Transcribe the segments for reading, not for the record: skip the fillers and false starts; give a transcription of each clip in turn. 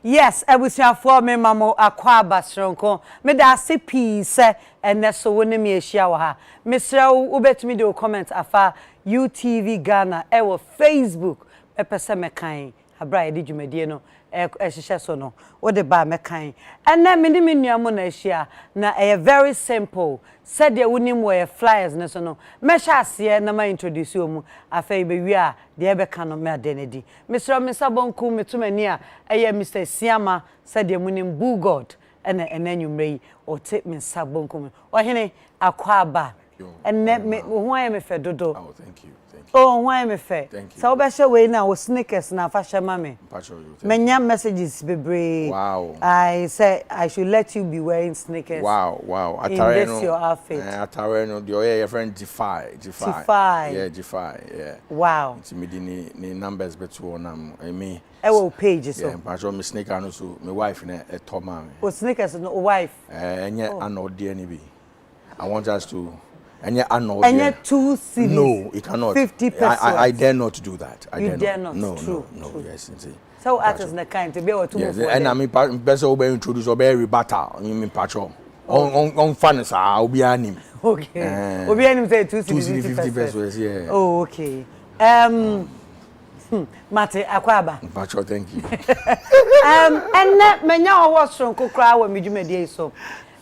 Yes, for me mamo akwa basronko. Me da se peace ene so woni me ehia wo ha. Mesra wo betumi de comment afa UTV Ghana wo Facebook. Pese me kan abra ye di dwumadie no ehihye so no. Wo de ba me kan. Ene me ni me nuamo na ehia na very simple. Said de wonim wo flyers ne so no. Me sha ase na ma introduce omu afa be wi a de ebe kan no me adenedi. Mesra me sabonku metumani a Mr. Siama said the munim boo god and enumre or take me sabonkum or hene akwaba and net me why am fe dodo. Oh, thank you. Oh, why am fe? Thank you. So besha way now was sneakers na fashion mame. Many messages be wow. I say I should let you be wearing sneakers. Wow. In this your outfit. Atareno, your friend Defy. Yeah, Defy. Yeah. Wow. It's me the numbers between me. Pages so. Yeah, but me sneaker no so my wife na a top man. Oh, sneakers no wife. An order be. I want us to and yet 2 cities. No, it cannot. 50%. I dare not do that. I dare not. No, true. yes, see. So artists na kind to be able to. Yes, and I mean, best over introduce or be rebuttal. You mean patron? On fans are obi anim. Okay. Obi anim say 2 cities 50 pesos. Yeah. Oh, okay. Mate akwaba. Patron, thank you. And menya owo sonko kra wa medwumadie so.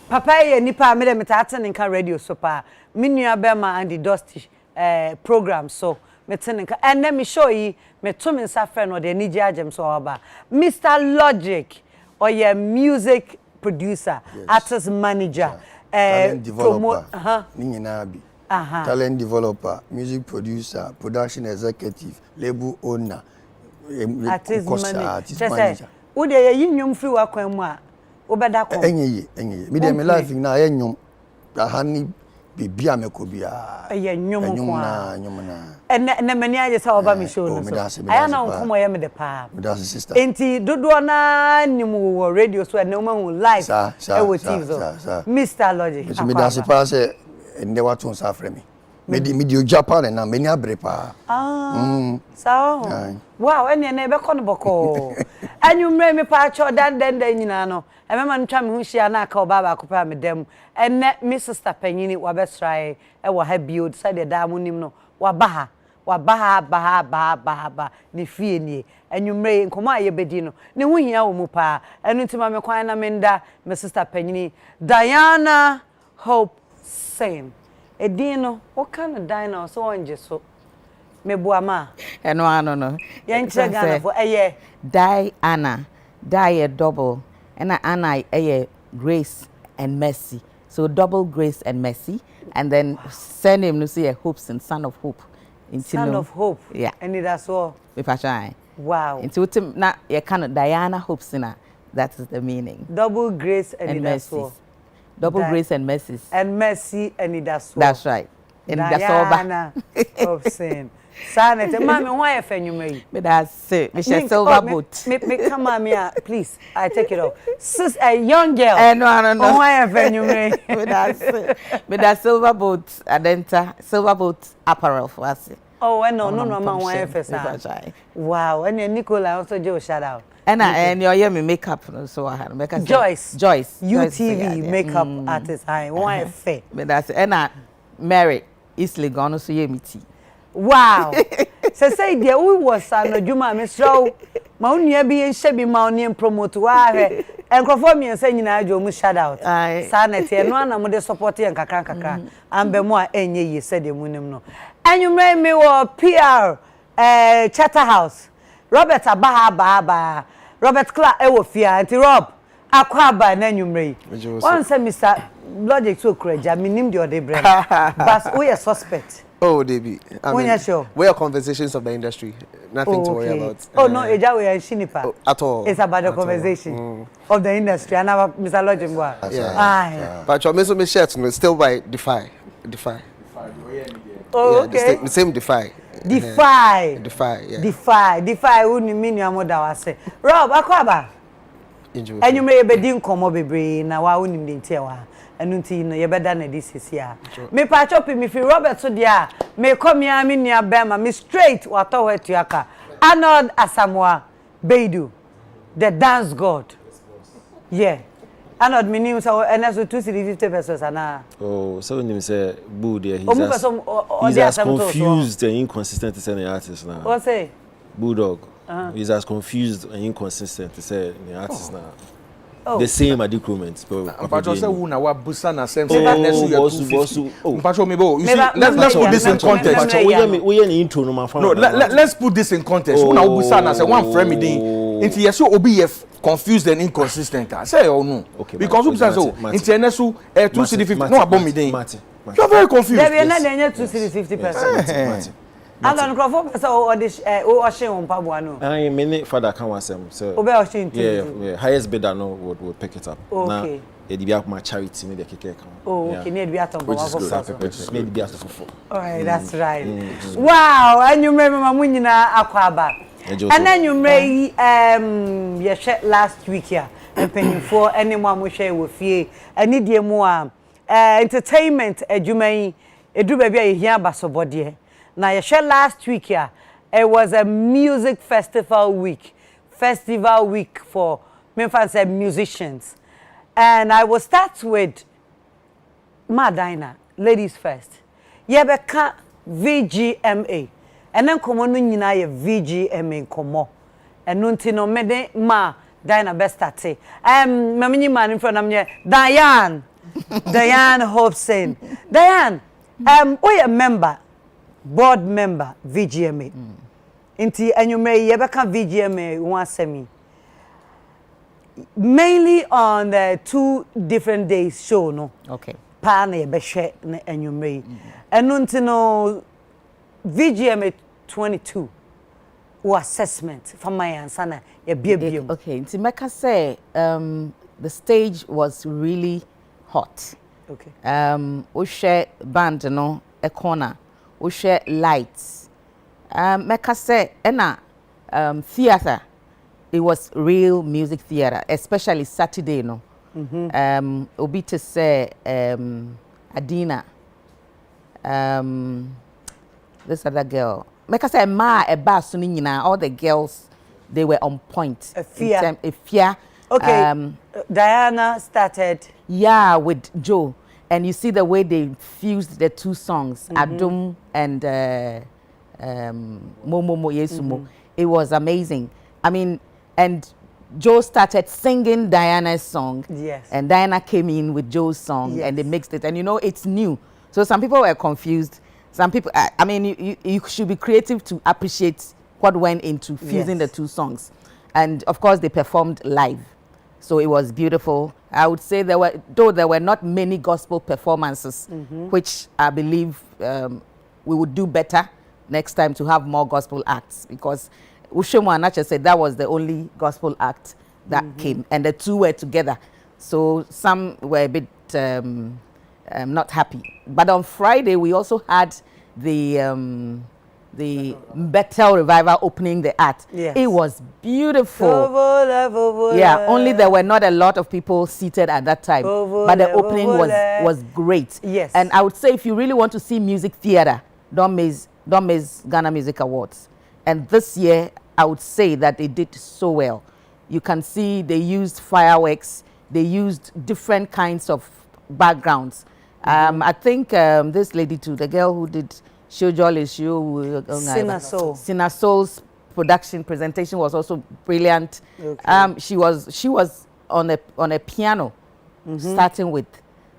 Papa ye nipa me dem ta ate nka radio so pa. Me nua bema and the dusty program so me te nka enne me show yi me to me nsa friend no de niji agem so oba. Mr. Logic or your music producer, artist manager, talent developer, talent developer, music producer, production executive, label owner, artist manager. Wo de ye nnwom free wa kwan mu a obeda ko enye me de me life na enwom ahani bibia mekobia nnwom kwa na mani aje sa oba me show no so aya na nkomo ye me de pa me da sister enti dodo na nimu wo radio so na uma hu live e wo TV so Mr. Logic me da se pa se ende wato nsa afre me medio Japan na many abrepa so wow ene na be kono boko anwumre me pa cho dan nyina no emema ntwa me hu hia na aka oba ba kopa me dem ene me sister panyini wa be try e wo ha build side da mu nim no wa ba ni fie nie anwumre nkomo aye bedi no ne hu hia wo mu pa enu ntima me kwan na me nda me sister panyini Diana Hope Same Edino, what kind of dino so on just so? Me buama. No, no. Young Chagana for a year. Diana, a double, and Anna a Grace and Mercy. So double Grace and Mercy, and then send him to see a hopes and son of hope. Son of hope. Yeah. And that's all. With a try. Wow. Into not a kind of Diana hopes in her. That is the meaning. Double Grace and Mercy. Double Grace and Mercy. And Mercy and that's all. That's right. And that's all. Diana of sin. Sanity, mommy, why are you made? But that's it. Michelle Silver Boat. Me come on, me please. I take it off. Sis, a young girl. No. Why are you made? But that's it. But that Silver Boat, Adenta, Silver Boat apparel for us. Oh, no, man, why are wow, and then Nicola also do shout out. And your me makeup so I had make us Joyce UTV makeup artist I why fair. But that's and Mary Eastleigh gone so ye me tea. Wow. Say there we was no djuma me so ma onua bi enhye bi ma onye promote wa hwe enkrofo mi ensa nyina adwo mu shout out sanete no ana mo de support en kakra ambe mo a enye yi said emunim no anwumre me wo PR Chatterhouse Robert Abaha Robert Clark e wo fia anti Rob akwaba na anwumre one say Mr. Logic so kreja minim de ode brem but we are suspect. Oh, Debbie. I mean, sure. We are conversations of the industry. Nothing to worry about. Oh, no, we are shinipa. At all. It's about the conversation of the industry. And our Mr. Logic. Yeah. But your Mr. shirt still by Defy. Oh, okay. The same Defy. Defy. Yeah. Defy. Who ni mean your mother was say. Rob, akwaba. And you may be doing come over na wa unim din tewa. Anunti no ye beda na this is here me pa chop me fi Robert so dia me come ya me nua bema me straight wato wetu aka Arnold Asamoah Beidu the dance god. Yeah. And not meaning so and that's 250 pesos and Oh, so when you say Boo there, he's as confused and inconsistent as any artist now. What say? Bulldog. He's as confused and inconsistent to say the artist now. Oh. The same adequate. But you say who na wa busa na same. Let's put this in context. No, let's put this in context. Who na busa na say one friend me din. Inti yeso obi confused and inconsistent. Say or no. Okay. Because who say so? Inti enesu 250 no abom me din. You are very confused. There be na 250 pesos. And on Crawford person or this Oshin on Pabua no. I mean father can was so. Obe Oshin too. Yeah, highest bidder no would pick it up. Okay. It be up my charity need the keke account. Oh, okay, need be atom which is good. Which is maybe be at for. All right, that's right. Wow, and you remember mamu nyina akwaba. And then you may you share last week here. Mpanyinfo anyone mo share wo fie. Ani die mu entertainment adwumai edu ba bia ye hia basobode. Now, you shared last week here, it was a music festival week for musicians. And I will start with Madina, ladies first. Yebeka VGMA. And then come on, VGMA komo. And nuntino mede ma Dina best at say. Mamini man in front of me, Diane Hobson. Diane, we a member. Board member VGMA. Inti enyume yebeka VGMA wansemi. Mainly on the 2 different days show no. Okay. Pa na yebehwe na enyume. Enunti no VGMA 22 assessment from my answer na ye Okay, inti meka say the stage was really hot. Okay. We share band no a corner. We share lights. Meka say ena theater. It was real music theater, especially Saturday no. Obi to say Adina. This other girl. Meka say a bass nyina all the girls they were on point. A fear. Okay. Diana started. Yeah, with Joe. And you see the way they fused the 2 songs, Adum and Momo Yesumo. It was amazing. I mean, and Joe started singing Diana's song. Yes. And Diana came in with Joe's song and they mixed it. And you know, it's new. So some people were confused. Some people, I mean, you should be creative to appreciate what went into fusing the 2 songs. And of course, they performed live. So it was beautiful. I would say there were not many gospel performances, which I believe we would do better next time to have more gospel acts, because Ushemu Anache said that was the only gospel act that came, and the 2 were together. So some were a bit not happy. But on Friday we also had the Bethel Revival opening the act. Yes. It was beautiful. Yeah, only there were not a lot of people seated at that time. But the opening was great. Yes. And I would say if you really want to see music theater, don't miss Ghana Music Awards. And this year, I would say that they did so well. You can see they used fireworks. They used different kinds of backgrounds. I think this lady too, the girl who did Show Jolly Show, Sina Soul's presentation was also brilliant. Okay. She was on a piano, starting with.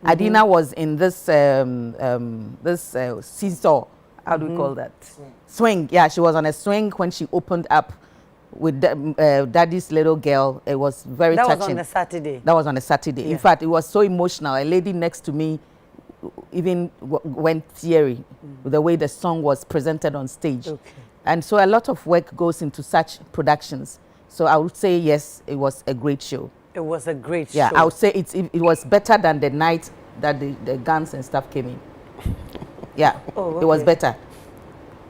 Adina was in this seesaw. How do we call that? Swing. Yeah, she was on a swing when she opened up with Daddy's Little Girl. It was very touching. That was on a Saturday. That was on a Saturday. Yeah. In fact, it was so emotional. A lady next to me even went teary with the way the song was presented on stage. Okay. And so a lot of work goes into such productions. So I would say, yes, it was a great show. It was a great show. Yeah, I would say it was better than the night that the guns and stuff came in. Yeah, it was better.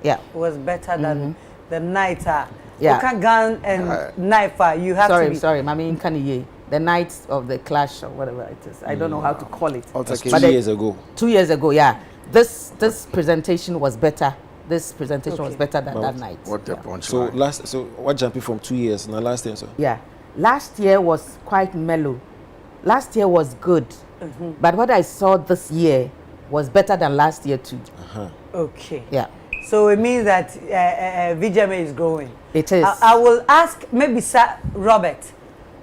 Yeah. It was better than the night. Yeah. You can't gun and knife. You have to be... Sorry, Mami Nkaniye. The night of the clash or whatever it is. I don't know how to call it. That's 2 years ago. 2 years ago, yeah. This presentation was better. This presentation was better than that night. What a punch. So what jumping from 2 years and the last time, so? Yeah. last year was quite mellow. Last year was good, but what I saw this year was better than last year too. Okay. Yeah. So it means that VGMA is growing. It is. I will ask maybe Sir Robert.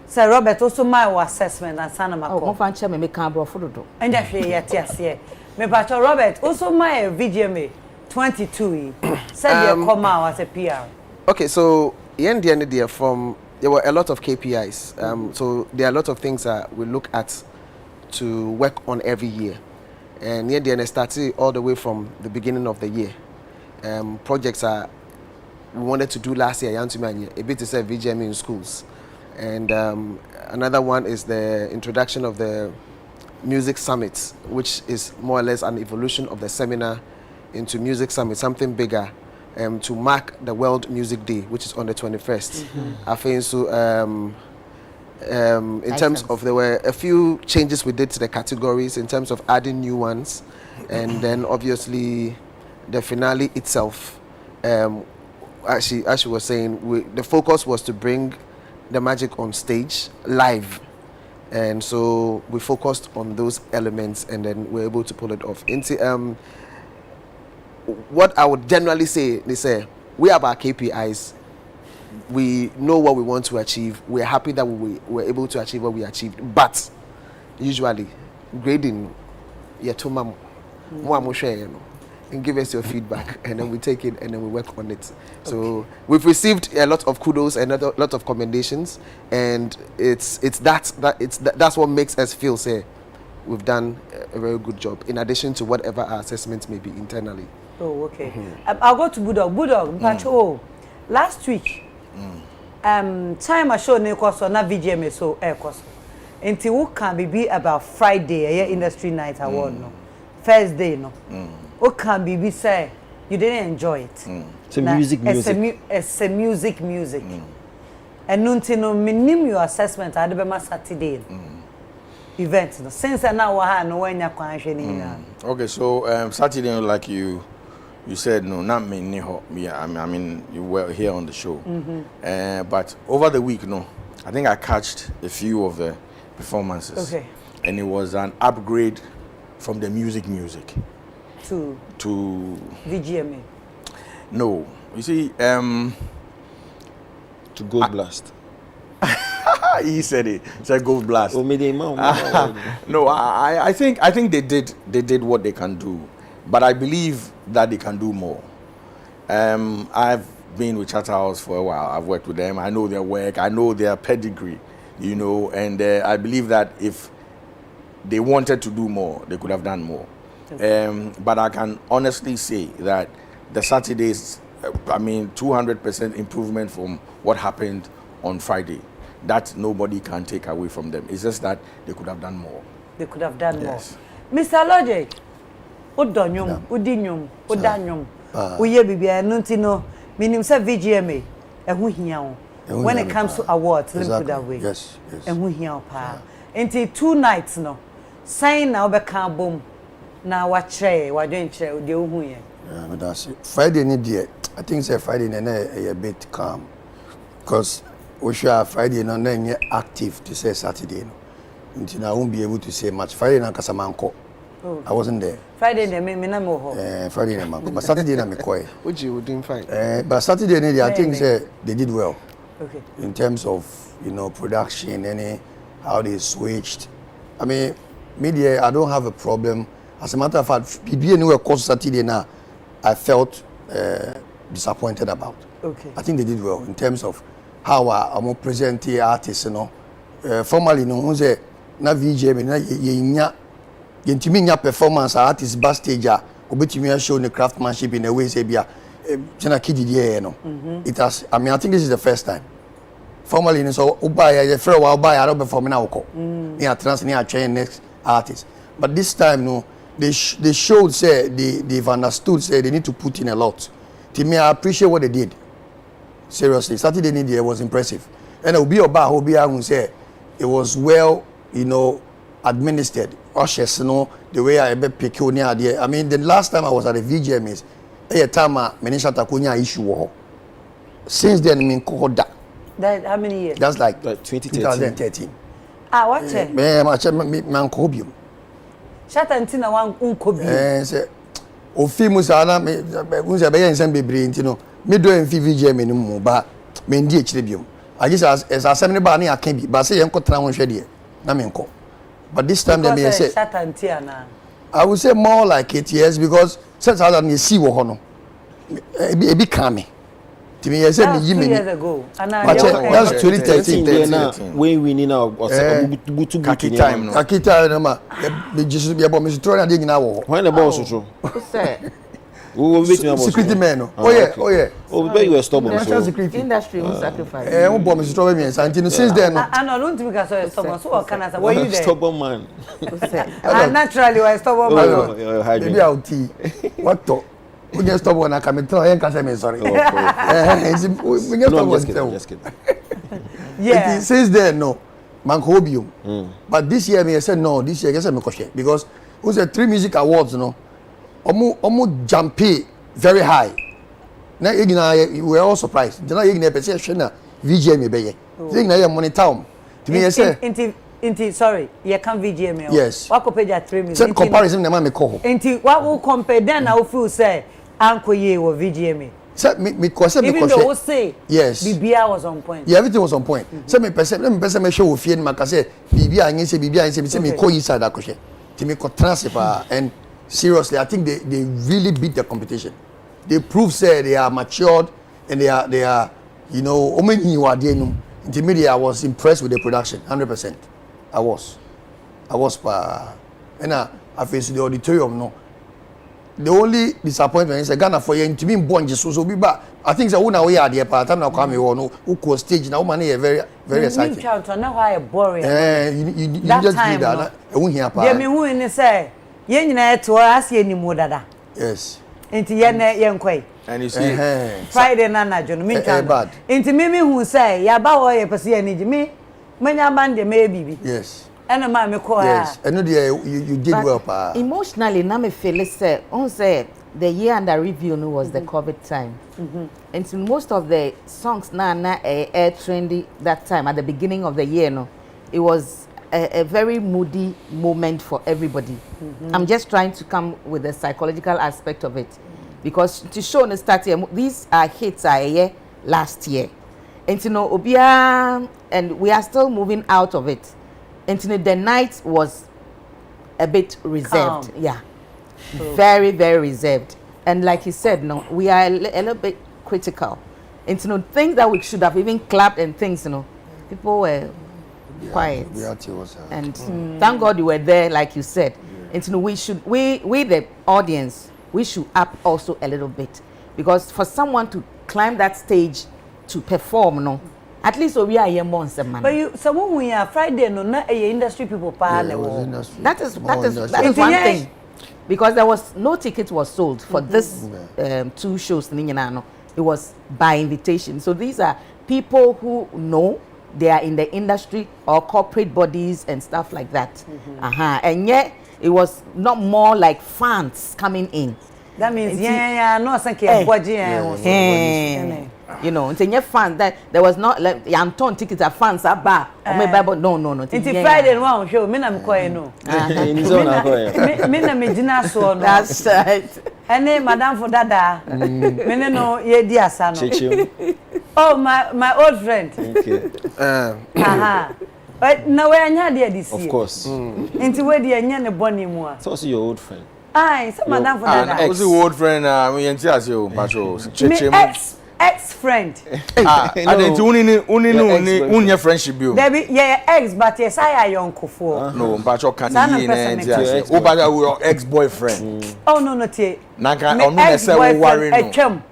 Sir Robert also my assessment and Sanama. Oh, my fan me can bro for do. And yes. Me Pastor Robert also my VGMA 22 said you come out as a PR. Okay, so from there were a lot of KPIs. So there are a lot of things that we look at to work on every year. And the started all the way from the beginning of the year. Projects we wanted to do last year, a bit to say VGM in schools. And another one is the introduction of the Music Summit, which is more or less an evolution of the seminar into Music Summit, something bigger, to mark the World Music Day, which is on the 21st. I think so. In terms of, there were a few changes we did to the categories in terms of adding new ones, and then obviously the finale itself. As she was saying, the focus was to bring the magic on stage live, and so we focused on those elements, and then we're able to pull it off. Into what I would generally say, they say we have our KPIs. We know what we want to achieve. We're happy that we were able to achieve what we achieved. But usually, grading, and give us your feedback, and then we take it and then we work on it. So we've received a lot of kudos and a lot of commendations, and that's what makes us feel say we've done a very good job. In addition to whatever our assessments may be internally. Oh, okay. I'll go to Budog. Last week. Time I show ne koso na VGMA so koso. Until who can be about Friday industry night award no. First day no. Who can be say you didn't enjoy it. It's a music. It's a music. And nunti no minim your assessment ade be ma Saturday. Event no. Since now we have no when ya kwanhwe ni na. Okay, so Saturday like you said no, not me. Yeah, I mean, you were here on the show. But over the week, no, I think I catched a few of the performances. Okay. And it was an upgrade from the music to VGMA. No, you see, to Gold Blast. He said it. He said Gold Blast. Oh, no, I think they did what they can do. But I believe that they can do more. I've been with Charterhouse for a while. I've worked with them. I know their work. I know their pedigree, and I believe that if they wanted to do more, they could have done more. Okay. But I can honestly say that the Saturdays, 200% improvement from what happened on Friday. That nobody can take away from them. It's just that they could have done more. They could have done more. Mr. Logic. Udonyum, udinyum, udanyum. Uye bibia nunti no minim say VGMA ehu hia wo. When it comes to awards, let me put that way. Yes. Ehu hia pa. Enti 2 nights no. Sign na obeka bom na wa kire, wa dwen kire de ohu ye. Yeah, but that's it. Friday ni there. I think say Friday na a bit calm. Because we sure Friday no na active to say Saturday no. Until I won't be able to say much. Friday na kasamanko. I wasn't there. Friday they me na mo ho. Friday na manko. But Saturday na me koi. Uji we doing fine. But Saturday ni I think say they did well. Okay. In terms of, production and how they switched. I mean, media I don't have a problem. As a matter of fact, PBA anywhere course Saturday now I felt disappointed about. Okay. I think they did well in terms of how I'm presenting artists, formally no say na VGM na yenya yentimi nya performance artist backstage obetimi show the craftsmanship in a way say bia chana kidi there no. It has I think this is the first time. Formally so ubaya the free wa ubaya no perform na woko. Me trans ni train next artist. But this time no they showed say they've understood say they need to put in a lot. To me I appreciate what they did. Seriously, Saturday night was impressive. And Obi Oba who say it was well, administered. Ushers, the way I pick on there. I mean, the last time I was at the VGM is a time I mentioned Takunya issue. Since then, I mean, That how many years? That's like 2013. Ah, what? Me uncle Obium. Shatantina one uncle. Say, o film sana me unse be yen sem bebre ntino. Me do en VJ me no ba me ndi echire biom. I just as asem ne ba na aka bi, ba say yen ko tran won hwe de. Na me nko. But this time they say Shatantina. I would say more like 8 years because since I don't see wo ho no. E be calm. To me, I said, me 2 years ago. That's 2013. When we need now, Kaki time. Kaki time, no ma. Me just be about me throwing a ding now. When the boss was true. Security man. Oh yeah. Oh, but you were stubborn. Industry will sacrifice. Eh, bomb me throwing me. Since then, I don't think I saw stubborn. So what can I say? Were you there? Stubborn man. Naturally, I stubborn man. Maybe I'll tea. What to? We just stop when I come and tell you, can't say sorry. Just kidding. Yeah. Since then, no, man, Hobium. But this year, me I said no. This year, I guess I'm a question because it was 3 music awards, no. Omo jumpy very high. Now, we were all surprised. Then I ignore perception. VJ me be. Think na money town. To me, I say. Sorry, you can't VJ me. Yes. What compare 3 music? Same comparison, na man me call. What will compare then? I will feel say. Uncle ye or VGMA. Even though we say yes, BBI was on point. Yeah, everything was on point. So me person me show fear me say BBI and say BBI and say me call inside that question. To me transfer and seriously, I think they really beat the competition. They prove say they are matured and they are you know omeni you are there no. Intermediate, I was impressed with the production 100%. I was and I face the auditorium no. The only disappointment is Ghana for you to be born just so be back. I think so when we are there part time now come on who stage now money very exciting. You know why boring. You just do that. I won't hear part. Yeah, me who say yen nyina to as ye ni modada. Yes. Enti yen kwai. And you see Friday na na jono me twa. Enti me who say ya ba wo ye pese ye ni me manya bande me bibi. Yes. And ma me call yes, I know you did but well, pa. Emotionally, na me feel say, on say the year under review no was the COVID time, and so most of the songs na air trendy that time at the beginning of the year no, it was a very moody moment for everybody. I'm just trying to come with the psychological aspect of it, because to show the start here, these are hits last year, and you know obia, and we are still moving out of it. And the night was a bit reserved. Calm. Yeah. Very, very reserved. And like he said, no, we are a little bit critical. And things that we should have even clapped and things, people were quiet. And thank God you were there, like you said. And we the audience, we should up also a little bit. Because for someone to climb that stage to perform, at least we are here months a man. But you someone we are Friday no na industry people that is one thing. Because there was no ticket was sold for this 2 shows in Inyanano. It was by invitation. So these are people who know they are in the industry or corporate bodies and stuff like that. And yet it was not more like fans coming in. That means no you know, it's a fan that there was not like Anton tickets are fans are bar or maybe but no. It's Friday one show. Me na mkoye no. Me na me dina so no. That's right. Ene madam for dada. Me no ye di asa no. Oh my old friend. Okay. But now we anya there this year. Of course. Inti we dey anya ne boni mu a. So also your old friend. Aye, so madam for dada. Who's the old friend? We enti as you, pacho. Ex-friend. And then unye friendship you. There be ex, but yes, I your uncle for. No, pacho can you enti. Oh, but your ex-boyfriend. Oh no, tie. Nanka onu say wo worry no.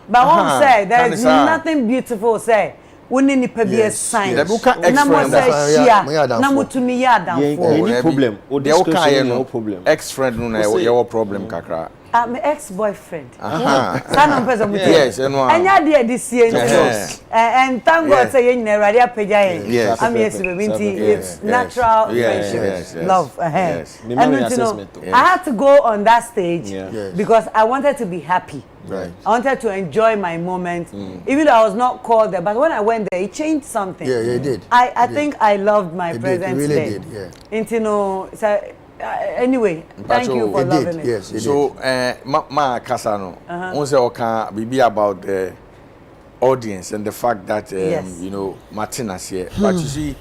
But one say there is nothing beautiful say. Woni nipa bi a sign. Na mo say share. Na mo tumi ya down for. Any problem. O de o kan ye no problem. Ex-friend no na your problem kakra. My ex-boyfriend. Son of person. Yes, and yeah, this year. And thank God say you never ready up. Yes. I'm yes, it's natural friendship, love. Yes. And you know, I had to go on that stage because I wanted to be happy. Right. I wanted to enjoy my moment, even though I was not called there. But when I went there, it changed something. Yeah, it did. I think I loved my presence really there. Did, yeah. And you know, so, anyway, thank you for loving it. Yes, it so, did. ma Kasano, once I be about the audience and the fact that you know Martina's here, but you see,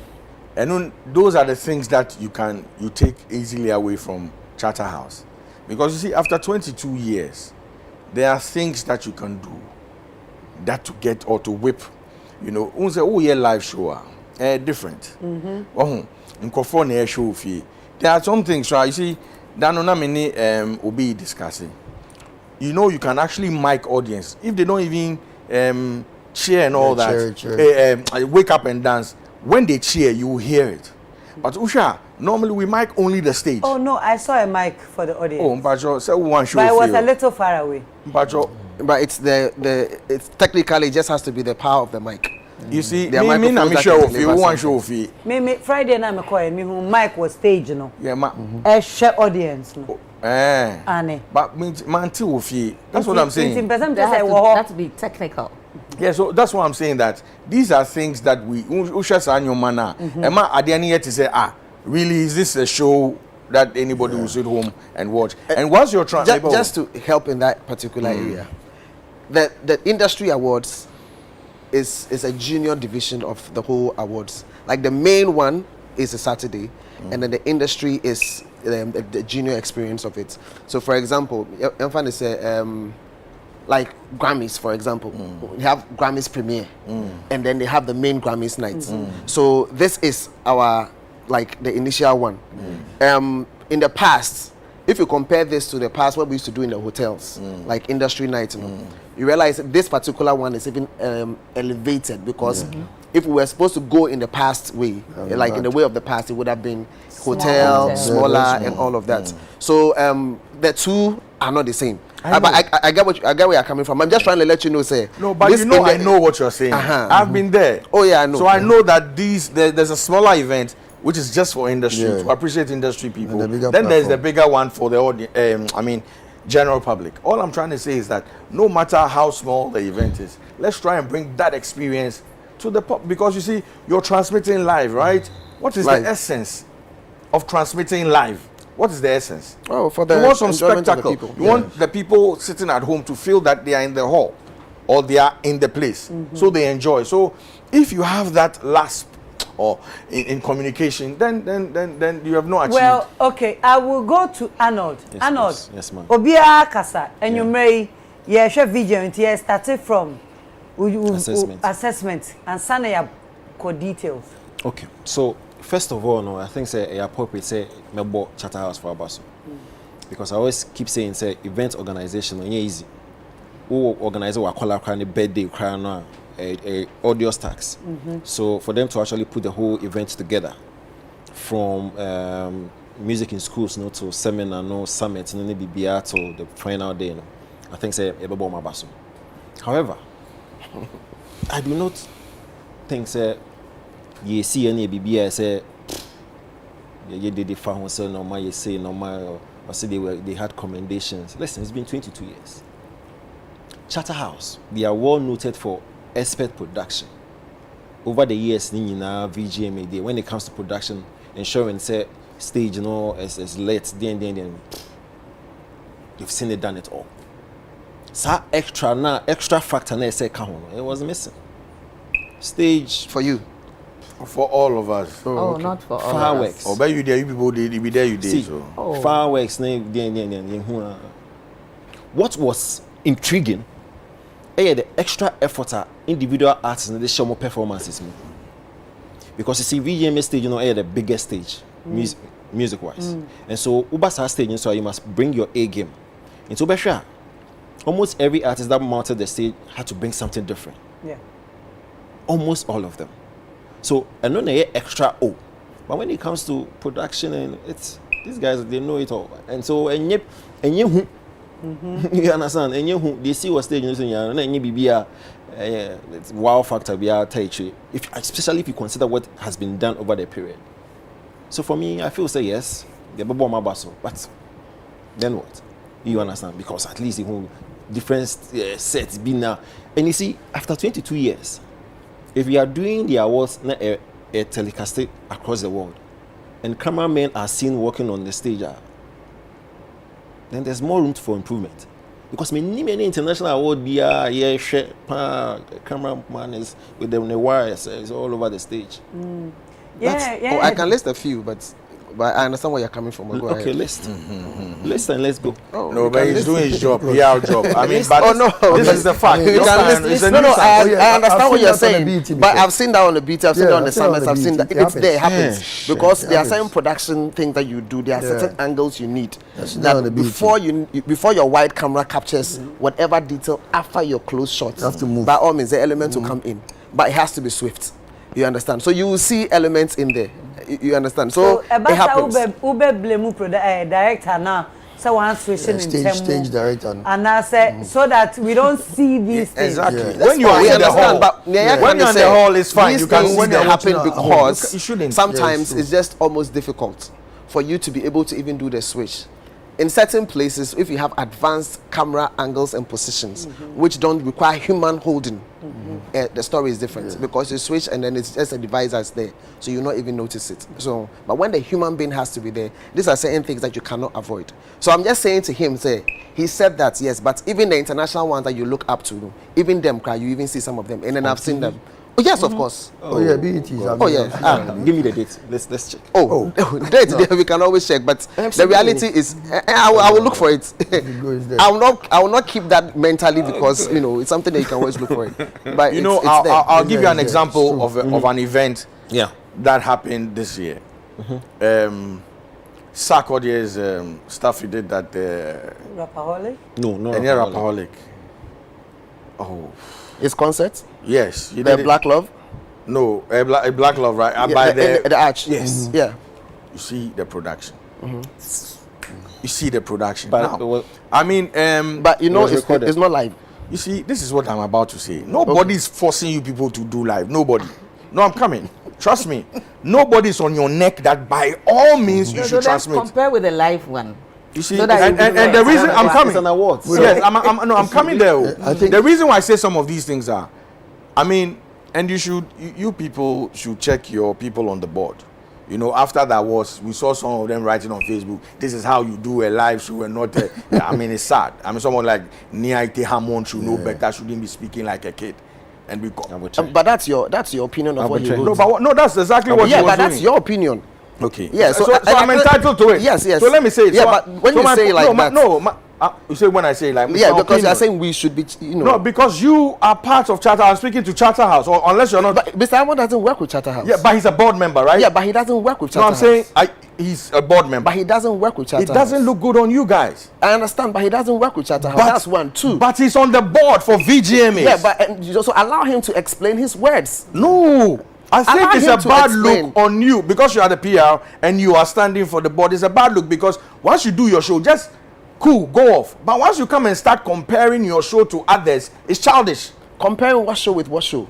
and those are the things that you take easily away from Charterhouse, because you see, after 22 years, there are things that you can do that to get or to whip, you know. Unse oh yeah live show different. Oh, in air show fee. There are some things, right? You see, that no many obi discussing. You know, you can actually mic audience if they don't even cheer and all that. Wake up and dance. When they cheer, you will hear it. But Usha, normally we mic only the stage. Oh no, I saw a mic for the audience. Oh, Mpacho, say one show. But I was a little far away. Mpacho, but it's technically it just has to be the power of the mic. You see, me show of you, one show of you. Me Friday night me call me who mic was stage, you know. Yeah, ma. A share audience, no. Annie. But man too of you. That's what I'm saying. That's be technical. Yeah, so that's why I'm saying that these are things that we Usha and your manner. Emma Adiani yet to say, really, is this a show that anybody will sit home and watch? And what's your just to help in that particular area, the industry awards is a junior division of the whole awards. Like the main one is a Saturday, and then the industry is the junior experience of it. So, for example, Enfan is like Grammys, for example. We have Grammys premiere, and then they have the main Grammys nights. So this is our like the initial one. In the past, if you compare this to the past, what we used to do in the hotels, like industry nights, you realize that this particular one is even elevated because if we were supposed to go in the past way, like in the way of the past, it would have been hotel, smaller, and all of that. So the two are not the same. But I get where you're coming from. I'm just trying to let you know, say. No, but you know, I know what you're saying. I've been there. Oh yeah, I know. So I know that there's a smaller event which is just for industry to appreciate industry people. Then there's the bigger one for the audience. I mean, general public. All I'm trying to say is that no matter how small the event is, let's try and bring that experience to the pub, because you see, you're transmitting live, right? What is the essence of transmitting live? What is the essence? Oh, for the you want some spectacle. People. You want the people sitting at home to feel that they are in the hall or they are in the place, so they enjoy. So if you have that last or in communication, then you have no achieved. Well, okay, I will go to Arnold. Yes, Arnold. please. Yes, ma'am. Obia Kasa, and you may share video started from assessment and Sanaya details. Okay, so first of all, no, I think say appropriate say Mcbrown Charterhouse for Abaso, because I always keep saying say event organization is easy. Who organize our call birthday crown a audio tax. So for them to actually put the whole event together, from music in schools, no, to seminar, no summit, no BBR to the final day, no, I think say Mcbrown Abaso. However, I do not think say you see any BBR say you did the found say normal, you say normal, or say they had commendations. Listen, it's been 22 years. Charterhouse, they are well noted for expert production. Over the years, VGMA, when it comes to production, ensuring say stage, you know, as late, then you've seen it done it all. So extra factor na say it was missing. Stage for you, for all of us. Oh, okay. Not for all. Fireworks. Oh, but you there, you people did. You be there, you did. See, so fireworks. What was intriguing? The extra effort individual artists and they show more performances. Because you see, VGMA stage, you know, the biggest stage, music wise. And so, Ubasa stage, so you must bring your A game. Into Besha, almost every artist that mounted the stage had to bring something different. Yeah. Almost all of them. So, and then they extra O. But when it comes to production, and it's these guys, they know it all. And so, and you You understand? And you they see what stage you know, and you be wow factor be if especially if you consider what has been done over the period. So for me, I feel say yes, the bubble my basso, but then what? You understand? Because at least different sets be now. And you see, after 22 years, if we are doing the awards telecasted across the world, and cameramen are seen working on the stage, then there's more room for improvement. Because many international award be cameraman is with them the wires is all over the stage. Yeah. I can list a few, but I understand where you're coming from. Go okay, ahead. list. List and let's go. Oh, no, but he's doing his job. PR job. I mean, but this is the fact. You can list. I understand what you're saying, but I've seen that on the beat. I've seen that on the summits. I've seen that it's there. It happens because there are certain production things that you do. There are certain angles you need that before your wide camera captures whatever detail after your close shots. You have to move. By all means, the element will come in, but it has to be swift. You understand? So you will see elements in there. You understand? So it happens. Ube blame director now. So one switching in stage director. And I say so that we don't see these things. Exactly. Yeah, when you are in the hall, when you're in the hall, it's fine. These You can things see them happen happen because you shouldn't. sometimes it's just almost difficult for you to be able to even do the switch. In certain places, if you have advanced camera angles and positions, which don't require human holding, the story is different because you switch and then it's just a device that's there, so you not even notice it. So, but when the human being has to be there, these are certain things that you cannot avoid. So I'm just saying to him, he said that yes, but even the international ones that you look up to, even them, you even see some of them, and then I've seen them. Oh yes, of course. Oh yeah, BET. Oh yeah. Give me the date. Let's check. Date we can always check, but the reality is, I will look for it. I will not keep that mentally because it's something that you can always look for it. But I'll give you an example of an event that happened this year. Sarkodie's stuff he did that. Rapaholic? No, Rapaholic. Oh. His concert? Yes. The Black Love? No, a Black Love, right? By the Arch. Yes. Yeah. You see the production. You see the production. But now, I mean, but it's not live. You see, this is what I'm about to say. Nobody's forcing you people to do live. Nobody. No, I'm coming. Trust me. Nobody's on your neck that by all means you should transmit. Compare with the live one. You see, and the reason I'm coming. It's an award. Yes, I'm coming there. I think the reason why I say some of these things are, I mean, and you people should check your people on the board. After that we saw some of them writing on Facebook, this is how you do a live show and not I mean, it's sad. I mean, someone like Niaite Hamon should know better, shouldn't be speaking like a kid. And but that's your opinion of what he wrote. No, that's exactly what he was doing. Yeah, but that's your opinion. Okay. Yeah, so I'm entitled to it. Yes. So let me say it. Yeah, but when you say like that. You say when I say like yeah, because you're saying we should be, No, because you are part of Charter. I'm speaking to Charterhouse, or unless you're not. But Mr. Amon doesn't work with Charterhouse. Yeah, but he's a board member, right? Yeah, but he doesn't work with Charterhouse. No, I'm saying he's a board member. But he doesn't work with Charterhouse. It doesn't look good on you guys. I understand, but he doesn't work with Charterhouse. That's one, two. But he's on the board for VGMA. Yeah, but you also allow him to explain his words. No. I think it's a bad look on you because you are the PR and you are standing for the board. It's a bad look because once you do your show, just cool, go off. But once you come and start comparing your show to others, it's childish. Comparing what show with what show?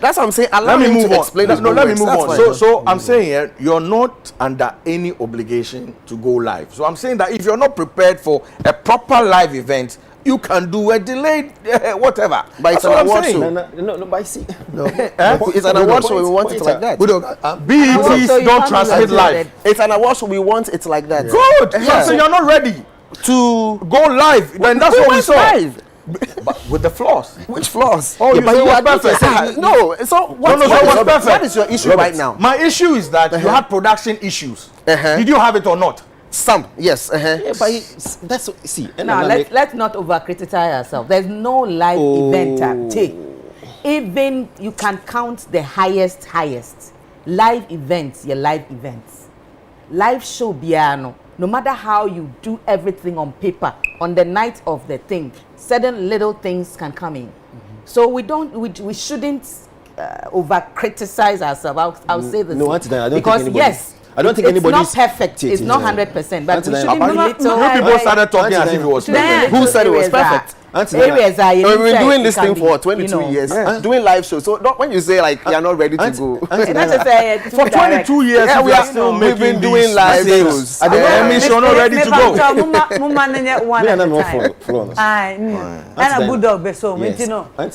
That's what I'm saying. Allow him to explain. Let me move on. So I'm saying you're not under any obligation to go live. So I'm saying that if you're not prepared for a proper live event, you can do a delayed whatever. But it's an award show. No, but I see. No. It's an award show. We want it like that. BETs don't transmit live. It's an award show. We want it like that. Good. So you're not ready to go live. Then that's what we saw. Live. But with the flaws. Which flaws? Oh, you say what's perfect. No. So what is your issue right now? My issue is that you had production issues. Did you have it or not? Some, yes. Yeah, but that's see. No, let's not over criticize ourselves. There's no live event. Even you can count the highest live events. Your live events, live show piano. No matter how you do everything on paper, on the night of the thing, certain little things can come in. So we shouldn't over criticize ourselves. I'll say this I don't because think yes. I don't think anybody. It's not perfect. It's not 100%, but we shouldn't be little. People started talking as if it was perfect. Who said it was perfect? Areas are we've been doing this thing for 22 years, doing live shows. So when you say like you're not ready to go, for 22 years we are still making. We've been doing live shows. I don't mean you're not ready to go.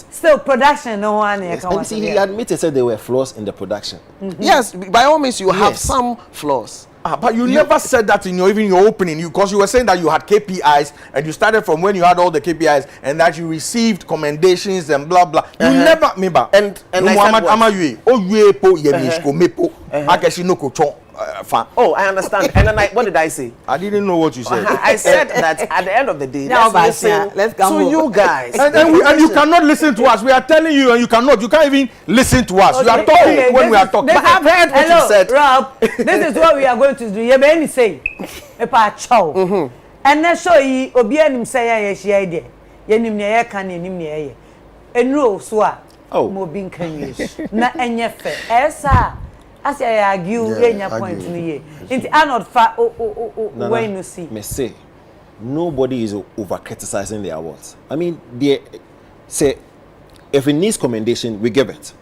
Still production no one. And see, he admitted said there were flaws in the production. Yes, by all means you have some flaws. But you never said that in your opening, because you were saying that you had KPIs and you started from when you had all the KPIs and that you received commendations and blah blah. You never remember. And Muhammad Amayu, oh, I understand. And then what did I say? I didn't know what you said. I said that at the end of the day, let's go to you guys. And you cannot listen to us. We are telling you, and you can't even listen to us. You are talking when we are talking. But I've heard what you said. Rob, this is what we are going to do. You may say, and then show you, Obianim say, yes, yeah, dear. Yenim near can in near and no swa. Oh, Mobin can use. Na and ye fair. Esa. As I argue, any point in the year. It's not far. When you see, me say, nobody is over criticizing the awards. I mean, they say, if it needs commendation, we give it.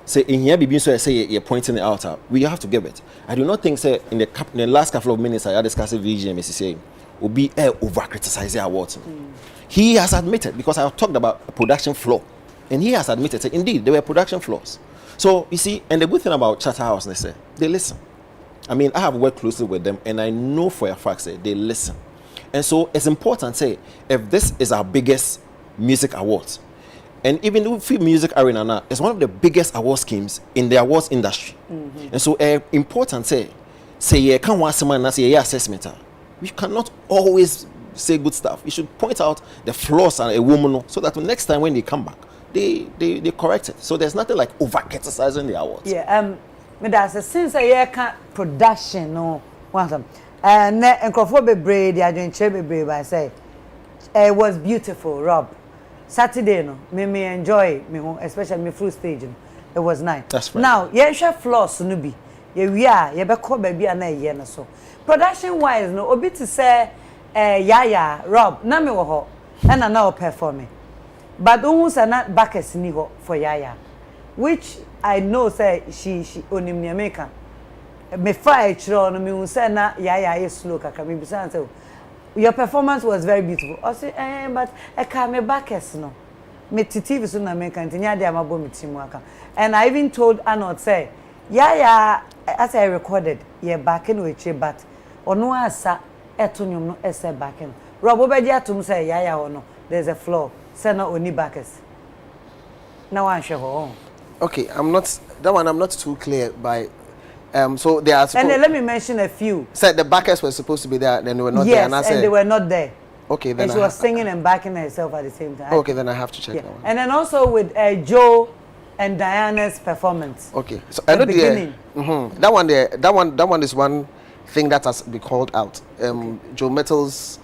Say in here, be so say you're pointing it out. We have to give it. I do not think say in the last couple of minutes I had discussed with VG and say will be over criticizing awards. He has admitted, because I talked about a production flaw, and he has admitted that indeed there were production flaws. So you see, and the good thing about Charterhouse, they say they listen. I mean, I have worked closely with them, and I know for a fact that they listen. And so it's important, say, if this is our biggest music awards, and even the Free Music Arena now is one of the biggest award schemes in the awards industry. And so important, say you can't want someone say your assessment. We cannot always say good stuff. You should point out the flaws in a woman so that the next time when they come back, they correct it. So there's nothing like over criticizing the awards. Yeah, that's since I can't production no one and Crawford Brady, I don't Brady, I say it was beautiful, Rob. Saturday no, me enjoy me especially me full stage. It was nice. That's right. Now, share floss no be. We are be call baby and ye na so. Production wise no, obi to say Yaya, Rob, na me wo ho, and na now performing. But almost not back as nigo for Yaya, which I know say she onim ni America. Me fire chiro no me say na Yaya is slow kaka me bisa say your performance was very beautiful. I say but I can me back as no. Me TV so na America ntinya dey amabo me team aka. And I even told Arnold say Yaya as I recorded ye back in we but ono asa etunyum no ese back in. Rob obeji atum say Yaya ono there's a flaw. Send out only backers. Now I'm sure. Okay, I'm not too clear by so they are and then let me mention a few. Said the backers were supposed to be there, then they were not there. And I said they were not there. Okay, then and she was singing and backing herself at the same time. Okay, then I have to check that one. And then also with Joe and Diana's performance. Okay, so I know that one is one thing that has been called out. Joe Metal's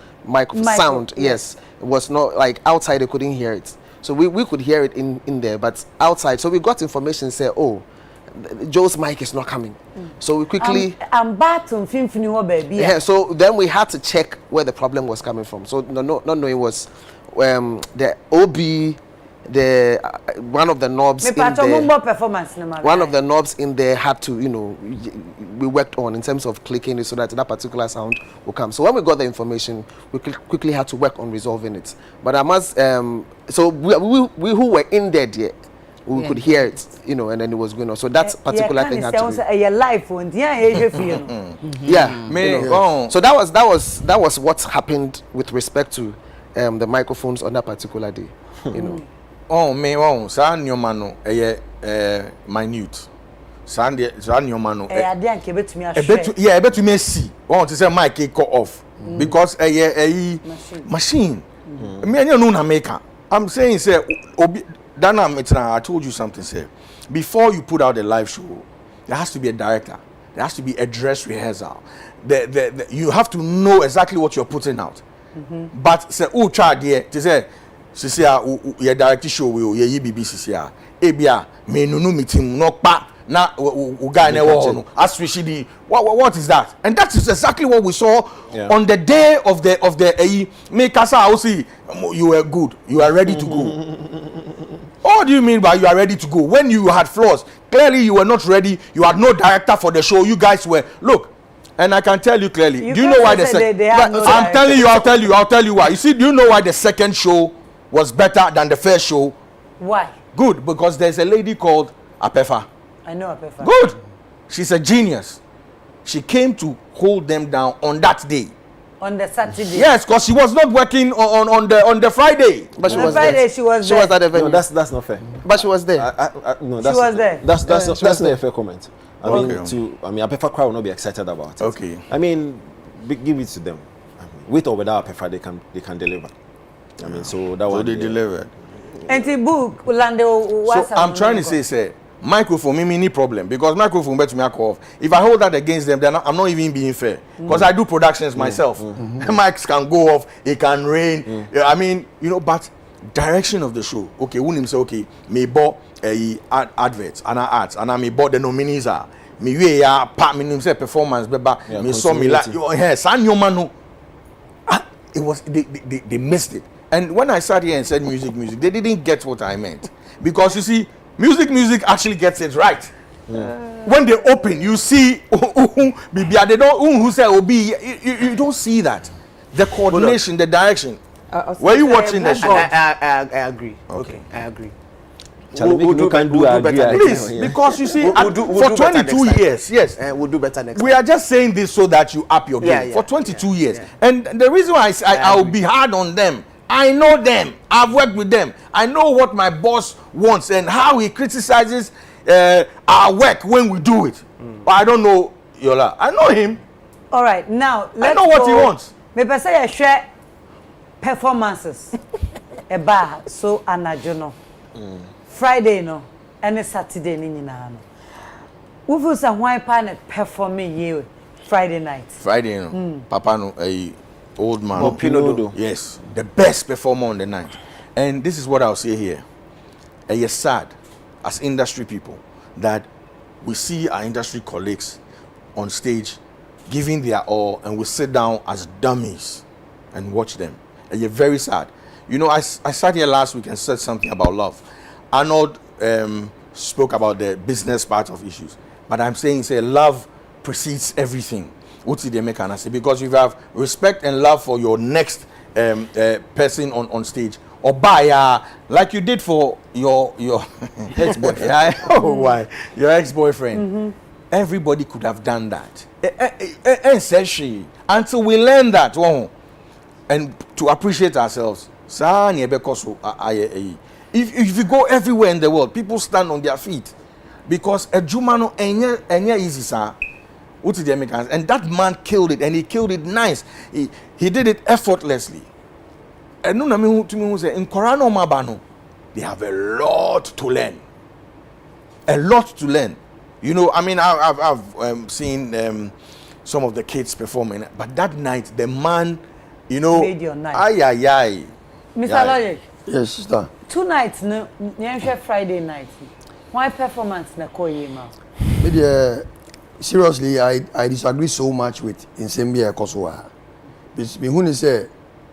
sound, yes, it was not like outside they couldn't hear it. So we could hear it in there, but outside. So we got information say, oh, Joe's mic is not coming. So we quickly. I'm back on baby. Yeah. So then we had to check where the problem was coming from. So not knowing was the OB. One of the knobs in there, one of the knobs in there had to, we worked on in terms of clicking it so that particular sound will come. So when we got the information, we quickly had to work on resolving it. But I must, so we who were in there, we could hear it, and then it was going on. So that particular thing had to be. So that was what happened with respect to the microphones on that particular day, Oh, me, sa nyomano minute. Sa nyomano. Ebetumi see. To say mic go off because machine. Me anya no na maker. I'm saying say Dana I told you something say. Before you put out a live show, there has to be a director. There has to be a dress rehearsal. You have to know exactly what you're putting out. But say child here to say Sisia, your director show will ye BBC. Ebia, me no meeting no pa na guy never as we see what is that? And that is exactly what we saw on the day of the make us see you were good, you are ready to go. What do you mean by you are ready to go? When you had flaws, clearly you were not ready, you had no director for the show, you guys were look. And I can tell you clearly. Do you know why the second? I'm telling you. I'll tell you why. You see, do you know why the second show was better than the first show? Why? Good, because there's a lady called Apefa. I know Apefa. Good. She's a genius. She came to hold them down on that day. On the Saturday. Yes, because she was not working on the Friday. But she on was Friday, there. she was there. She was at the venue. No, that's not fair. But she was there. No, she was there. That's not a fair comment. I mean, Apefa crowd will not be excited about it. Okay. I mean, give it to them. With or without Apefa, they can deliver. I mean, so that one. So they delivered. And the book, Orlando. So I'm trying to say, microphone, me any problem because microphone bet me off. If I hold that against them, then I'm not even being fair because I do productions myself. Mics can go off, it can rain. I mean, but direction of the show. Okay, when him say okay, me bought adverts and ads and I me bought the nominees are me we part me say performance beba me saw me like san your man it was they missed it. And when I sat here and said music, they didn't get what I meant because you see music actually gets it right. When they open, you see they don't who say obi you don't see that the coordination, the direction. Were you watching the show? I agree. Okay, I agree. We'll can do better. Please, because you see, for 22 years, yes, we'll do better next time. We are just saying this so that you up your game for 22 years. Yeah. And the reason why I'll be hard on them, I know them, I've worked with them, I know what my boss wants and how he criticizes our work when we do it. But I don't know Yola. I know him. All right, now I know what he wants. Me say I share performances. A bar so anajono. Friday no, and Saturday ni nyina no. Who feels a why pan performing you Friday night? Friday no. Papa no a old man. Pinodo. Yes, the best performer on the night. And this is what I'll say here. It's sad as industry people that we see our industry colleagues on stage giving their all and we sit down as dummies and watch them. And you're very sad. I sat here last week and said something about love. Arnold spoke about the business part of issues, but I'm saying love precedes everything. What's the American say? Because you have respect and love for your next person on stage, or buyer like you did for your ex-boyfriend. Why? Your ex-boyfriend. Everybody could have done that. And says she until we learn that and to appreciate ourselves. If you go everywhere in the world, people stand on their feet because a Jumano enya easy sir. What did the Americans? And that man killed it, and he killed it nice. He did it effortlessly. And no name to me who say in Korano Mabano, they have a lot to learn. A lot to learn. I mean, I've seen some of the kids performing, but that night the man, made your night. Aye. Mr. Logic. Yes, sister. 2 nights, no, Friday night. Why performance na koyema? Seriously, I disagree so much with Insembia Kosowa. Because me say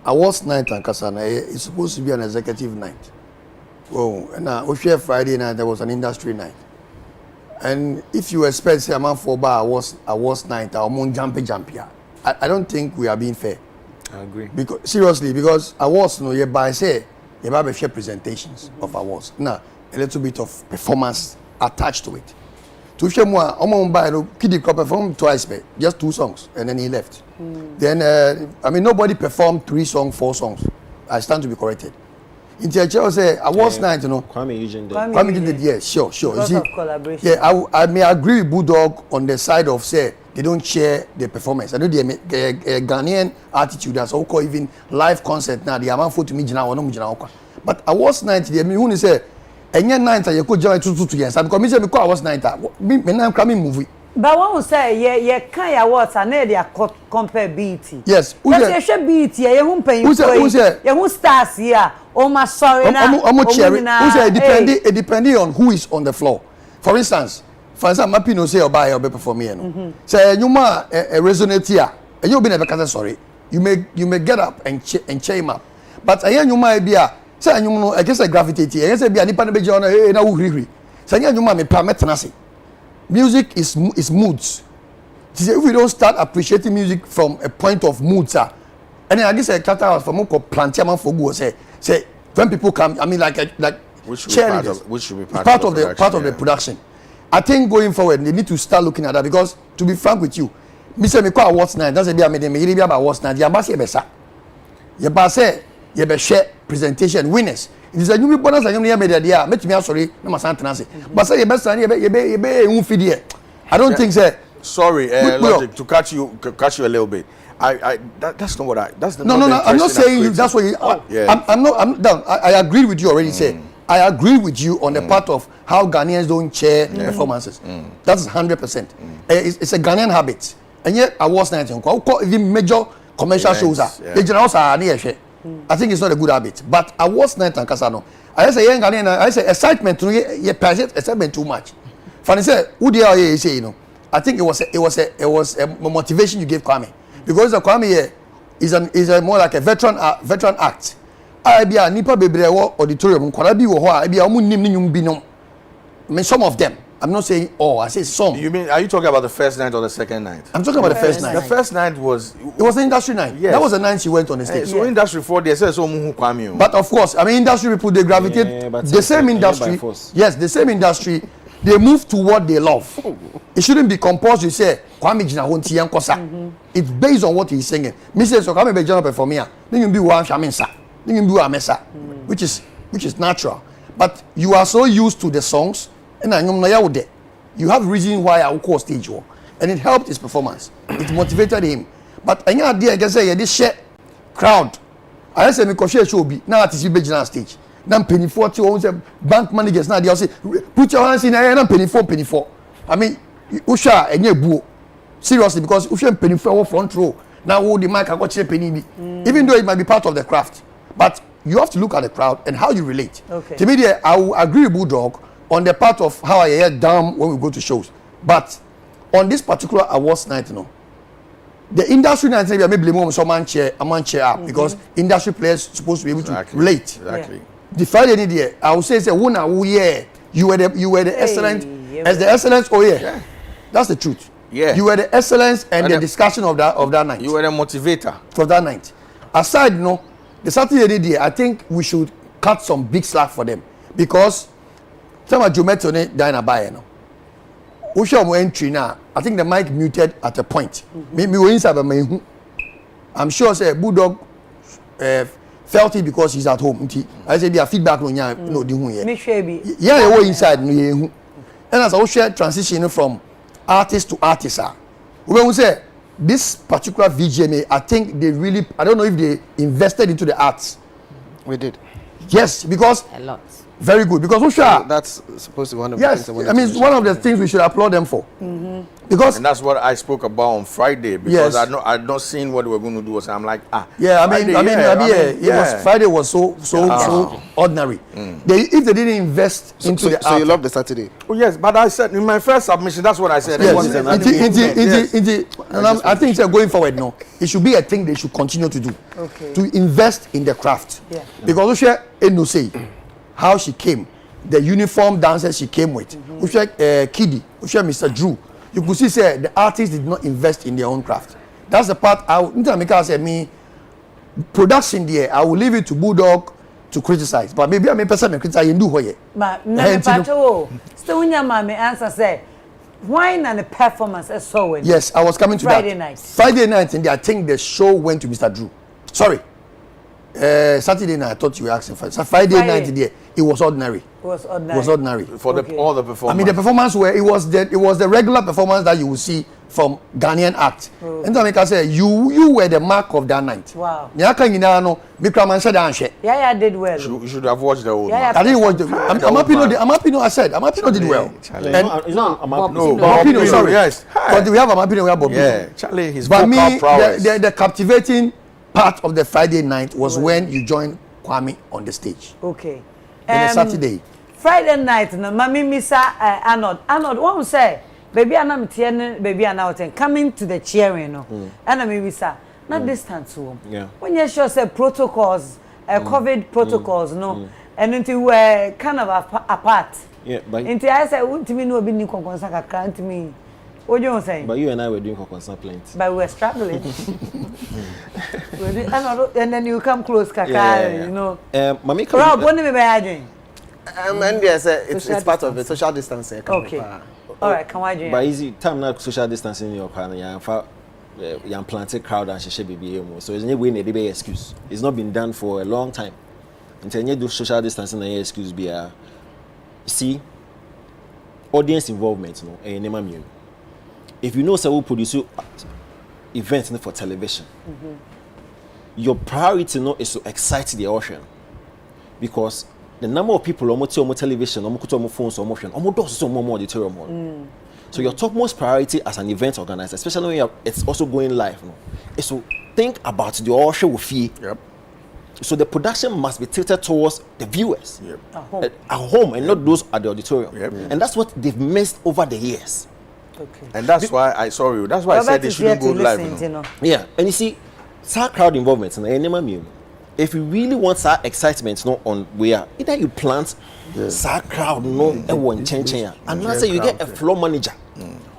awards night and Kasana is supposed to be an executive night. Oh, and now Friday night there was an industry night. And if you expect say a man for bar awards night or mon jump here, I don't think we are being fair. I agree. Because awards no by say you have a share presentations of awards. Now a little bit of performance attached to it. To share more, Kiddy performed twice, just 2 songs, and then he left. Then nobody performed 3 songs, 4 songs. I stand to be corrected. In the say awards night, Kwame Eugene did, yes, sure. Because of collaboration. Yeah, I may agree with Bulldog on the side of say they don't share the performance. I know the Ghanaian attitude that's also even live concert now. The amount for to me but awards night, they mean say any night you could join 2 years. Because me say me awards night. Me now coming movie. But one will say yeah kind awards and they compare BT. Yes. Because you should BT. You won't pay. Who stars here? Oh my sorry. It depending on who is on the floor. For instance, For example, Mapino say oba e perform here no. Say nyuma resonate here. And you be never can sorry. You may get up and cheer him up. But I nyuma e bia say nyuma no I guess I gravitate here. I guess bia nipa na be je na wo hiri. Say nyuma me pa metena se. Music is moods. If we don't start appreciating music from a point of mood, sir, and then I guess a Chatter House for more plantiaman for go say when people come, I mean like which should be part of the production. I think going forward they need to start looking at that because to be frank with you, me say me call awards night. That's a be about awards night. You must be say you be share presentation winners. It is a new bonus and you made the idea. Make me sorry, no my son say. But say you best you be I don't think say. Sorry, Logic, to catch you a little bit. That's not what I. That's the no. I'm not saying you. That's what you. Yeah. I'm done. I agree with you already. Say I agree with you on the part of how Ghanaians don't share performances. That's 100%. It's a Ghanaian habit, and yet awards night. Even major commercial shows are. I think it's not a good habit. But awards night and Kasano. I say young Ghanaian. I say excitement. You passionate excitement too much. Funny say, who do you say? You know. I think it was a motivation you gave Kwame because the Kwame here is a more like a veteran act. I be a nipa bebre auditorium kwala bi wo ho a be omu nim nyum bi no. I mean some of them. I'm not saying all. I say some. You mean are you talking about the first night or the second night? I'm talking about the first night. The first night was an industry night. Yes. That was the night she went on the stage. So industry for they say so mu Kwame. But of course, I mean industry people they gravitate the same industry. Yes, the same industry. They move to what they love. It shouldn't be compulsory. Say, Kwame Jina Honti Yankosa. It's based on what he's singing. Me say so Kwame be Jina performer. Then you be one shaminsa. Then you be a mesa, which is natural. But you are so used to the songs, and you have reason why I will call stage war, and it helped his performance. It motivated him. But any idea I can say this share crowd. I say me share show be now at be Jina stage. Now penny 40 owns bank managers now they say put your hands in there and penny 4. I mean Usha and buo. Seriously, because Usha penny 4 front row. Now hold the mic I got penny. Even though it might be part of the craft. But you have to look at the crowd and how you relate. Okay. To me, I will agree with Bulldog on the part of how I hear down when we go to shows. But on this particular awards night, the industry night maybe blame someone chair up because industry players supposed to be able to relate. Exactly. Yeah. The Friday day, I would say you were the excellence as the excellence. Oh yeah, that's the truth. Yeah, you were the excellence and the discussion of that night. You were the motivator for that night. Aside, the Saturday day, I think we should cut some big slack for them because some of Jometone Dina Bayano. Usha entry now. I think the mic muted at a point. Maybe we inside my. I'm sure say Bulldog. Felt it because he's at home. I said, "Be a feedback on ya no the who here." Yeah, they were inside and as I share transition from artist to artist. When we say this particular VGMA, I think they really, I don't know if they invested into the arts. We did. Yes, because a lot. Very good because Usha. That's supposed to be one of the things. Yes, I mean it's one of the things we should applaud them for. Because and that's what I spoke about on Friday because I'd not seen what they were going to do. So I'm like, yeah, Friday was so ordinary. If they didn't invest into the art. So you love the Saturday? Oh yes, but I said in my first submission that's what I said. Yes. I think going forward, it should be a thing they should continue to do. Okay. To invest in the craft. Yeah. Because Usha no say how she came, the uniform dancers she came with. Usha Kiddy, Usha Mr. Drew. You could see say the artists did not invest in their own craft. That's the part I would production there. I will leave it to Bulldog to criticize. But maybe I may person criticize and do what but no still when your mommy answer say why not the performance as so when yes, I was coming to Friday night. Friday night and I think the show went to Mr. Drew. Sorry. Saturday night I thought you were asking for. So Friday night there it was ordinary. It was ordinary. For all the performance. I mean the performance where it was the regular performance that you will see from Ghanaian act. And then I say you were the mark of that night. Wow. Yeah, did well. You should have watched the whole I didn't watch the Amapino I said Amapino did well. It's not Amapino, sorry. Yes. But we have Amapino, we have Bobby. Yeah, Charlie, his vocal prowess. The captivating part of the Friday night was when you joined Kwame on the stage. Okay. And the Saturday. Friday night no mami misa Arnold one say baby anam tie baby anawten coming to the cheering no and me misa not distance wo when you sure say protocols COVID protocols no and until we kind of apart but until I say untimi no obi ni konkonsa kakra untimi what you saying? But you and I were doing konkonsa plenty. But we were struggling. And then you come close kaka, you know. Mami Rob, what me be doing? And yes, it's part of it, social distancing. Okay. All right, come on, but easy time now social distancing in your car, you planted crowd and she baby. So it's no way a be excuse. It's not been done for a long time. Until you do social distancing, and excuse be see audience involvement, no, and name if you know someone produce events for television, your priority no is to excite the audience because the number of people on television, on phones, on motion, almost so more auditorium. So your topmost priority as an event organizer, especially when it's also going live, no, is to think about the audience will feel. Yep. So the production must be tilted towards the viewers Yep. at home and not those at the auditorium. Yep. And that's what they've missed over the years. Okay. And that's why I said they shouldn't go live. You know. Yeah, and you see, crowd involvement and if you really want that excitement, no, on where either you plant crowd, no, and change, and now say you get a floor manager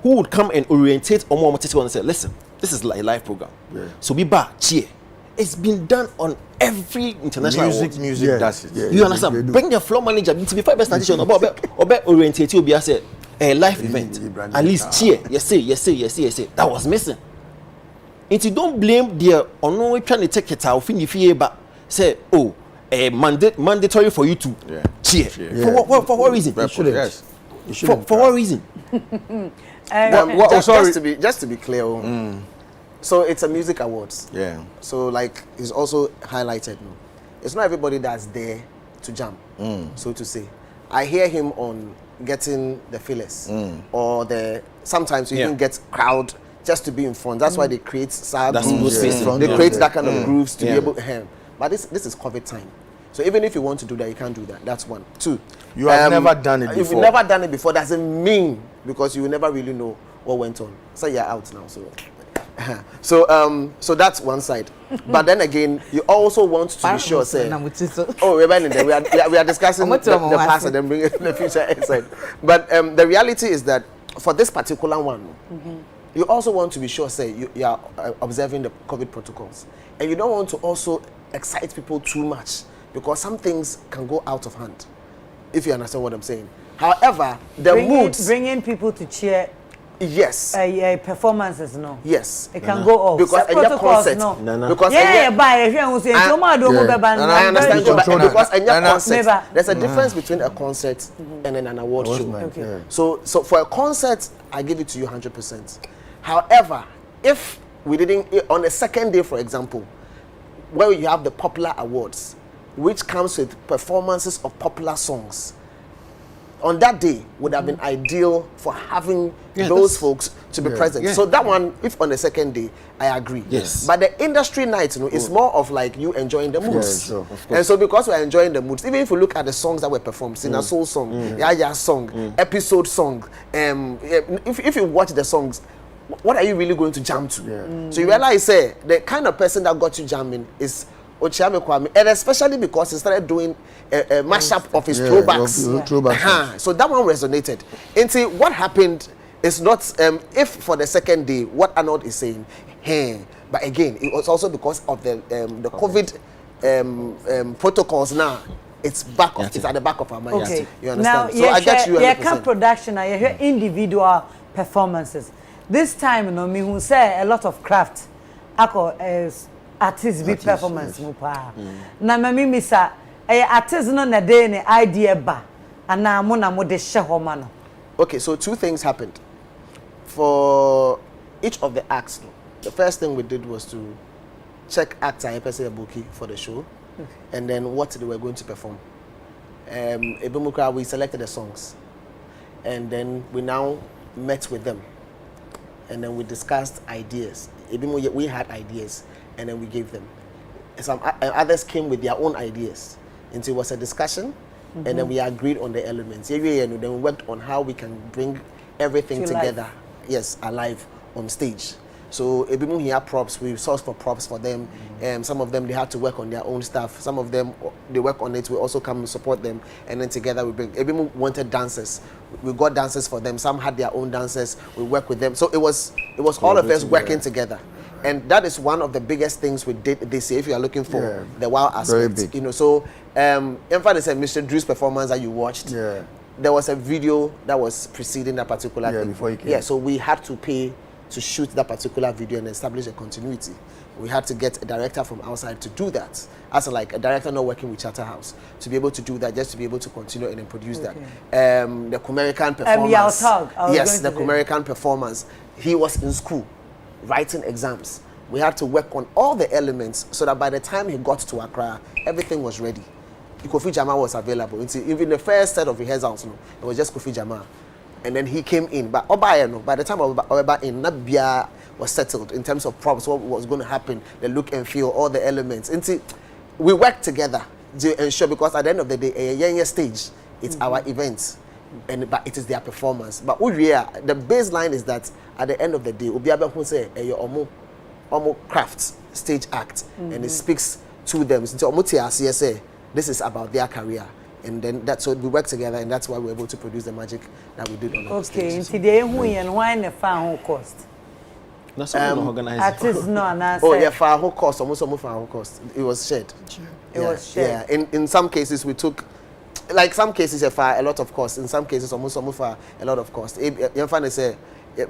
who would come and orientate or more and say, listen, this is like a live program, so be back, cheer. It's been done on every international music. That's it. You understand? Bring the floor manager to be first station or orientate you be as a live event. At least cheer. Yes, say. That was missing. And you don't blame the unknown trying to take it out. But say, mandatory for you to cheer. For what reason? For what reason? Just to be clear. So it's a music awards. Yeah. So like it's also highlighted. No? It's not everybody that's there to jam, so to say. I hear him on getting the fillers or sometimes you can get crowd just to be in front. That's why they create sad grooves. They create that kind of grooves to be able to hear. But this is COVID time. So even if you want to do that, you can't do that. That's one. Two. You have never done it before. If you've never done it before, doesn't mean because you will never really know what went on. So you're out now. So that's one side. But then again, you also want to be sure. Say, we are discussing the past and then bringing the future inside. But the reality is that for this particular one, you also want to be sure. Say you are observing the COVID protocols, and you don't want to also excite people too much because some things can go out of hand. If you understand what I'm saying. However, bringing people to cheer. Yes. Performances, no. Yes. It can go off. Because in your concert, no. Because I understand. Because in your concert, there's a difference between a concert and then an award show. Okay. So for a concert, I give it to you 100%. However, if we didn't on the second day, for example, where you have the popular awards, which comes with performances of popular songs. On that day would have been ideal for having those folks to be present. So that one, if on the second day, I agree. Yes. But the industry night, is more of like you enjoying the moods. And so because we're enjoying the moods, even if you look at the songs that were performed, Sina Soul song, Yaya song, episode song, if you watch the songs, what are you really going to jam to? So you realize, the kind of person that got you jamming is Ochiame Kwame, and especially because he started doing a mashup of his throwbacks. So that one resonated. And see, what happened is not if for the second day, what Arnold is saying, but again, it was also because of the COVID protocols now. It's it's at the back of our mind. Okay. You understand? Now, so I get you 100%. Yeah, production, I hear individual performances. This time, me who say a lot of craft. Artist big performance mo pa na mami misa artist no na dey ne idea ba ana mo na mo de hye ho ma no. Okay, so two things happened for each of the acts. The first thing we did was to check acts and person booking for the show, and then what they were going to perform. We selected the songs, and then we now met with them, and then we discussed ideas. We had ideas. And then we gave them. Some others came with their own ideas. And so it was a discussion. and then we agreed on the elements. And then we worked on how we can bring everything together. Yes, alive on stage. So Ebimu here props, we sourced for props for them. Some of them they had to work on their own stuff. Some of them they work on it. We also come and support them, and then together we bring. Ebimu wanted dancers. We got dancers for them. Some had their own dancers. We work with them. So it was all of us working together. And that is one of the biggest things we did this year. If you are looking for the wow aspect, you know. So, in fact, it's a Mr. Drew's performance that you watched. Yeah. There was a video that was preceding that particular thing. Before he came. Yeah. So we had to pay to shoot that particular video and establish a continuity. We had to get a director from outside to do that. As like a director not working with Charterhouse, to be able to do that, just to be able to continue and then produce that. The American performance. Yes, the American performance. He was in school, writing exams. We had to work on all the elements so that by the time he got to Accra, everything was ready. Kofi Jama was available. Even the first set of rehearsals, it was just Kofi Jama. And then he came in. But by the time Oba in, Nabia was settled in terms of props, what was going to happen, the look and feel, all the elements. We worked together to ensure, because at the end of the day, a young stage, it's our event. But it is their performance. But the baseline is that at the end of the day, Obiabe who say omo craft stage act, and it speaks to them. So this is about their career, and then that's what we work together, and that's why we're able to produce the magic that we did on the stage. Okay, today and why the fan cost? That's what organized. Artists no. Oh yeah, for whole cost, almost for whole cost. It was shared. It was shared. Yeah, in some cases we took. Like some cases, a lot of cost. In some cases, almost for a lot of cost. You say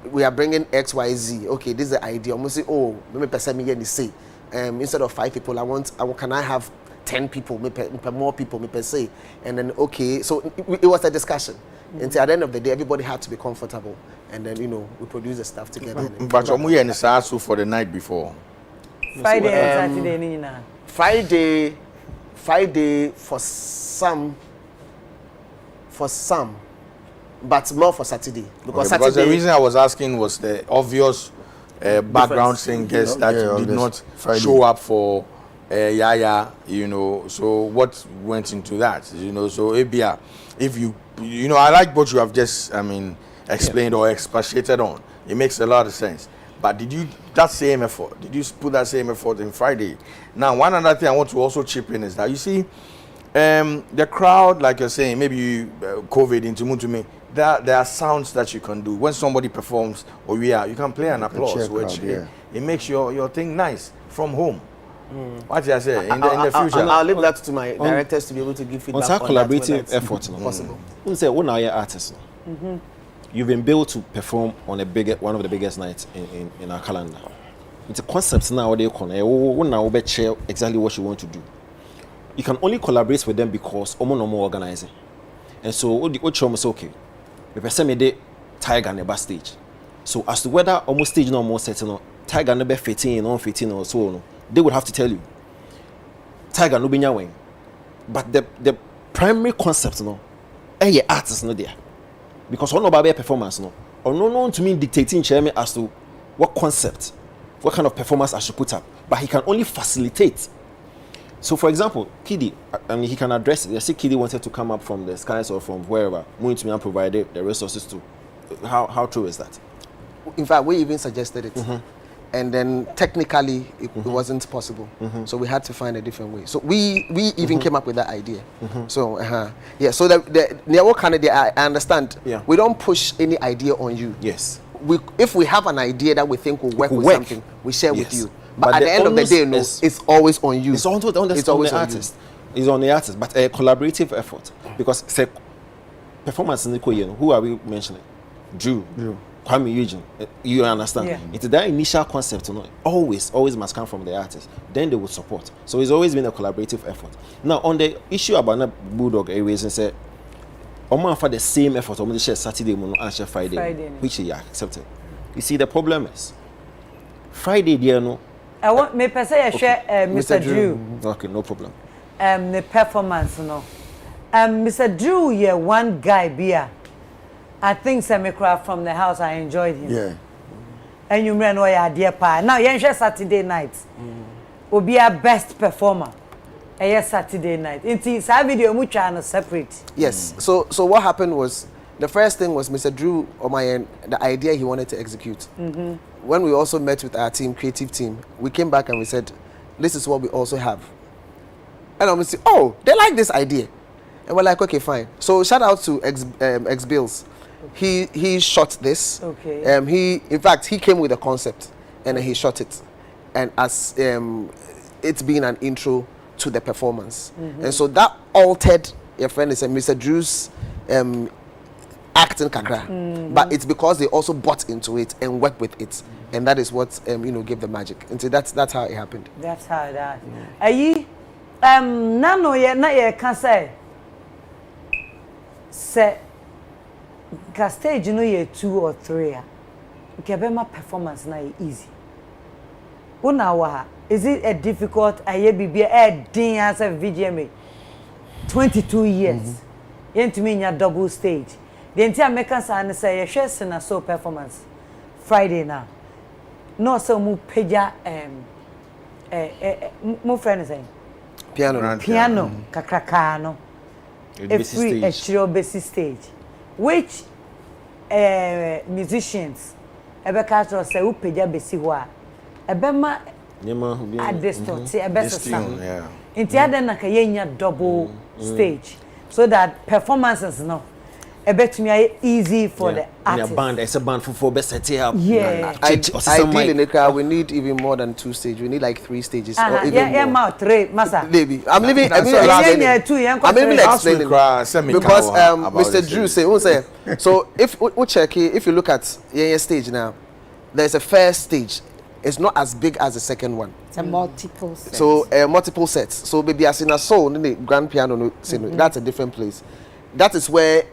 we are bringing X, Y, Z. Okay, this is the idea. Almost say, oh, maybe say, instead of 5 people, can I have 10 people, maybe more people, maybe say, and then okay. So it was a discussion. Until at the end of the day, everybody had to be comfortable, and then we produce the stuff together. But we and Sasu for the night before. Friday and Saturday, Friday for some, but more for Saturday. Because the reason I was asking was the obvious background singers that did not show up for Yaya, so what went into that, so Abia, if you I like what you have just, explained or expatiated on. It makes a lot of sense. But did you put that same effort in Friday? Now, one other thing I want to also chip in is that, you see, the crowd, like you're saying, maybe COVID into me, there are sounds that you can do. When somebody performs, you can play an applause, which it makes your thing nice from home. What did I say? In the future? I'll leave that to my directors to be able to give feedback on collaborative effort. Possible. You say, when are you artists? You've been built to perform on one of the biggest nights in our calendar. It's a concept now they can exactly what you want to do. You can only collaborate with them because omo organizing. And so what show is okay. The person made it Tiger on the backstage. So as to whether almost stage no more setting, Tiger no be fitting or so no, they would have to tell you. Tiger no be nyawing. But the primary concept artist no there. Because one about performance or no to me dictating chairman as to what concept, what kind of performance I should put up. But he can only facilitate. So for example, Kiddy, he can address it. Let's say Kiddy wanted to come up from the skies or from wherever, moving to me and provided the resources to. How true is that? In fact, we even suggested it. And then technically it wasn't possible. So we had to find a different way. So we even came up with that idea. So so I understand. Yeah. We don't push any idea on you. Yes. If we have an idea that we think will work with something, we share with you. But at the end of the day, it's always on you. It's always on the artist. It's on the artist, but a collaborative effort. Because say performance in the who are we mentioning? Drew. Kwame Eugene, you understand? Yeah. It's that initial concept, always must come from the artist. Then they will support. So it's always been a collaborative effort. Now, on the issue about Bulldog Airways, and say, for the same effort, I'm share Saturday, and share Friday, which is accepted. You see, the problem is Friday, I want me per se share Mr. Drew. Okay, no problem. The performance, Mr. Drew, one guy beer. I think Mcbrown from the house, I enjoyed him. Yeah. And you know dear pa. Now, you Saturday night will be our best performer. Yes, Saturday night. It's a video much separate. Yes. So what happened was the first thing was Mr. Drew on my end, the idea he wanted to execute. When we also met with our team, creative team, we came back and we said, this is what we also have. And I'm saying, oh, they like this idea. And we're like, okay, fine. So shout out to X Bills. He shot this. Okay. In fact, he came with a concept and then he shot it. And as it's been an intro to the performance. And so that altered, your friend is Mr. Drew's acting kakra. But it's because they also bought into it and worked with it. And that is what gave the magic. And so that's how it happened. That's how it happened. Nano ye na ye can say stage no ye 2 or 3 Kebema performance na easy. Una wa is it a difficult aye bibia din as a VGMA 22 years. Yentimi nya double stage. The entire American say say ye hwe na so performance Friday now. No so mu peja mo friend saying piano kakraka no free a Showbiz stage which musicians ebeka to say upeja besi ho a ebema adistort ebesa inti aden na ka yenya double stage so that performances no ebetumi easy for the artist. Band, it's a band for best set up. Yeah. Ideally, in a car, we need even more than 2 stages. We need like 3 stages or even more. 3, Masa. Maybe. I'm leaving explaining. Because Mr. Drew say, so if you look at your stage now, there's a first stage. It's not as big as the second one. It's a multiple set. So multiple sets. So maybe as in a soul, in the grand piano, that's a different place. That is where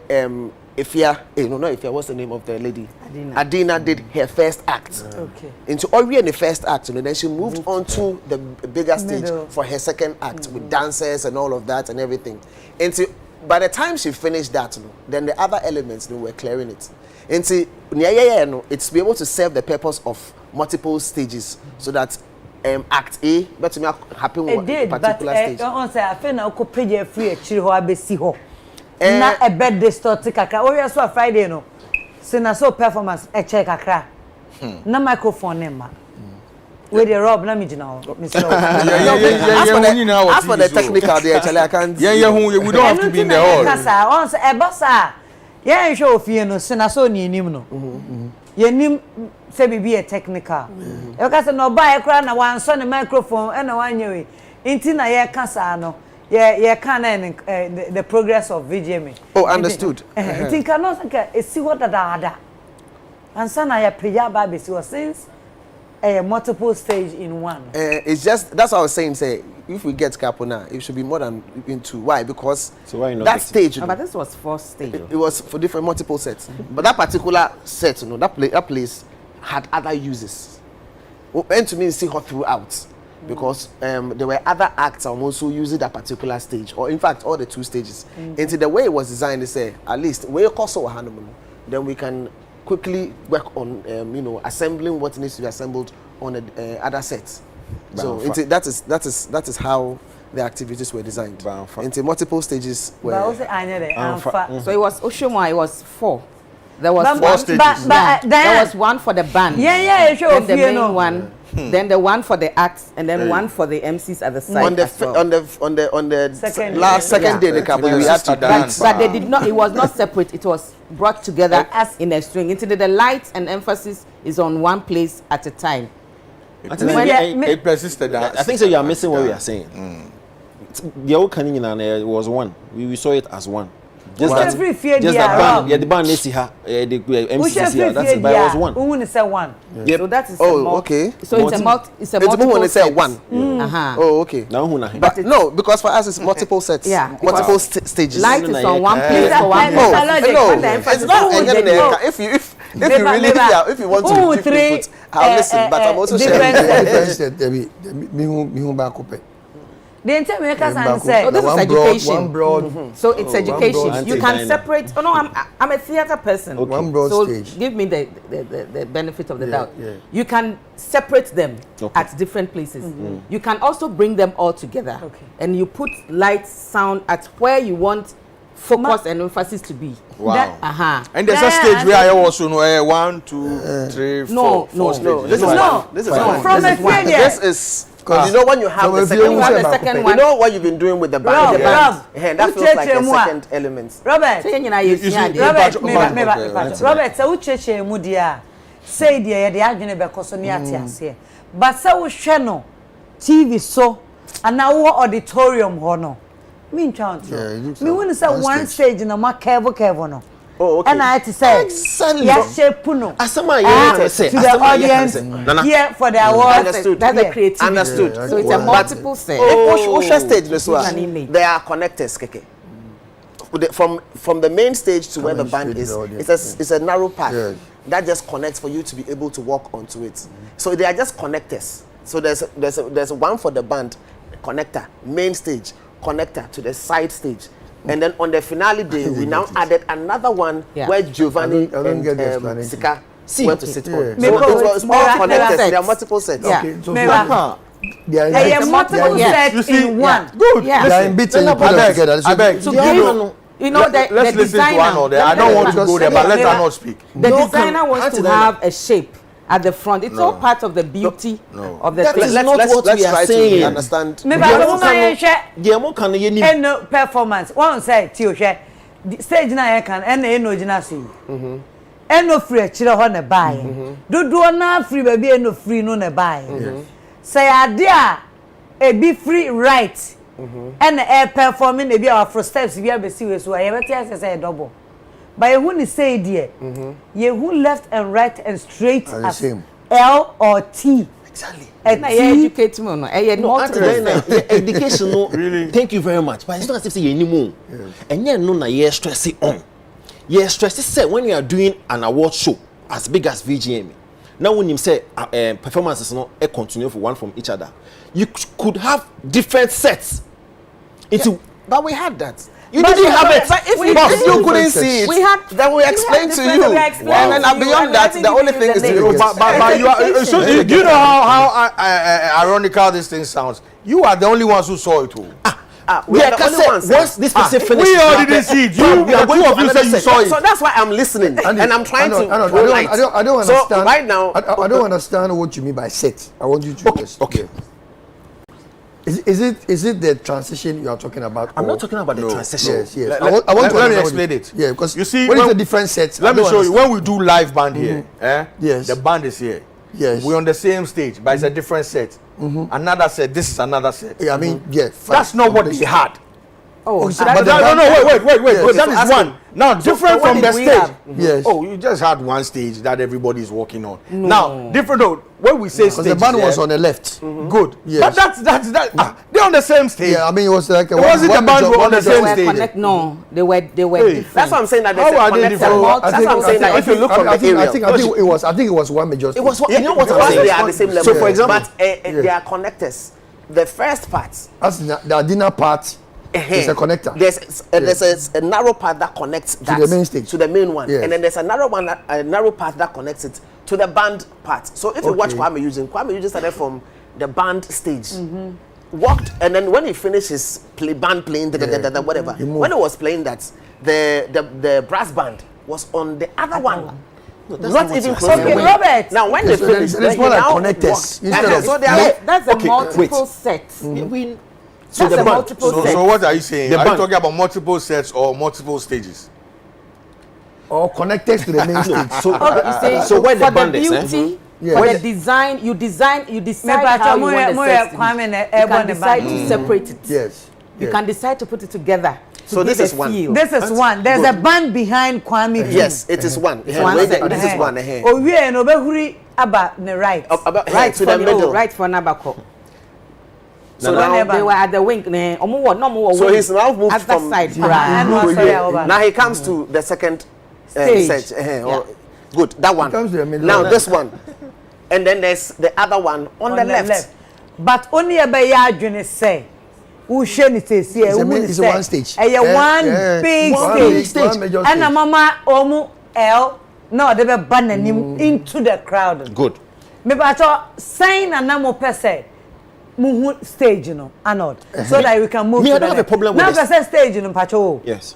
what's the name of the lady? Adina did her first act. Okay. Into already in the first act, and then she moved on to the bigger stage for her second act with dancers and all of that and everything. And so by the time she finished that, then the other elements were clearing it. And so it's to be able to serve the purpose of multiple stages so that act A but me happen with a particular stage. On say I feel na ko page free e chiri ho abesi ho. Na a bed distort kakra. O we so Friday no. Se na so performance e check kakra. Na microphone nema. We the rob na me gina ho. Mr. As for the technical they actually I can't. We don't have to be in the hall. Kasa on say e bossa. Yeah show ofie no se na so ni enim no. Yenim say be a technical. You can say no buy kra na wan so the microphone and na wan yewe. Inti na ye kasa no. Yeah, can the progress of VGMA. Oh, understood. I think I know see what that. And son I prayer baby since a multiple stage in one. It's just that's what I was saying. Say if we get Capona, it should be more than in 2. Why? Because that stage. But this was 4 stages. It was for different multiple sets. But that particular set, that place had other uses. And to me, see her throughout. Because there were other acts also using that particular stage, or in fact all the 2 stages. And the way it was designed, they say at least where also then we can quickly work on assembling what needs to be assembled on the other sets. So that is how the activities were designed. Into multiple stages. So it was Oshomwa. It was 4. There was 4 stages. There was one for the band. Sure. The main one. Then the one for the acts, and then one for the MCs at the side. On the second day, we had to dance. But they did not. It was not separate. It was brought together as in a string. Into the light and emphasis is on one place at a time. It persisted. I think so. You are missing what we are saying. It was one. We saw it as one. Just that band, the band is here, the MCs here. That's it. But it was one. Who will say one? So that is okay. So it's a multiple say one. Oh, okay. But no, because for us it's multiple sets. Yeah, multiple stages. Light is on one place for one. It's not. If you want to give input, I'll listen. But I'm also sharing. The entire Americans say, oh, this is education. One broad. So it's education. broad You can separate. Oh no, I'm a theater person. Okay. One broad so stage. give me the benefit of the doubt. Yeah. You can separate them at different places. You can also bring them all together. Okay. And you put light, sound at where you want focus and emphasis to be. Wow. And there's a stage where I also know 1, 2, 3, 4. No. This is one. This is one. From the failure. This is. You know when you have the second one. You know what you've been doing with the band. That feels like a second element. Robert, Robert, so ucheche mu dia say dia ye adwene be koso ne ate but say wo hwe no TV so ana wo auditorium ho no me ntwa nto me won say one stage na ma kevo no. Oh, okay. And I had to say, yes, Puno. To the audience, here for the award. Understood. That's the creativity. Understood. So it's a multiple set. Stage, there are connectors, Keke. From the main stage to where the band is, it's a narrow path that just connects for you to be able to walk onto it. So they are just connectors. So there's one for the band, connector, main stage, connector to the side stage. And then on the finale day, we now added another one where Giovanni and Sika went to sit on. So it was all connected. There are multiple sets. Yeah. Okay, so there are multiple sets in one. Good. Yeah. They are in between. I beg. So you know the designer. I don't want to go there, but let her not speak. The designer wants to have a shape at the front. It's all part of the beauty of the thing. That's not what we are saying. Understand? Maybe no performance. One say Tiohwe stage na can no gina see. No free chire ho na buy. Dodo na free baby no free no na buy. Say ade a be free right. And air performing e be our for steps we be see we so e better say double. But you who say dear, you who left and right and straight as L or T. Exactly. Educate me, no. Education, no. Really. Thank you very much. But it's not as if say anymore. And you know na you stress it on. You stress it say when you are doing an award show as big as VGM. Now when you say performances no continue for one from each other, you could have different sets. But we had that. You didn't have it. But if you couldn't see it, then we explained to you. And then beyond that, the only thing is to do. But you are. So do you know how ironical this thing sounds? You are the only ones who saw it. We are the only ones. Once this person finished, we all didn't see it. You saw it. So that's why I'm listening and I'm trying to. I don't understand. So right now, I don't understand what you mean by set. I want you to. Okay. Is it the transition you are talking about? I'm not talking about the transition. Yes. Let me explain it. Yeah, because you see, what is the different sets? Let me show you. When we do live band here, yes, the band is here. Yes, we're on the same stage, but it's a different set. Another set. This is another set. Yeah, I mean, that's not what they had. Oh, so wait. Yes. That is one. Now, different from the stage. Yes. Oh, you just had one stage that everybody is working on. No. Now, different though. When we say stage, the band was on the left. Good. Yes. But that's they're on the same stage. Yeah, I mean, it was like it wasn't the band on the same stage. No, they were different. That's what I'm saying. That how are they different? That's what I'm saying. That if you look from the area, I think it was one major stage. It was. You know what I'm saying? They are the same level. So, for example, but they are connectors. The first part. That's the dinner part. It's a connector. There's a narrow part that connects that to the main stage, to the main one, and then there's a narrow part that connects it to the band part. So if you watch Kwame Eugene started from the band stage, walked, and then when he finished his band playing, whatever, when he was playing that, the brass band was on the other one. No, not even close. Okay, Robert. Now when they finish, it's more like connectors. So that's a multiple set. So the multiple sets. So what are you saying? Are you talking about multiple sets or multiple stages? Or connected to the main stage. So where the band is, for the design, you decide how you want the sets to be. You can decide to separate it. Yes. You can decide to put it together. So this is one. This is one. There's a band behind Kwame. Yes, it is one. This is one. Oh, we are no behuri about the right. Right to the middle. Right for Nabako. So now they were at the wing. So he's now moved from side. Now he comes to the second stage. Good, that one. Now this one, and then there's the other one on the left. But only a bayadjune say who share it is here. It's one stage. One big stage. And a mama omu L. No, they be banning him into the crowd. Good. Maybe I thought sign a number per se. Move stage, you know, Arnold, so that we can move. Me, I don't have a problem with this. Now, stage, you know, Pacho. Yes.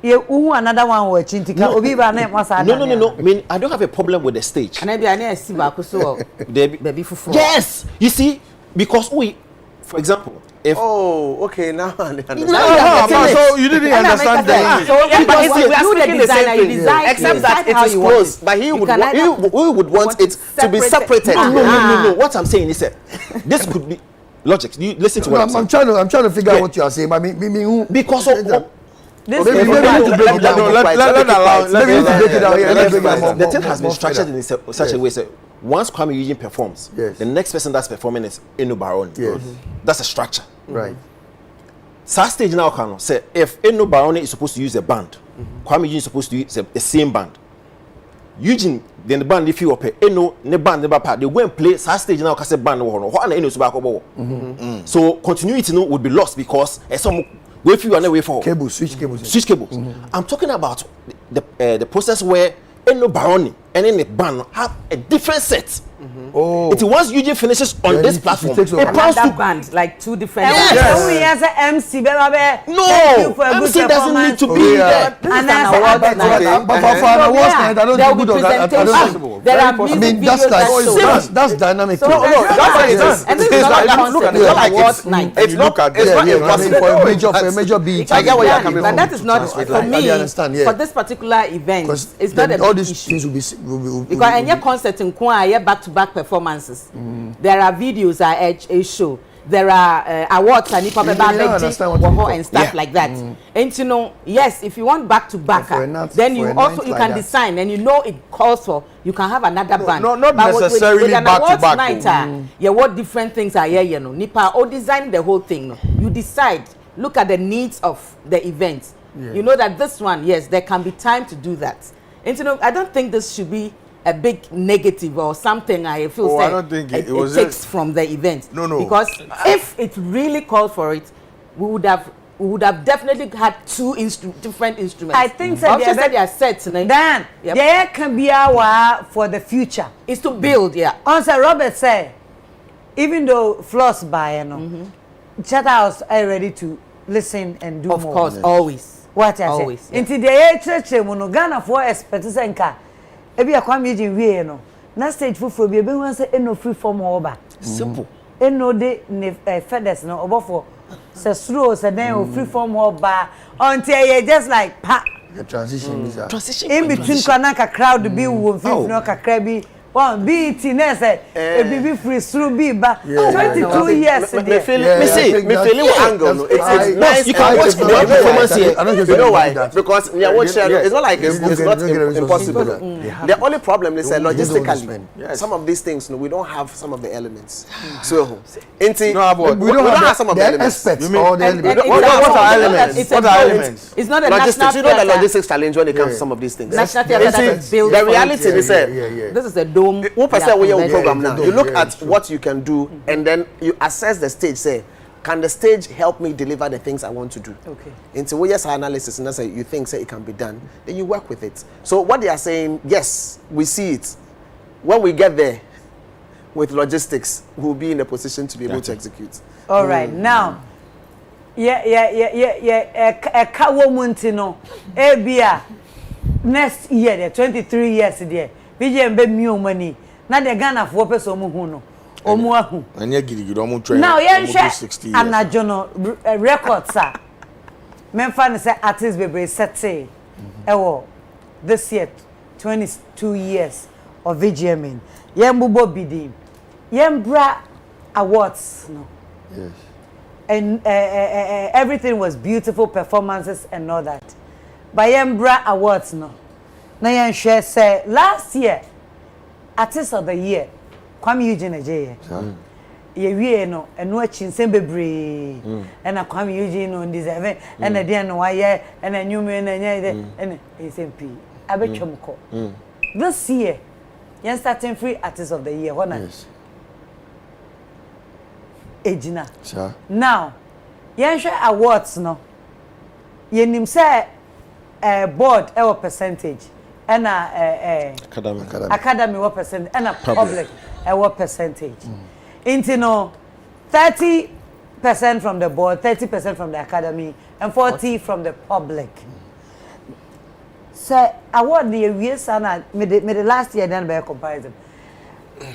You another one watching. No, no. I mean, I don't have a problem with the stage. And maybe I need to see back so baby for. Yes, you see, because for example, if okay, now I understand. So you didn't understand that. So because we are speaking the same thing, except that it is close. But he would want it to be separated. No. What I'm saying is that this could be logic. You listen to what I'm saying. I'm trying to figure out what you are saying. But me because of maybe we need to break it down. The thing has been structured in such a way that once Kwame Eugene performs, the next person that's performing is Mcbrown. Yes. That's a structure. Right. So stage now can say if Mcbrown is supposed to use a band, Kwame Eugene is supposed to use the same band. Eugene, then the band if you up ne band never part, they go and play so stage now can say band so continuity would be lost because some if you are away for switch cables. I'm talking about the process where Mcbrown and then the band have a different set. It once Eugene finishes on this platform, it plans to band like two different. MC, no, MC doesn't need to be there. There are music videos that's dynamic. It's not impossible for a major beat. I get where you're coming from. But that is not for me. For this particular event, it's not a big issue. Because any concert in Kwa, back-to-back performances. There are videos I show. There are awards and stuff like that. And you know, yes, if you want back-to-back, then you can design and you know it calls for. You can have another band. Not necessarily back-to-back. Yeah, what different things are here? You know, Nipa or design the whole thing. No? You decide. Look at the needs of the event. You know that this one, yes, there can be time to do that. And you know, I don't think this should be a big negative or something. I feel I don't think it was takes just from the event. No. Because if it really called for it, we would have definitely had two different instruments. I think so. They are set. Dan, there can be our for the future. Is to build, yeah. Also, Robert said, even though floss by, you know, Chatterhouse are ready to listen and do more. Of course, always. What I always, say. Into the church, Ghana for experts and car. Ebi akwam Eugene wie no. Na stage fufu bi ebe wan say no free form over. Simple. No de ne feathers no obofo. Se slow se then free form over until you just like pa. The transition is transition in between kwanaka crowd be wo fit no kakra bi. One BT na say e be free through be ba 22 years me feeling angle. It's nice. You can watch the performance here. You know why? Because it's not like it's not impossible. The only problem is logistically. Some of these things, we don't have some of the elements. So, we don't have some of the elements. What are elements? What are elements? It's not a logistics. You know the logistics challenge when it comes to some of these things. The reality is this is a program now. You look at what you can do and then you assess the stage. Say, can the stage help me deliver the things I want to do? Okay. Into yes analysis and that's you think say it can be done, then you work with it. So what they are saying, yes, we see it. When we get there with logistics, we'll be in a position to be able to execute. All right, now. A kawomuntino. Ebia next year, the 23 years there. BJ mbe mi omani na de Ghana for person omu hu no omu ahu anya girigiri omu train now yen hwe anajo no records a memfa ne say artist bebre sete ewo this year 22 years of VGM yen bubo bidim yen bra awards no yes and everything was beautiful performances and all that but yen bra awards no na yan share say last year artist of the year Kwame Eugene Eje ye wie no eno achi nsem bebre na Kwame Eugene no deserve na de no waye na nyume na nya na SMP abetwam ko this year yan starting free artist of the year hona yes Ejina sure now Yensha awards no. Yenim say board our percentage. And academy what percent and a public what percentage. Into no 30% from the board, 30% from the academy, and 40% from the public. So award the years and me the last year then by comparison.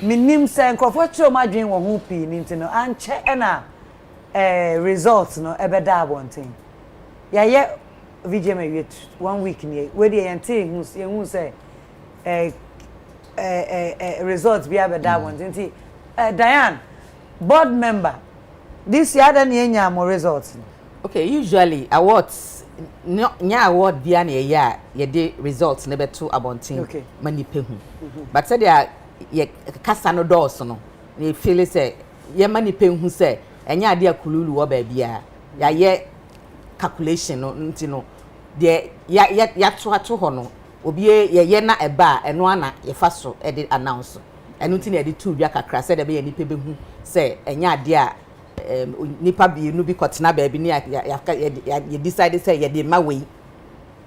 Me nim say nkrofo chiro ma dwen wo ho pii ni ntino anche na results no ebeda abonten. Ya ye VJ me wait 1 week ni we dey ente hu say results be abeda abonten ti Diane board member this year then nya more results. Okay, usually awards nya award bia na ye de results ne beto abonten manipe hu. But say there ye kasa no doors no ye feel say ye manipe hu say enya ade akululu wo ba bia ya ye calculation no ntino de ya to ho no obi ye na eba eno ana ye fa so e de announce eno ntino ye de tu bia kakra say de be ye nipa be hu say enya ade a nipa bi no bi kotena ba bi ni ya decide say ye de ma we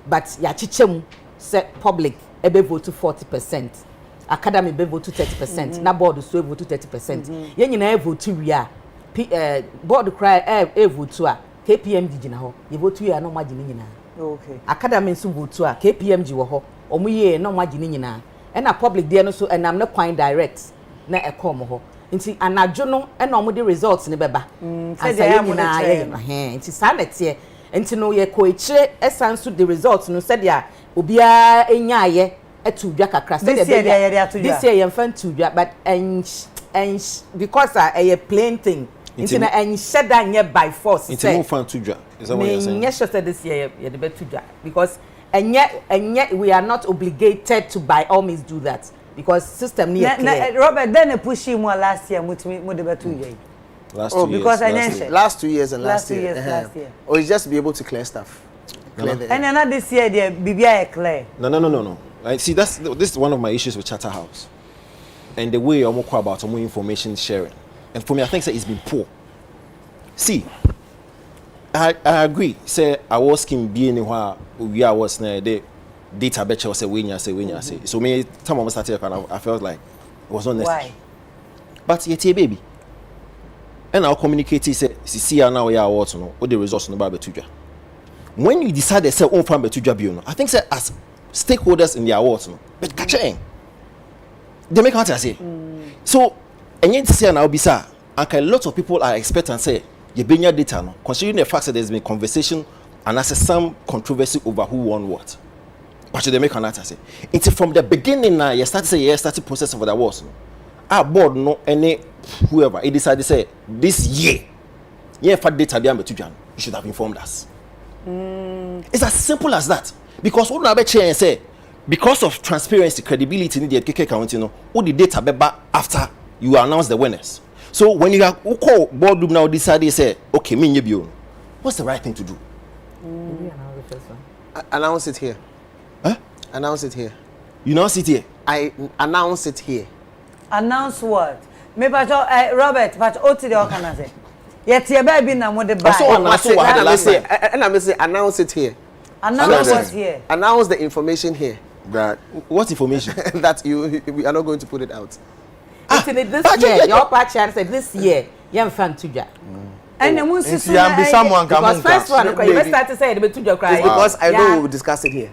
but ya chichem say public e be vote 40%. Academy be vote 30%, na board so vote 30%. Ye nyina e vote wi a board cry e vote a KPM gina ho. Ye vote wi a no magine nyina. Okay. Academy so vote a KPM gi wo ho. Omo ye no magine nyina. E na public there no so enam na kwan direct na e come ho. Nti anajo no e na omo de results ne beba. Asa ye nyina ye nti sa na tie. Nti no ye ko echire esanso the results no said ya obia enya ye etu dwa kakra say this year you fan to dwa but and because a plain thing into na and said that nye by force into no fan to dwa is that what you're saying? Yes, just this year you the better dwa because and yet we are not obligated to by all means do that because system near Robert then push him more last year mo the better dwa last 2 years because last 2 years and last year or it's just be able to clear stuff and another this year there bibia clear no. I see this is one of my issues with Charterhouse and the way I'm talking about more information sharing. And for me, I think it's been poor. See, I agree. Say I was can be anywhere we are was now the data betcha say when you say. So me time I started I felt like it was not necessary. Why? But yet baby. And I'll communicate say see now we are what no what the results no ba betuja. When you decide to say on farm betuja bi no, I think say as stakeholders in the awards no but catching they make what I say so and yet say now bisa and a lot of people are expecting say you bring your data no considering the fact that there's been conversation and as some controversy over who won what but they make an answer say it's from the beginning now you start to say you started process of the awards no our board no any whoever it decided to say this year yeah for data behind you should have informed us. It's as simple as that. Because what I change say because of transparency, credibility in the KK county, you know, all the data be back after you announce the winners. So when you call boardroom now decide they say, okay, me you what's the right thing to do? Announce it here. Huh? Announce it here. You announce it here? I announce it here. Announce what? Me but Robert, but what did you can say? Yet your baby na mo de buy. And I say announce it here. Announce what's here. Announce the information here. That what information? That we are not going to put it out. This year, your patch said this year, young fan to Jack. And the moon is be someone because first one, you start to say it to your cry. Because I know we will discuss it here.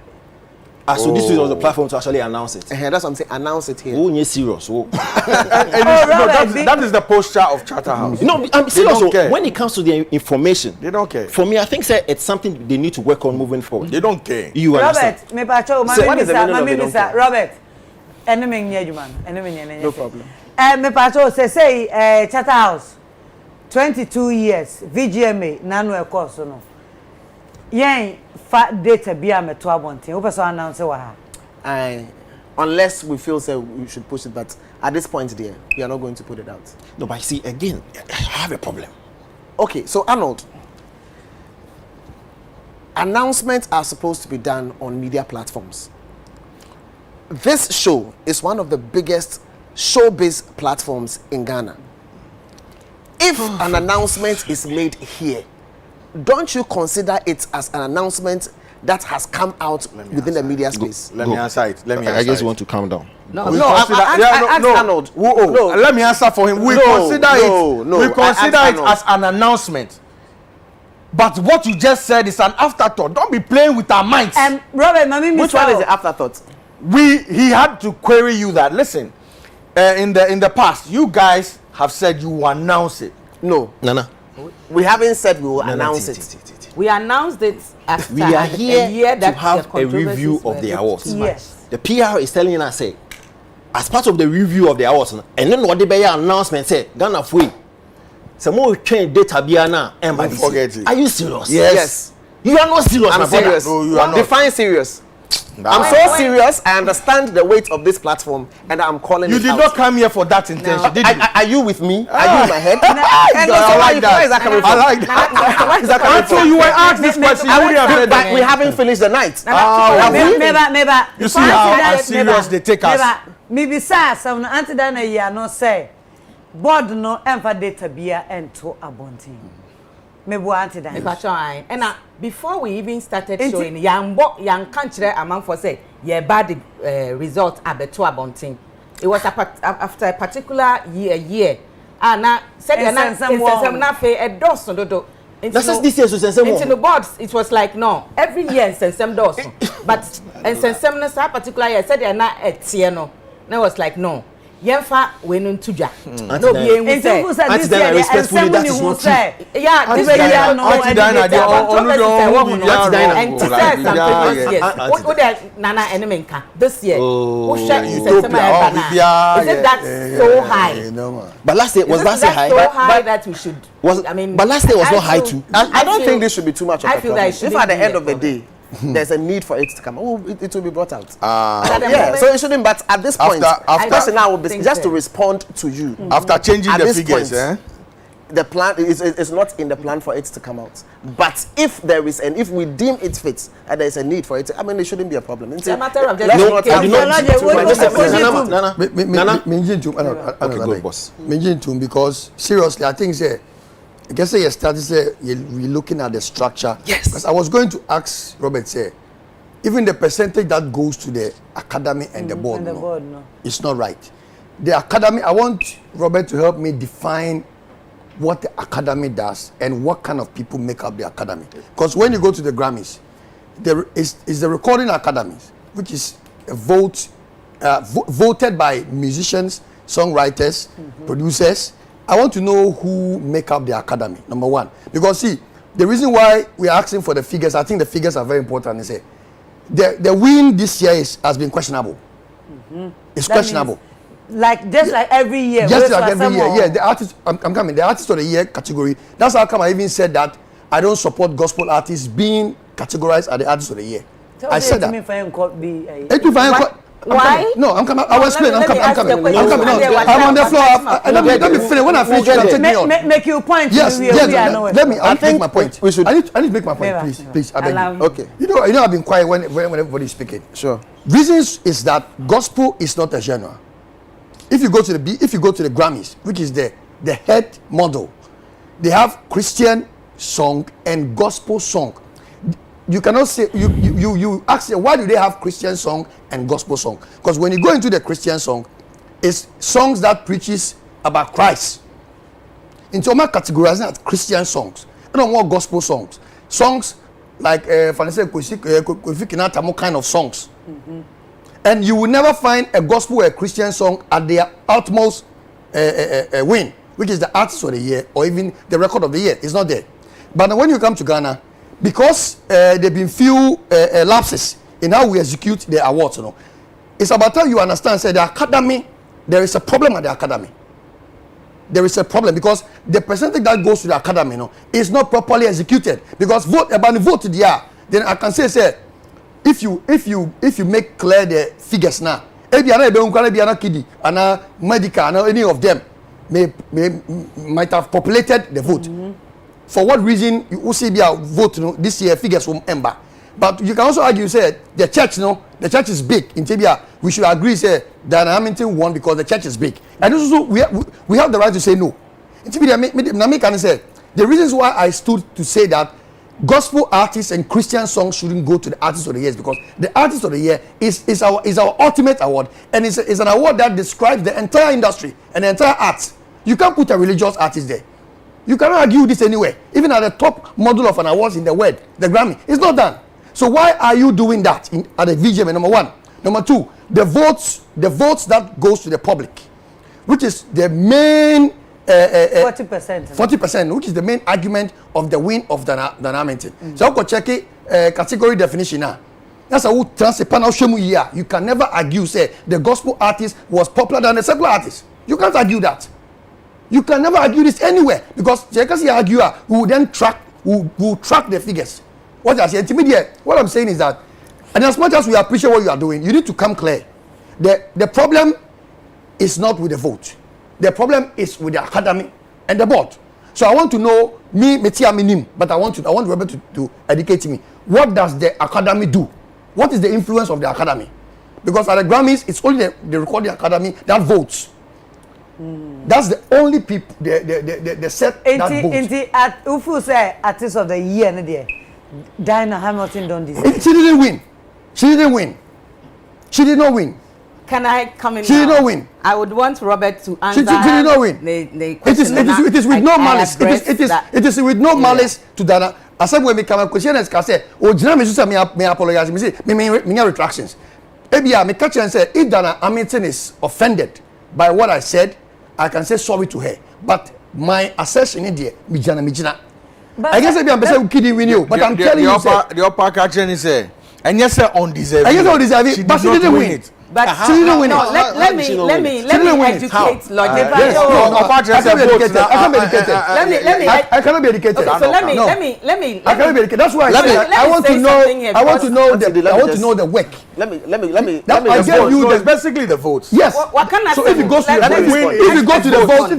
So this was the platform to actually announce it. That's what I'm saying. Announce it here. Oh, you're serious. Oh. That is the posture of Charterhouse. No, I'm serious. So when it comes to the information, they don't care. For me, I think it's something they need to work on moving forward. They don't care. You understand? Robert, me pacho, Mr. Robert. No problem. Me pacho say Charterhouse 22 years VGMA nanu e course no. Yen fa data bia me to abontin. Wo person announce wa ha. Unless we feel say we should push it, but at this point there, we are not going to put it out. No, but see again, I have a problem. Okay, so Arnold, announcements are supposed to be done on media platforms. This show is one of the biggest showbiz platforms in Ghana. If an announcement is made here, don't you consider it as an announcement that has come out within the media space? Let me answer it. I guess you want to calm down. No, I asked Arnold. No, let me answer for him. We consider it as an announcement. But what you just said is an afterthought. Don't be playing with our minds. Robert, which one is the afterthought? He had to query you that. Listen, in the past, you guys have said you will announce it. No, Nana, we haven't said we will announce it. We announced it after we are here that to have a review of the awards. Yes. The PR is telling us, say, as part of the review of the awards, and then what the announcement say, Ghana free. Some more train data biana and Don't forget it. Are you serious? Yes. You are not serious. I'm serious. No, you are not. Define serious. I'm so serious. I understand the weight of this platform, and I'm calling You it did out. not come here for that intention, did you? Are you with me? Are you in my head? I like that. Where is that coming from? I like that. Where is that coming Until from? you were asked this question, you would have said that. We haven't finished the night. Maybe. You see how serious they take us. Maybe some anti dana ya no say board no emfa data bia ento abontin. Maybe anti dana. And before we even started showing, young country among for say, yeah, bad result at the 2 abontin. It was after a particular year. And now said a dozen do. That's just this year, so into the boards, it was like no, every year and some doors. But and some particular year said they're not at Tiano. Now was like no. Yemfa wenu tuja. No be enu say. This year respectfully that is not true. Yeah, this year no. And to say some previous years. What would Nana enemenka this year? Is it that so high? But last year was that high? So high that we should. But last year was not high too. I don't think this should be too much of a problem. If at the end of the day there's a need for it to come, it will be brought out. So it shouldn't. But at this point, question now will be just to respond to you. After changing at the this figures, point, the plan is not in the plan for it to come out. But if there is, and if we deem it fits, and there is a need for it, it shouldn't be a problem. It's a matter of just because seriously, I think I guess you started say we're looking at the structure. Yes. Because I was going to ask Robert say, even the percentage that goes to the academy and the board, it's not right. The academy, I want Robert to help me define what the academy does and what kind of people make up the academy. Because when you go to the Grammys, there is the recording academy, which is a vote voted by musicians, songwriters, producers. I want to know who make up the academy, number one. Because see, the reason why we are asking for the figures, I think the figures are very important. Is the win this year has been questionable. It's questionable. Like every year. Just like every year, yeah. The artist, I'm coming. The artist of the year category. That's how come I even said that I don't support gospel artists being categorized as the artist of the year. So I said that. Why? No, I'm coming. I will explain. I'm coming. I'm on the floor. Let me finish. When I finish, you can take me on. Make your point. Yes. Let me. I need my point. I need to make my point. Please. I beg you. Okay. You know, I've been quiet when everybody is speaking. Sure. Reasons is that gospel is not a genre. If you go to the Grammys, which is the head model, they have Christian song and gospel song. You cannot say you ask why do they have Christian song and gospel song? Because when you go into the Christian song, it's songs that preaches about Christ. Into my categorizing as Christian songs. I don't want gospel songs. Songs like kind of songs. And you will never find a gospel or a Christian song at their utmost win, which is the artist of the year or even the record of the year. It's not there. But when you come to Ghana, because there have been few lapses in how we execute the awards, it's about time you understand, say the academy, there is a problem at the academy. There is a problem because the percentage that goes to the academy is not properly executed. Because vote there, then I can say, if you make clear the figures now, kidi and medical and any of them might have populated the vote. For what reason you see their vote this year figures from Ember. But you can also argue say the church the church is big in Tibia. We should agree say that Hamilton won because the church is big. And also we have the right to say no. In Tibia, can say the reasons why I stood to say that gospel artists and Christian songs shouldn't go to the artist of the year because the artist of the year is our ultimate award, and it's an award that describes the entire industry and the entire art. You can't put a religious artist there. You cannot argue this anywhere. Even at the top model of an awards in the world, the Grammy, it's not done. So why are you doing that at the VGM? Number one. Number two, the votes that goes to the public, which is the main 40%. 40%, which is the main argument of the win of Dan Hamilton. So I could check it category definition now. That's a who transit panel shemu year. You can never argue say the gospel artist was popular than the secular artist. You can't argue that. You can never argue this anywhere because Jekasi arguer who will then track the figures. What I say, intermediate. What I'm saying is that, and as much as we appreciate what you are doing, you need to come clear. The problem is not with the vote. The problem is with the academy and the board. So I want to know but I want Robert to educate me. What does the academy do? What is the influence of the academy? Because at the Grammys, it's only the recording academy that votes. That's the only people the set that votes. At Ufu say artist of the year there. Diana Hamilton don't deserve. She didn't win. She did not win. Can I come in? She did not win. I would want Robert to answer. She did not win. The It is with no malice. It is with no malice to Dana. As I when me come question as say, "Oh, Jina me say me apologize." Me say me retractions. Ebia me catch and say, if Dana Hamilton is offended by what I said, I can say sorry to her. But my assertion in there, me jina. I guess I'm saying kidding with you, but I'm telling you, the upper catching is and yes, sir, undeserved. I guess undeserved, but she didn't win it. But she didn't win it. Let me educate Lord. I cannot be educated. So let me. I cannot be educated. That's why I want to know the work. Let me. It's basically the votes. Yes. What can I so say? if you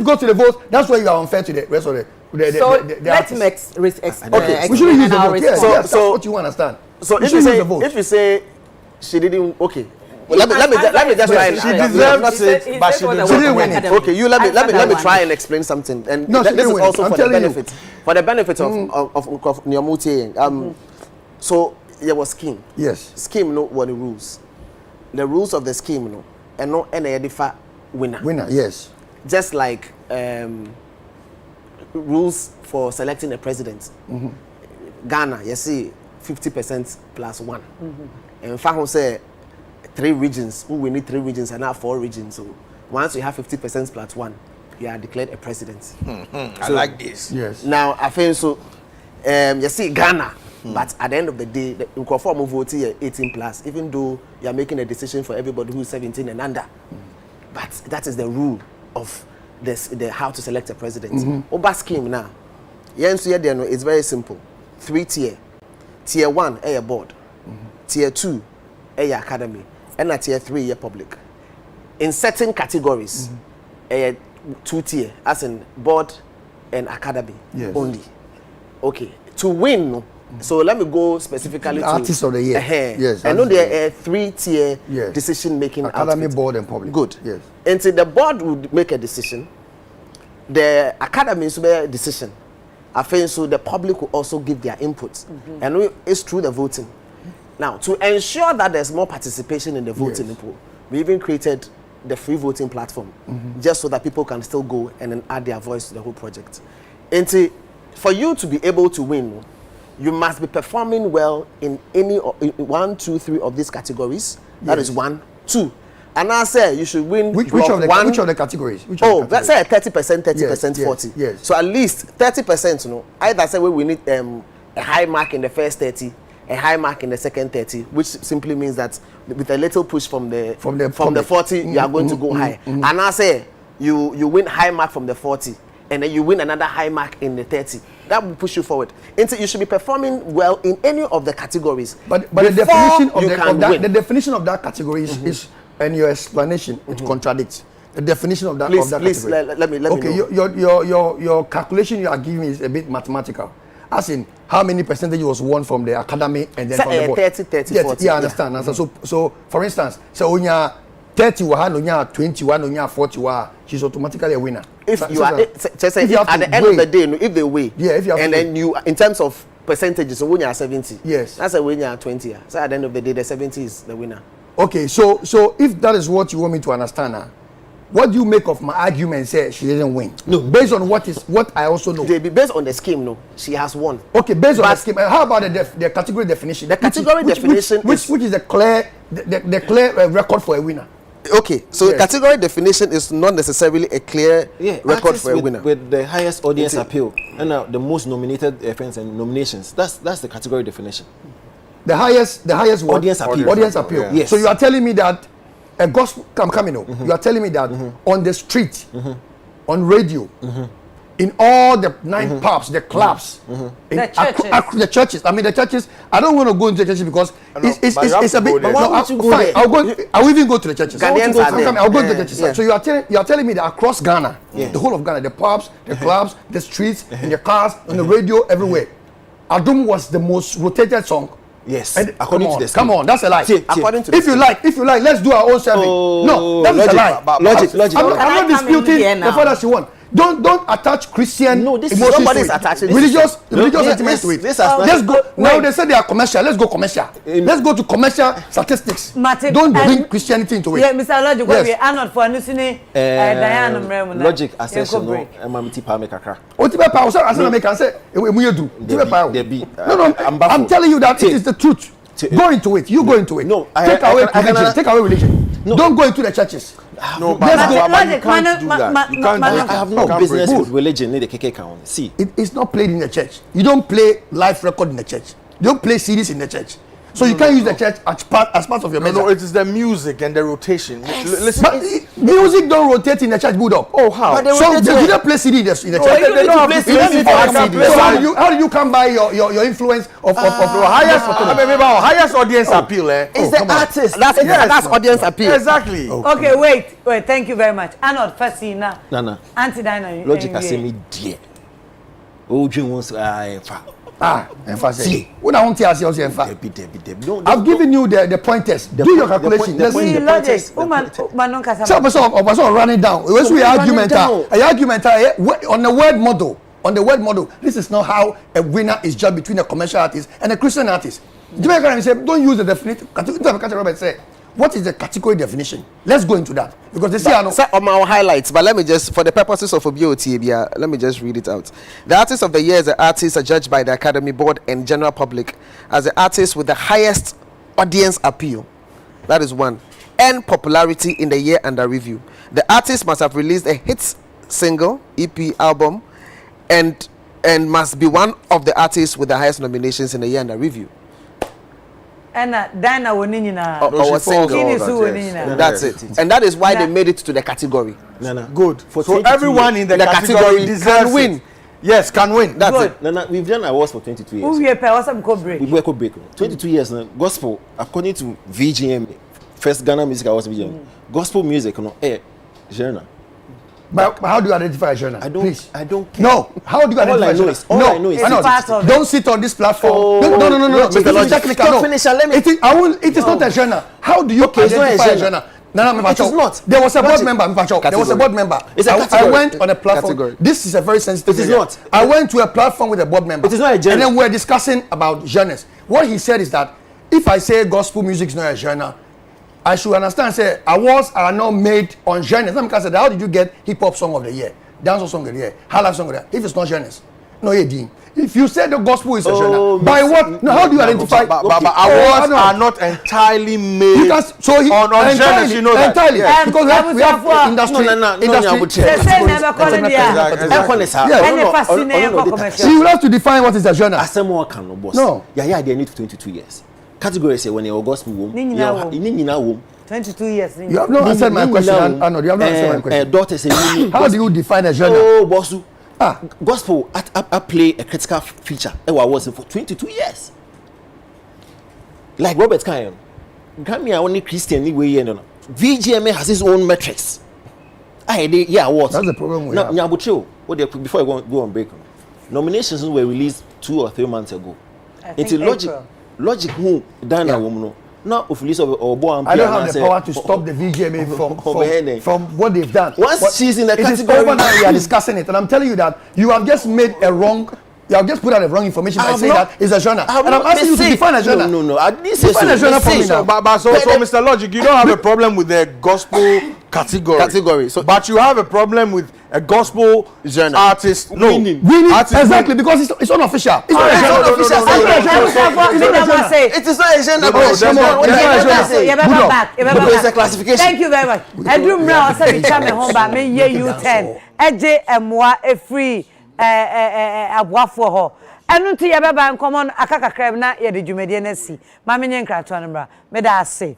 go to the votes, that's where you are unfair to the rest of the. So let's explain. Okay, we shouldn't use the vote. Yes, that's what you understand. So if you say she didn't, okay. Well, let me just try and she deserves it, but she didn't win it. Okay, let me try and explain something. And this is also for the benefit. For the benefit of Nyamuti. So there was scheme. Yes. Scheme no what the rules. The rules of the scheme no and no any differ winner. Winner, yes. Just like rules for selecting a president. Ghana, you see 50% plus 1. And Fahon say 3 regions, we need 3 regions and not 4 regions. So once you have 50% plus 1, you are declared a president. I like this. Yes. Now I feel so. You see Ghana, but at the end of the day, the conform vote here 18 plus. Even though you are making a decision for everybody who is 17 and under, but that is the rule of the how to select a president. Oba scheme now. Yes, it's very simple. 3 tier. Tier 1, a board. Tier 2, a academy. And at tier 3, a public. In certain categories, a 2 tier, as in board and academy only. Okay. To win, so let me go specifically to artist of the year. Yes. I know there are 3 tier decision making. Academy, outfit. board, and public. Good. Yes. Until the board would make a decision, the academy will make a decision. I think so the public will also give their input. And it's through the voting. Now, to ensure that there's more participation in the voting pool, we even created the free voting platform just so that people can still go and then add their voice to the whole project. And for you to be able to win, you must be performing well in any 1, 2, 3 of these categories. That is 1, 2. And I say you should win which of the categories? Let's say 30%, 30%, 40. Yes. So at least 30%, you know. Either say we need a high mark in the first 30, a high mark in the second 30, which simply means that with a little push from the 40, you are going to go high. And I say you win high mark from the 40, and then you win another high mark in the 30. That will push you forward. And so you should be performing well in any of the categories. But the definition of that category is and your explanation it contradicts the definition of that. Please, category. let me okay, know. your calculation you are giving me is a bit mathematical. As in how many percentage was won from the academy and then from the board. 30, 40. Yeah, I understand. So for instance, so when you're 30, when you're 21, when you're 40, she's automatically a winner. If you are, at the end of the day, if they weigh, and then you, in terms of percentages, so when you're 70. Yes. That's a when you're 20. So at the end of the day, the 70 is the winner. Okay, so if that is what you want me to understand, what do you make of my argument? Say she didn't win. No, based on what I also know. They be based on the scheme. No, she has won. Okay, based on the scheme. How about the category definition? The category definition which is the clear record for a winner. Okay, so category definition is not necessarily a clear record for a winner. With the highest audience appeal and the most nominated events and nominations. That's the category definition. The highest audience appeal. Audience appeal. Yeah. Yes. So you are telling me that a gospel you are telling me that on the street, on radio, in all the 9 pubs, the clubs, the churches. I mean the churches. I don't want to go into the churches because it's a bit. But why would you go there? I'll even go to the churches. I'll go to the churches. Yeah. So you are telling me that across Ghana, the whole of Ghana, the pubs, the clubs, the streets, in the cars, on the radio, everywhere, Adum was the most rotated song. Yes. And come on, that's a lie. According to if you like, let's do our own survey. No, that's a lie. Logic. I'm not disputing the fact that she won. Don't attach Christian emotions nobody's to it. attaching religious sentiments to it. Let's go. Now they say they are commercial. Let's go commercial. Let's go to commercial statistics. Don't bring Christianity into it. Yeah, Mr. Logic, we are not for Nusini Diana Mremuna. Logic assessment no MMT pa make akra. Otibe pa so asana make say we do. No, I'm telling you that it is the truth. Go into it. You go into it. No, take away religion. No. Don't go into the churches. No, but you can't do that. You can't. I have no business with religion. Need the KK count. See, it's not played in the church. You don't play live record in the church. You don't play CDs in the church. So you can't use the church as part of your message. No, it is the music and the rotation. Listen, but music don't rotate in the church, Bulldog. Oh, how? So they didn't play CD in the church. They don't play CD. So how do you come by your influence of highest audience appeal? It's the artist. That's audience appeal. Exactly. Okay, wait. Thank you very much. Arnold, first now. Nana. Anti Dino. Logic has me dear. Oh, Jim wants emphasis. When I want to ask you, I've given you the pointers. Do your calculation. Let's see. Logic. Person running down. We argument on the word model. On the word model, this is not how a winner is judged between a commercial artist and a Christian artist. Jamaican say don't use the definition. Robert say, what is the category definition? Let's go into that because they say I know. On my highlights, but let me just, for the purposes of OBOT, let me just read it out. The artist of the year is the artists are judged by the Academy Board and general public as the artist with the highest audience appeal. That is one. And popularity in the year under review. The artist must have released a hit single, EP, album, and must be one of the artists with the highest nominations in the year under review. And Dana Wonina. That's it. And that is why they made it to the category. Good. So everyone in the category can win. It. Yes, can win. That's good. it. Nana, we've done awards for 22 years. We break. 22 years now. Gospel, according to VGM, first Ghana Music Awards VGM. Gospel music, genre. But how do you identify a genre? I don't care. No. How do you identify a genre? All I know is part of it. Don't sit on this platform. No. It is technical. It is not a genre. How do you identify a genre? No, it is not. There was a board member. I went on a platform. Category. This is a very sensitive area. It is not. I went to a platform with a board member. It is not a genre. And then we're discussing about genres. What he said is that if I say gospel music is not a genre, I should understand, say, awards are not made on genres. Some people say, how did you get hip hop song of the year, dance song of the year, high life song of the year? If it's not genres, no, if you say the gospel is a genre, by what? No, how do you identify? But awards are not entirely made on genres, you know that. Entirely. Because we have industry. So you have to define what is a genre. No. Yeah, they need 22 years. Category say when you're gospel womb, 22 years. You have not answered my question. I know you have not answered my question. How do you define a genre? Oh, bossu. Gospel I play a critical feature. I was for 22 years. Like Robert Kyan. Grammy are only Christian anyway. VGMA has its own metrics. What? That's the problem we have. Before I go on break, nominations were released 2 or 3 months ago. It's Logic who Dana woman now of release of I don't have the power to stop the VGMA from what they've done. Once she's in the category, it is over now. We are discussing it, and I'm telling you that you have just made a wrong You have just put out the wrong information by saying that it's a genre. And I'm asking you to define a genre. No. Define a genre for me now. But so Mr. Logic, you don't have a problem with the gospel category. So, but you have a problem with a gospel genre artist. No, winning exactly because it's unofficial. It's not a genre. It is not a genre. It's a classification. Thank you very much. Edrum now said the chairman home by me year U10. Eje emwa e free aboafo ho. Enu nti ye beba nkomo akaka krem na ye de dwumede na si. Ma menye nkrato anbra. Me da ase.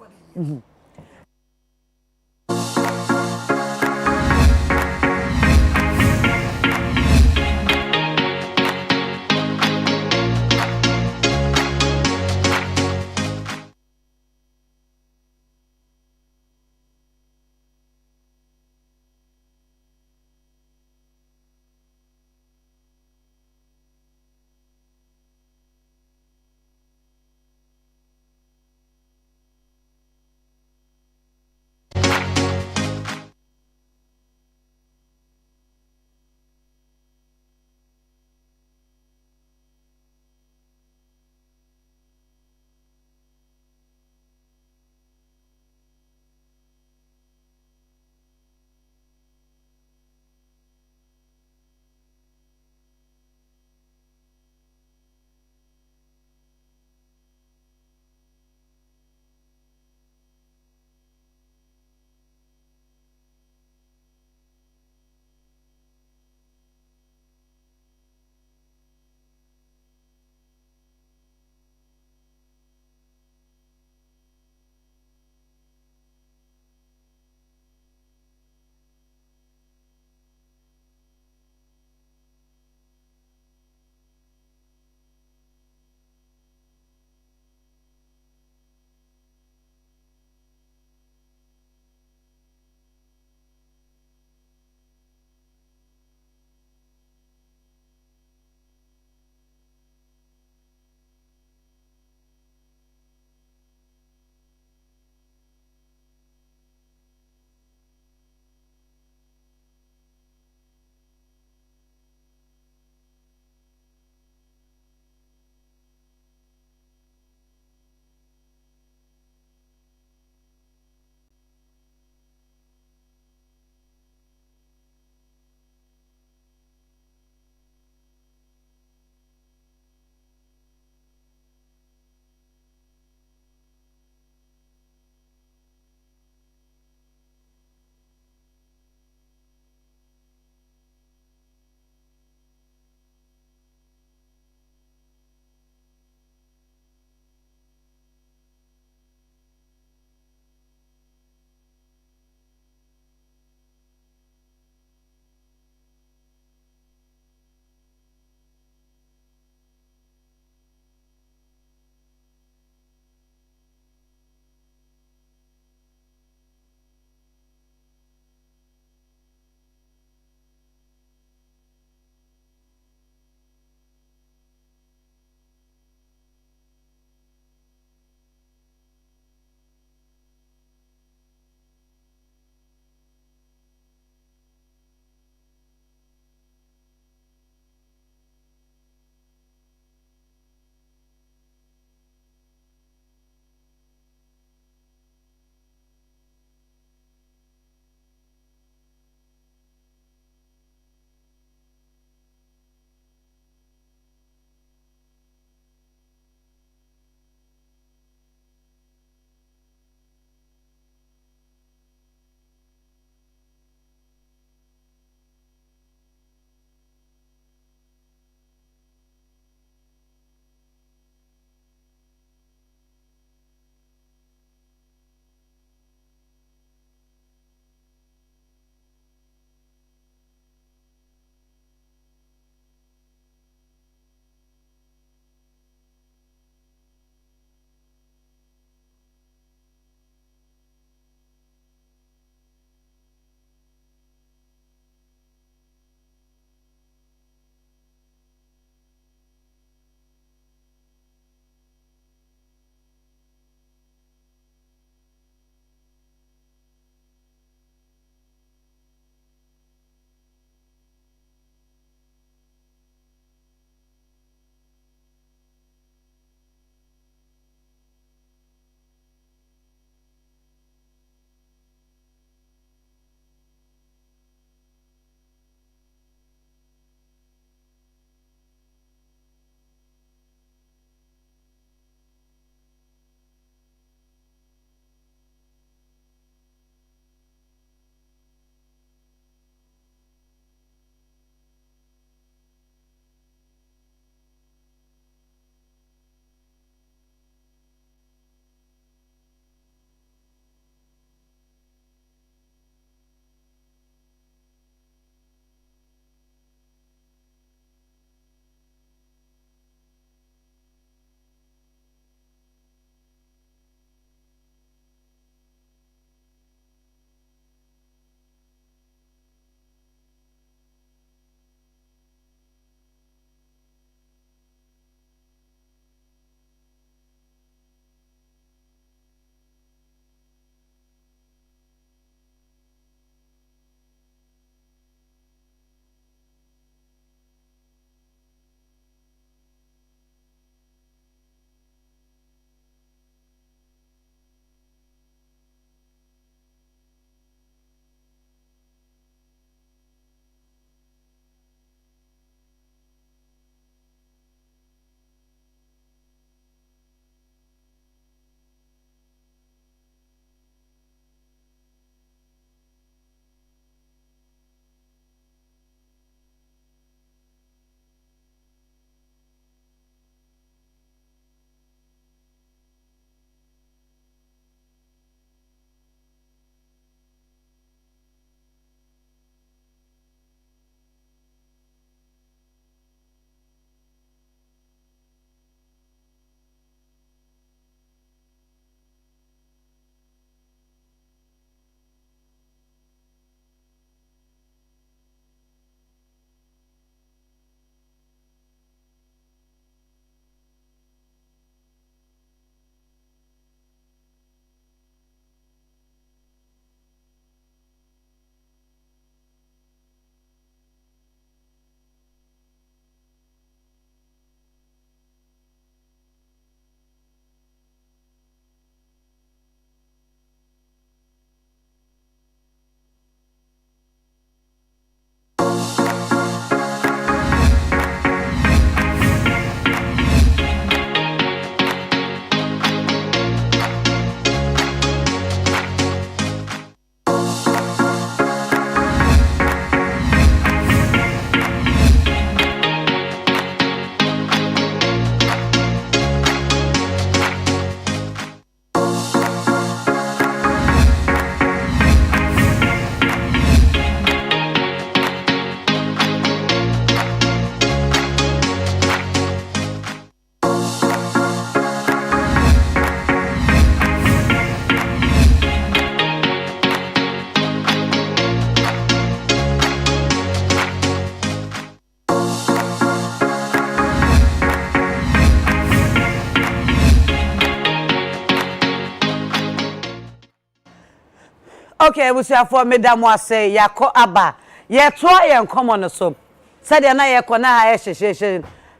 Okay, we say for madam was say yako aba. Ye try and come on the soap. Said na ye kona ha she.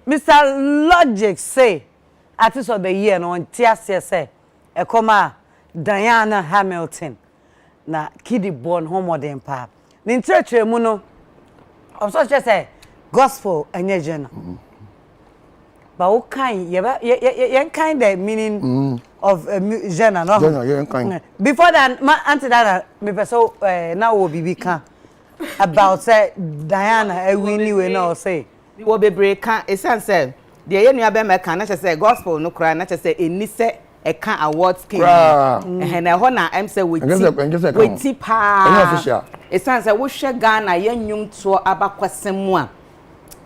Mr. Logic say at this of the year no ntia say e koma Diana Hamilton na kidi born homodem pa. Ni church mu no also just say gospel enye no. But what kind ye kind the meaning of genre no. Genre ye kind. Before that auntie that me person now will be can about say Diana we no say wo bebre kan esan say de ye nua be meka na say gospel no kra na say eni say e kan awards king na ho na am say we pa official esan say wo hwe Ghana ye nwumto abakwasem a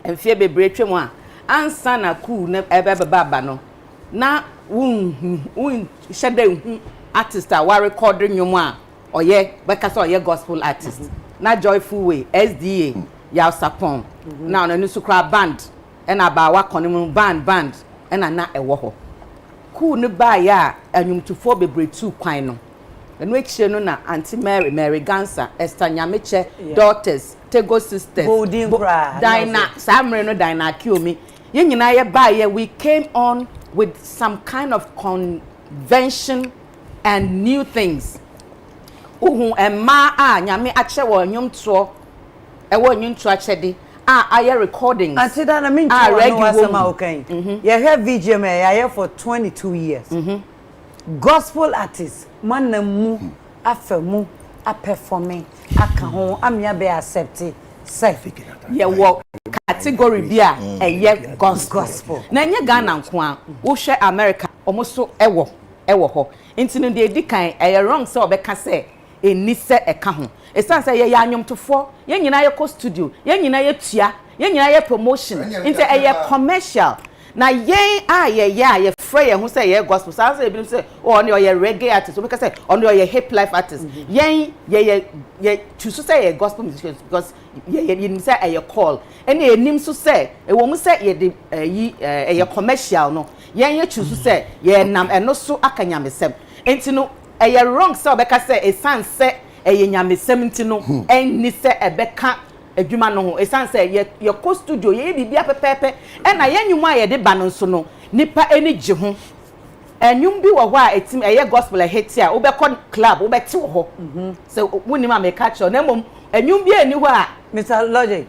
emfie bebre twem a ansa na ku na ebe baba no na un shede hu artist a wa record nwum a oye beka say oye gospel artist na Joyful Way SDA ya sapon na no sukra band e na ba wa konim band e na ewo ho ku ne ba ya anwumtufo bebre tu kwan no eno ekire no na Auntie Mary Gansa Esther Nyameche daughters Tego sisters Dina Samre no Dina Kiomi ye nyina ye ba ye we came on with some kind of convention and new things uhu emma a nyame ache wo nwumto ewo nyuntu achede aye recordings until that I mean no wasama okay you have VGM I here for 22 years gospel artist man na mu afemu a performing aka ho amia be accept say ye wo category bia eye gospel na nye Ghana nko a wo hwe America omoso ewo ho intino de edikan eye wrong say obeka say eni se eka ho esan say ye anyomtofo ye nyina ye ko studio ye nyina ye tua ye nyina ye promotion inte eye commercial na yen ye free ye hu say ye gospel say say ebi say oh on your reggae artist we can say on your hip life artist yen ye choose say ye gospel musicians because ye say eye call ene enim so say e wo mu say ye de ye commercial no yen ye choose say ye nam eno so akanyamesem enti no eye wrong say obeka say esan say eye nyamesem enti no enni say ebeka adwuma no ho esan say ye ko studio ye bibia pepepe e na ye nwuma ye de ba no so no nipa eni gye ho enwum bi wo ho a etim eye gospel a hit a obekọ club obeti wo ho so woni ma make catch na mom enwum bi eni ho a Mr. Logic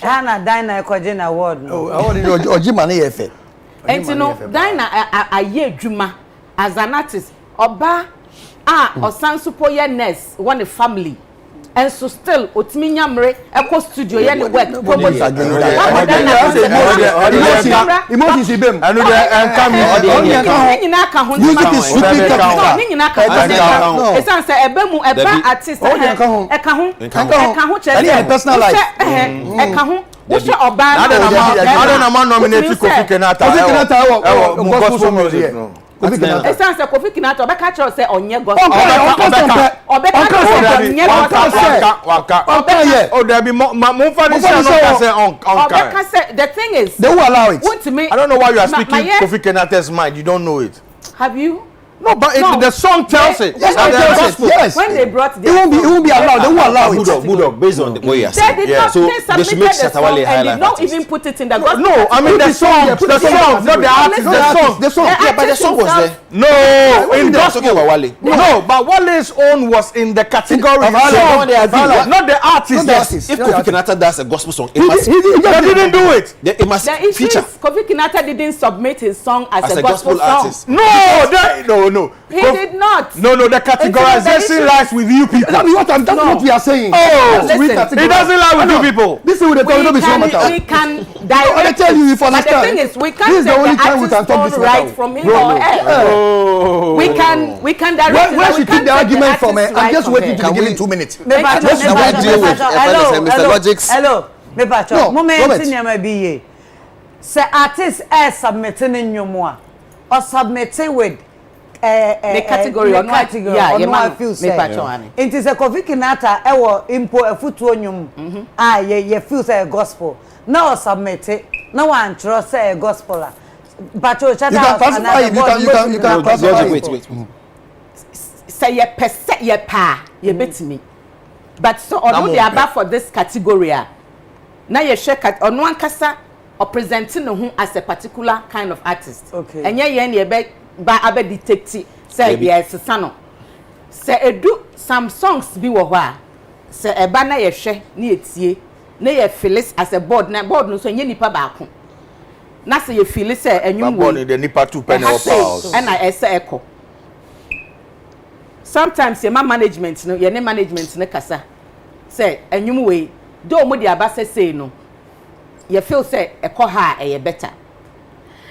Hana Dina Ekojin award no award ni ojima na ye fe enti no Dina aye adwuma as an artist oba osan support ye nurse one family and so still otimi nyamre eko studio ye ne work emotions ibem anu de enkam nyina ka ho music is super technical nyina ka ho esan say ebemu eba artist eka ho any personal life eka ho wo she oba na ma nominate Kofi Kenata gospel music no esan say Kofi Kenata obeka chiro say onye gospel the thing is they will allow it. I don't know why you are speaking Kofi Kenata's mind. You don't know it. Have you? No, but the song tells it. Yes. When they brought it won't be allowed. They will allow it. Bulldog, based on the way you said. So they should make Shatawale and did not even put it in the gospel. No, I mean the song, not the artist. The song. Yeah, but the song was there. No, in gospel. No, but Wale's own was in the category of song. Not the artist. If Kofi Kenata does a gospel song, it must. He didn't do it. It must feature. Kofi Kenata didn't submit his song as a gospel artist. No. He did not. No, the categorization lies with you people. That's what we are saying. Oh, it doesn't lie with you people. This is what they tell you. We can direct. Tell you if But the thing is, we can't take the artist's right from him or her. We can direct. Where should take the argument from? I'm just waiting to be given 2 minutes. Mr. Logics. Hello. No, moment in your be. Say artist submitting in your more or submitting with the category or category yeah no feel say it is a Kofi Kenata ewo impo afutu onyum ye feel say gospel now submit it no one trust say gospel but you can classify. Wait. say ye pese ye pa ye betimi. But so ono they are for this category. Na ye hwe ono ankasa or presenting no as a particular kind of artist. Okay. And ye be ba abe detective say yes sano. Say edu some songs bi wo ho a say eba na ye hwe na etie na ye feelings as a board na board no so nye nipa ba ko. Na say ye feel say enwum we born in the nipa 2 penny of house. And I say echo. Sometimes your management no your management na kasa say enwum we do mo di aba say no you feel say ekọ ha e better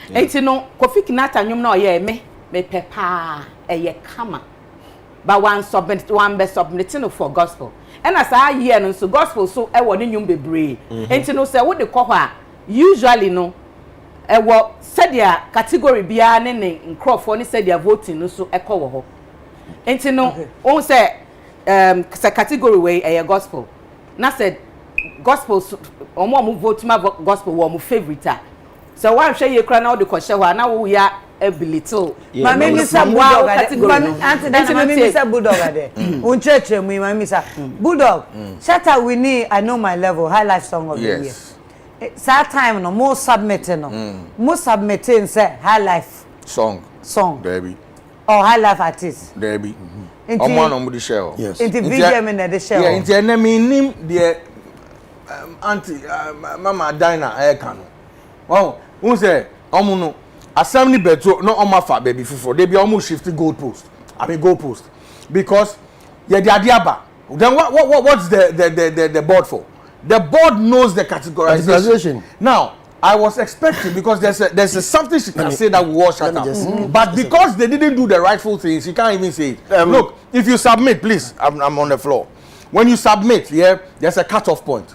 enti no Kofi Kinata nwum na oye me pepa e kama but one be submitting for gospel and as I hear no so gospel so e wo ne nwum bebre enti no say wo de kọ ha usually no e wo said dia category bia ne nkrofo ne said dia voting no so ekọ wo ho enti no on say say category we e gospel na said gospel omo vote ma gospel wo mo favorite so wan hwe ye kra na wo de ko hye ho na wo ya ability ma me misa bulldog anti that me misa bulldog ade un church mu ma misa bulldog shatter we need I know my level high life song of the year that time no more submitting no more submitting say high life song baby or high life artist baby omo no mo di share yes into video me na de share yeah into enemy nim de auntie mama Dina Ekano. Wow, who say omuno assembly beto no omafa baby fufu. They be almost shifting goalpost. Because yeah the adiaba. Then what's the board for? The board knows the categorization. Now, I was expecting because there's something she can say that will wash her out. But because they didn't do the rightful thing, she can't even say it. Look, if you submit, please, I'm on the floor. When you submit, there's a cutoff point.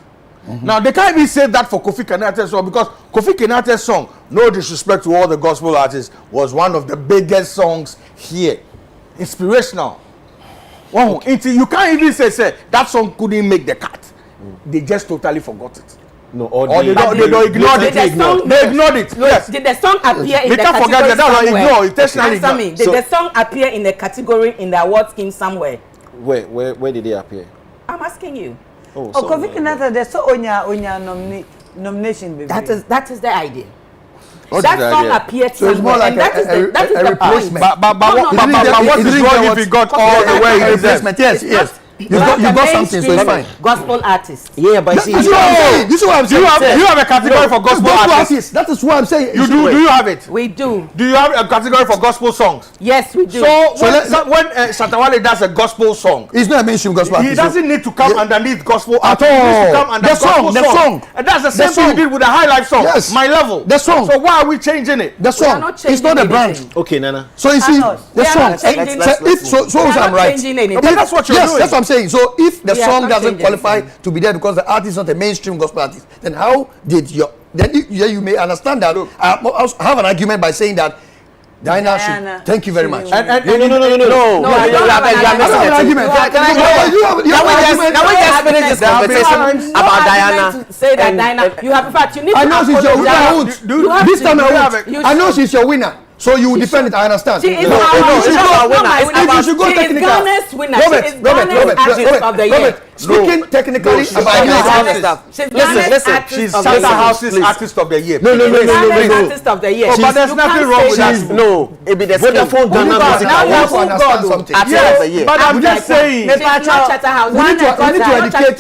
Now they can't even say that for Kofi Kinata's song because Kofi Kinata's song, no disrespect to all the gospel artists, was one of the biggest songs here. Inspirational. Wow, you can't even say that song couldn't make the cut. They just totally forgot it. No, or they ignored it. They ignored it. Yes. Did the song appear in the category somewhere? Did the song appear in the category in the award scheme somewhere? Where did they appear? I'm asking you. Kofi Kinata there's so onya nomination baby. That is the idea. What's that the song idea? appeared so somewhere, like and that is the replacement. But what is wrong if he got all the way he deserved? Yes. You got something, so it's fine. Gospel artist. Yeah, but see, this is what I'm saying. You have a category for gospel artists. That is what I'm saying. You do you have it? We do. Do you have a category for gospel songs? Yes, we do. So when Shatawale does a gospel song, it's not a mainstream gospel artist. He doesn't need to come underneath gospel at all. He needs to come under the song. And that's the same thing you did with the High Life song. Yes. My level. The song. So why are we changing it? The song. It's not a brand. Okay, Nana. So you see, the song. So I'm right. But that's what you're doing. Yes, that's what I'm saying. So if the song doesn't qualify to be there because the artist is not a mainstream gospel artist, then how did you may understand that. I have an argument by saying that Diana should. Thank you very much. No. You have an argument. Now we just finish this conversation about Diana. Say that Diana, you have in fact you need to. I know she's your winner. This time I know she's your winner. So you will defend it, I understand. She is our winner. You should go technical. Ghana's winner. Robert, speaking technically about listen. She's Charterhouse's artist of the year. No. Artist of the year. But there's nothing wrong with that. No, it be the Vodafone Ghana Music Now you have to Awards. understand something. Yes, but I'm just saying. We need to educate.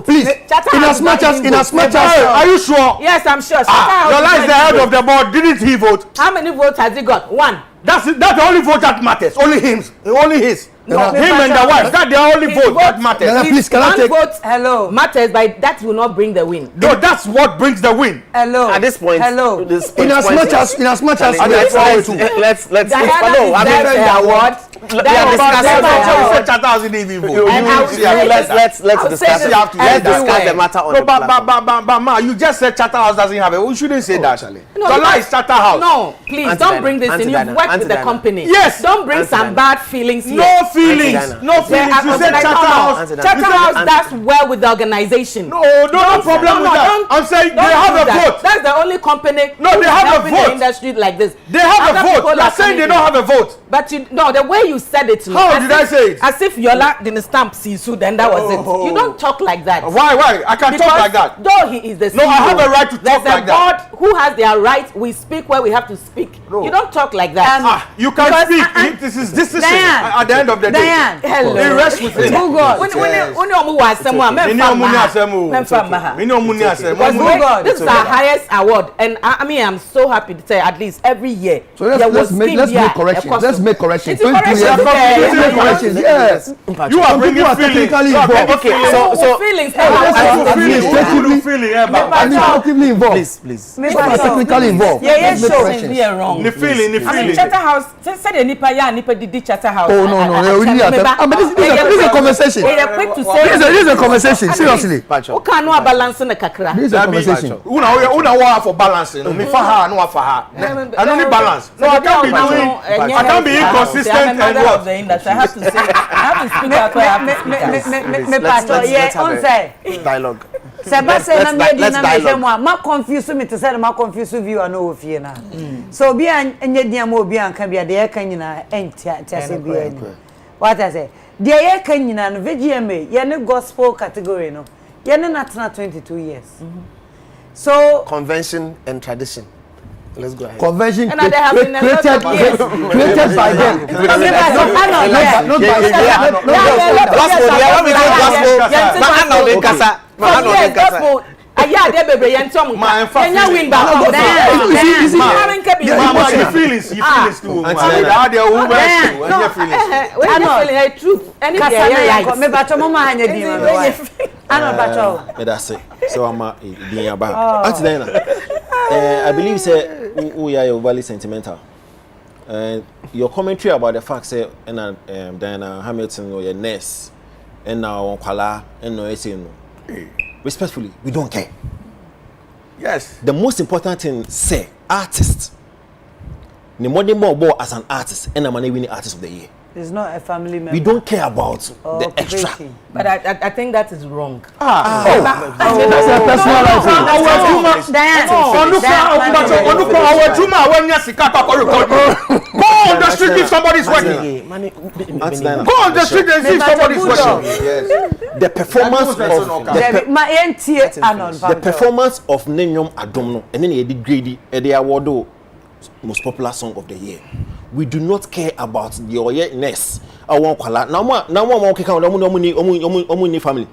Please, in as much as. Are you sure? Yes, I'm sure. Yola is the head of the board. Didn't he vote? How many votes has he got? One. That's the only vote that matters. Only him. Only his. No, him and the wife. That's the only vote that matters. Nana, please, can I One take? vote matters, but that will not bring the win. No, that's what brings the win. Hello. At this point, Hello. In as much as let's Diana deserves the award. Let's discuss the matter on the platform. Ma, you just said Charterhouse doesn't have it. We shouldn't say that. Tola is Charterhouse. No, please don't bring this in. You've worked with the company. Yes. Don't bring some bad feelings here. No feelings. No feelings. You said Charterhouse. Charterhouse does well with the organization. No problem with that. I'm saying they have a vote. That's the only company. No, they have a vote. In the industry like this. They have a vote. You're saying they don't have a vote. But the way you said it. How did I say it? As if Yola didn't stamp Sisu, then that was it. You don't talk like that. Why? I can't talk like that. Though he is the CEO. No, I have a right to talk like that. There's a board who has their right. We speak where we have to speak. No. You don't talk like that. You can speak. This is decision at the end of the day. Diane, hello. It rests with it. Oh God. When this is our highest award, and I mean I'm so happy to say at least every year. So let's make corrections. Let's make corrections. Yes. You are bringing feelings. Okay, so feelings. Administratively involved. Please. Technically involved. Yeah, wrong. The feeling. I mean, Charterhouse. Said the nipa did Charterhouse. Oh no. This is a conversation. Quick to say. This is a conversation. Seriously. Who can no balance in the kakra? This is a conversation. Una for balancing. Me for her, no for her. I don't need balance. No, I can't be inconsistent and what? I have to say. I have to speak out where I have to speak. Dialogue. Sebastian, I'm confused me to say, I'm confused with you. I know if you now. So be an Indian be and can be a dear canina and what I say. Dear canina and VGMA, you're gospel category, no. You're not 22 years. So convention and tradition. Let's go ahead. Convention created by them. I believe we are overly sentimental. Your commentary about the fact say Diana Hamilton or your nurse and now Kwala and no no. Respectfully, we don't care. Yes. The most important thing say artist. The more as an artist and I'm an winning artist of the year. It's not a family member. We don't care about the extra. But I think that is wrong. That's a personal Go on the street if somebody's working. Go on the street and see if somebody's working. The performance of Nenyom Adomno and then he did Grady the award most popular song of the year. We do not care about the oyeness. I want kwala. Now one okay count omuni family.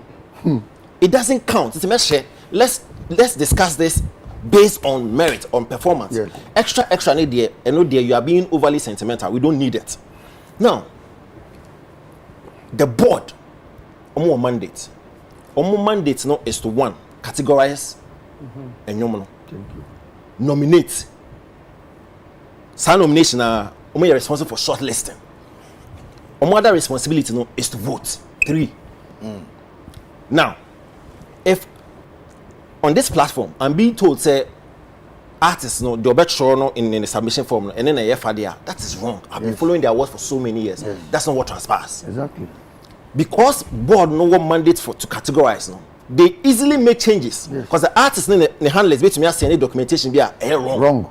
It doesn't count. It's a mess. Let's discuss this based on merit, on performance. Yes. Extra need there, and no there you are being overly sentimental. We don't need it. Now, the board, omo mandate no is to one categorize and nominate. Some nomination are responsible for shortlisting. Other responsibility no is to vote. 3. Now, if on this platform I'm being told say artists no the bet show no in the submission form and then a FRDR, that is wrong. I've been following their work for so many years. That's not what transpires. Exactly. Because board no one mandate to categorize no. They easily make changes because the artists in the handlers bet me say any documentation be wrong.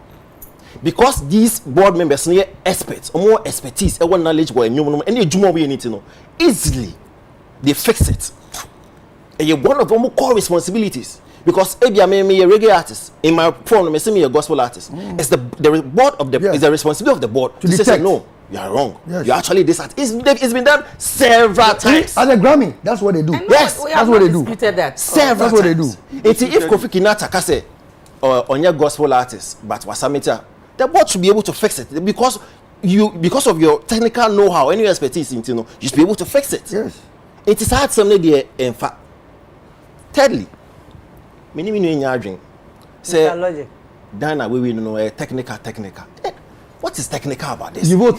Because these board members are experts, or more expertise, or knowledge, or any juma we need to know, easily they fix it. And you're one of the more core responsibilities. Because if you are a reggae artist, in my phone, me a gospel artist, it's the board of the is the responsibility of the board to say no, you are wrong. Yes. You're actually this artist. It's been done several times. As a Grammy, that's what they do. Yes, that's what they do. Several that's what they do. If Kofi Kinata say on your gospel artist, but Wasamita, the board should be able to fix it because of your technical know-how and your expertise, you should be able to fix it. Yes. It is hard somebody there in fact. Thirdly, say Dana, we know a technical. What is technical about this? You vote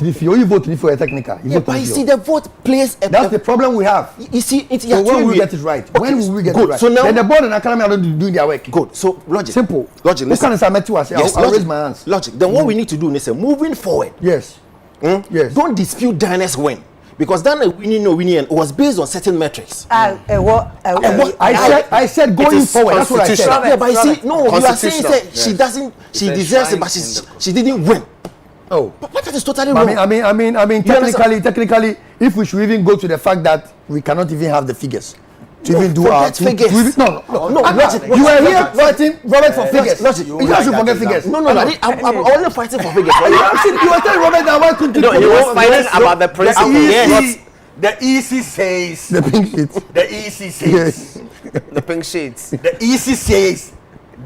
for a technical. But you see, the vote plays a... That's the problem we have. You see, so when we get it right? Okay. When will we get it right? So now, then the board and Academy are doing their work. Good. So logic. Simple. Logic. Listen. I'll raise my hands. Logic. Then what we need to do is moving forward. Yes. Yes. Don't dispute Dana's win. because then winning it was based on certain metrics. I said going forward. That's what I said. Yeah, but you see, no, you are saying that she doesn't, she deserves it, but she didn't win. Oh, but that is totally wrong. I mean, technically, if we should even go to the fact that we cannot even have the figures. To even do our figures. No. You were here fighting Robert for figures. You guys should forget figures. No. I'm only fighting for figures. You were telling Robert that why couldn't you? No, he was fighting about the principle. Yes. The EC says. The pink sheet. The EC says. The pink sheets. The EC says.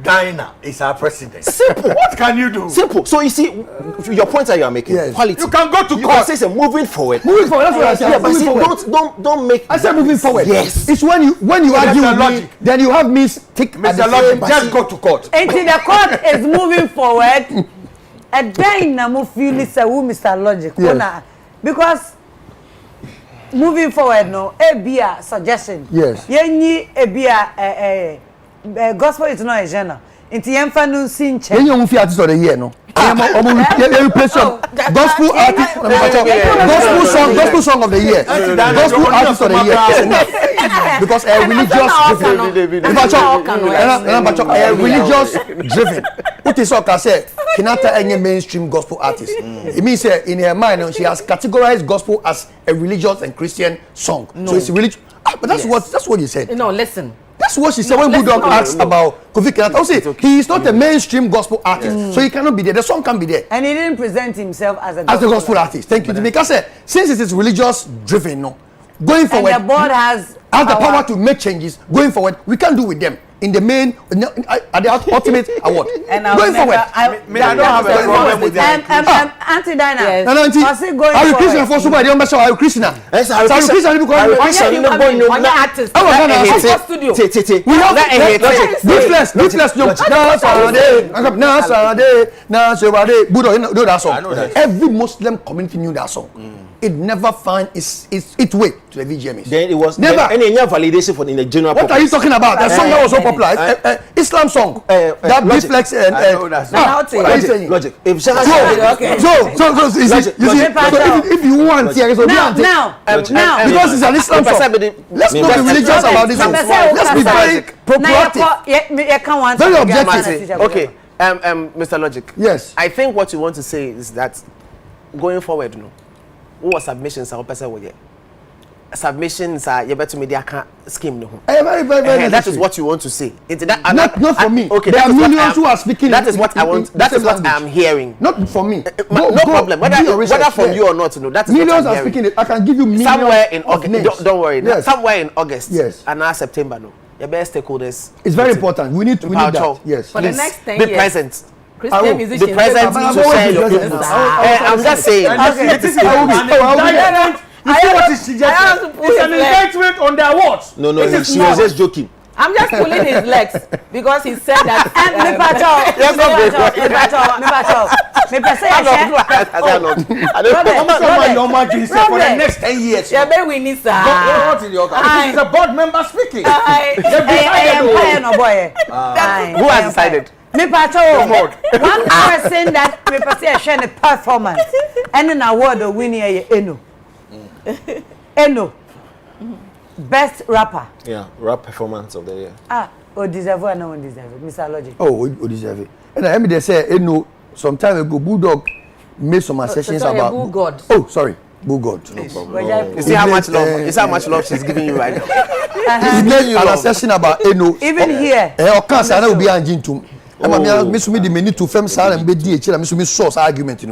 Dinah is our president. Simple. What can you do? Simple. So you see, your point that you are making. Yes. Quality. You can go to you court. can say moving forward. Moving forward. That's what I said. Yeah, but see, forward. don't make. I said moving forward. Yes. It's when you argue with Logic. me, then you have me stick at the Mr. same. Logic, just go to court. Until the court is moving forward, and then na feel it's a Mr. Logic. Yes. Because moving forward, no, be a suggestion. Yes. Yenyi be a gospel is not a genre. Into yemfa no sinche. When you fi artist of the year, no. You place gospel artist, gospel song of the year, gospel artist of the year. Because religious driven. What is okay say? Kinata any mainstream gospel artist. It means in her mind she has categorized gospel as a religious and Christian song. So it's religious. But that's what you said. No, listen. That's what she said when Bulldog asked about Kofi Kenyatta. Say he is not a mainstream gospel artist, so he cannot be there. The song can be there. And he didn't present himself as a gospel artist. Thank you. Because since it is religious driven, no, going forward, and the board has the power to make changes. Going forward, we can do with them in the main at the ultimate award. And going forward, I don't have a problem with that. Auntie Dinah. No, Auntie. Are you Christian for somebody? Are you Christian? Yes, are you Christian? We have every Muslim community knew that song. It never found its way to the VGMs. Then it was never any validation for in the general. What are you talking about? The song that was so popular, Islam song. That B-Flex and what are you saying? Logic. If so if you want to now because it's an Islam song, let's not be religious about this one. Let's be very proactive, very objective. Okay, Mr. Logic. Yes. I think what you want to say is that going forward, no. What submissions are person with you? Submissions are you better media scheme no. Very that is what you want to say. Not for me. Okay, there are millions who are speaking. That is what I want. That is what I am hearing. Not for me. No problem. Whether from you or not, no. That is millions are speaking. I can give you millions. Somewhere in August. Don't worry. Yes. Somewhere in August. Yes. And now September, no. Your best stakeholders. It's very important. We need that. Yes. For the next 10 be years. Present. Christian musicians. The present to share your opinions. I'm just saying. It's an indictment on their awards. No, she was just joking. I'm just pulling his legs because he said that. For the next 10 years. Yeah, but we need some. This is a board member speaking. Who has decided? One person that me share the performance and an award winning Eno. Best rapper. Yeah, rap performance of the year. Deserve or no one deserve it, Mr. Logic. Deserve it. And I mean they say some time ago Bulldog made some assertions about Bull God. Sorry. Bull God. No problem. You see how much love? You see how much love she's giving you right now. He made an assertion about Eno. Even here. Cancer will be angin to. Miss me the many to fem sal and be DH, Miss source argument.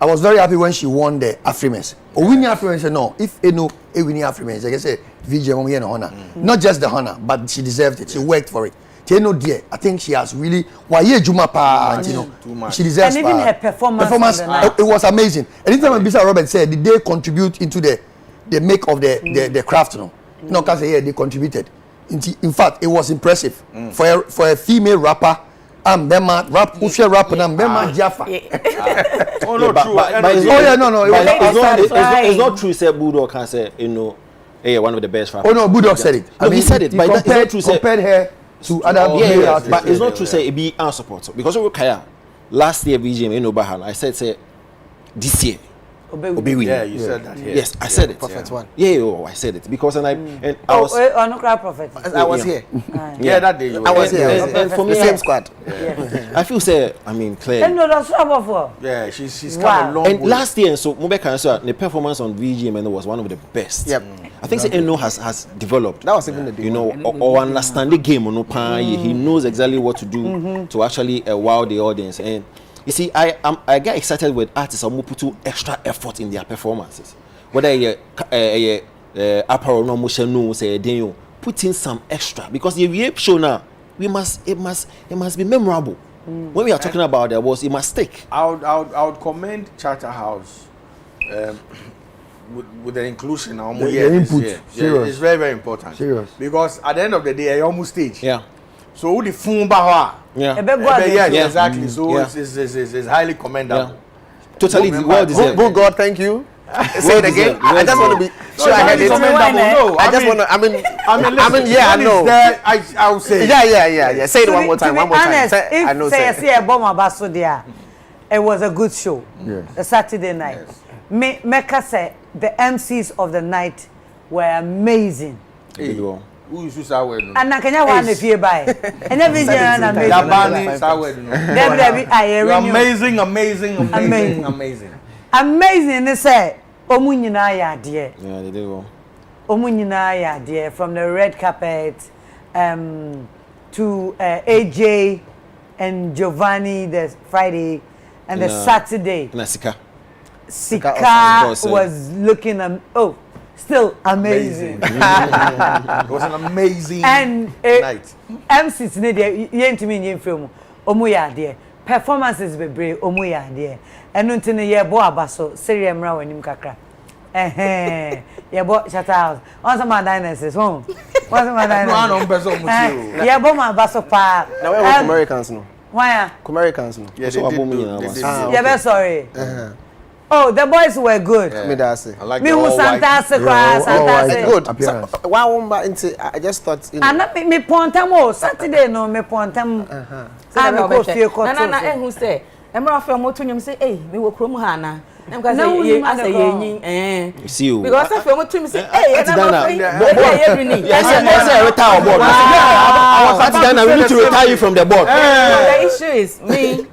I was very happy when she won the Afrimes. Winning Afrimes, no. If Eno winning Afrimes, I can say VJ won the honor. Not just the honor, but she deserved it. She worked for it. Teno dear, I think she has really Juma pa, she deserves. And even her performance it was amazing. Anytime Mr. Robert said, did they contribute into the make of the craft? No, can't say they contributed. In fact, it was impressive for a female rapper. Bema rap, Usha rap, and Bema Jaffa. Oh no, true. It's not true. Say Bulldog can say one of the best rappers. Oh no, Bulldog said it. I mean, he said it, but it's not true. Compared her to other artists. But it's not true. Say it be unsupported because we Kaya last year VGM I said say this year Obewi. Yeah, you said that here. Yes, I said it. Prophet one. Yeah, oh, I said it because I was. no cry prophet. I was here. Yeah, that day. I was here. And for me, the same squad. I feel say, I mean, Claire. No, that's trouble for. Yeah, she's Wow. come a long And way. last year, so Mubeka answer the performance on VGM was one of the best. Yep. I think Eno has developed. That was even the big or understand the game no He knows exactly what to do to actually wow the audience. And you see, I get excited with artists who put extra effort in their performances. Whether you apparel no motion no say then put in some extra because the VAP show now it must be memorable. When we are talking about there was it must stick. I would commend Charterhouse with the inclusion the input. Yeah, it's very, very important. Serious. Because at the end of the day, I almost stage. Yeah. So who the phone baha? Yeah. Yeah, exactly. So it's highly commendable. Totally well deserved. Boo God, thank you. Say it again. I just want to be sure I heard it. No, I just want to. I mean, yeah, I know. I would say. Yeah. Say it one more time. One more time. If I know. say a bomb about so there, it was a good show. Yes. The Saturday night. Yes. Mecca said the MCs of the night were amazing. Hey, who you should start with? And na Kenya one if you buy. And every year and amazing. Yabani start with. Amazing. Amazing. They say, "Omu nyina ya de." Yeah, they did well. Omu nyina ya de from the red carpet to AJ and Giovanni the Friday and the Saturday. Nasika. Sika was looking still amazing. It was an amazing and night. MCs ne dey yentimi nyen film omu ya de performances bebre omu ya de enu ntine ye bo abaso serial mra wanim kakra ye bo Charterhouse on some dynasties on some dynasties ye bo ma abaso pa Now we're Americans no. Why Americans no. Yeah, yeah, very sorry. Oh, the boys were good. Me that's it. I like Me the who all white. Santa Good. Appearance. So, why won't back into? I just thought. You know, And me pontem Saturday no me pontem. I'm go feel cut. Na who say Emra fe moto nyum say eh me wo krom ha na. Em ka say No, ye you asa mother ye yin You see you. because I feel moto me say eh na Ghana. every ni. Yes, I retire board. I was at Ghana. We need to retire you from the board. The issue is me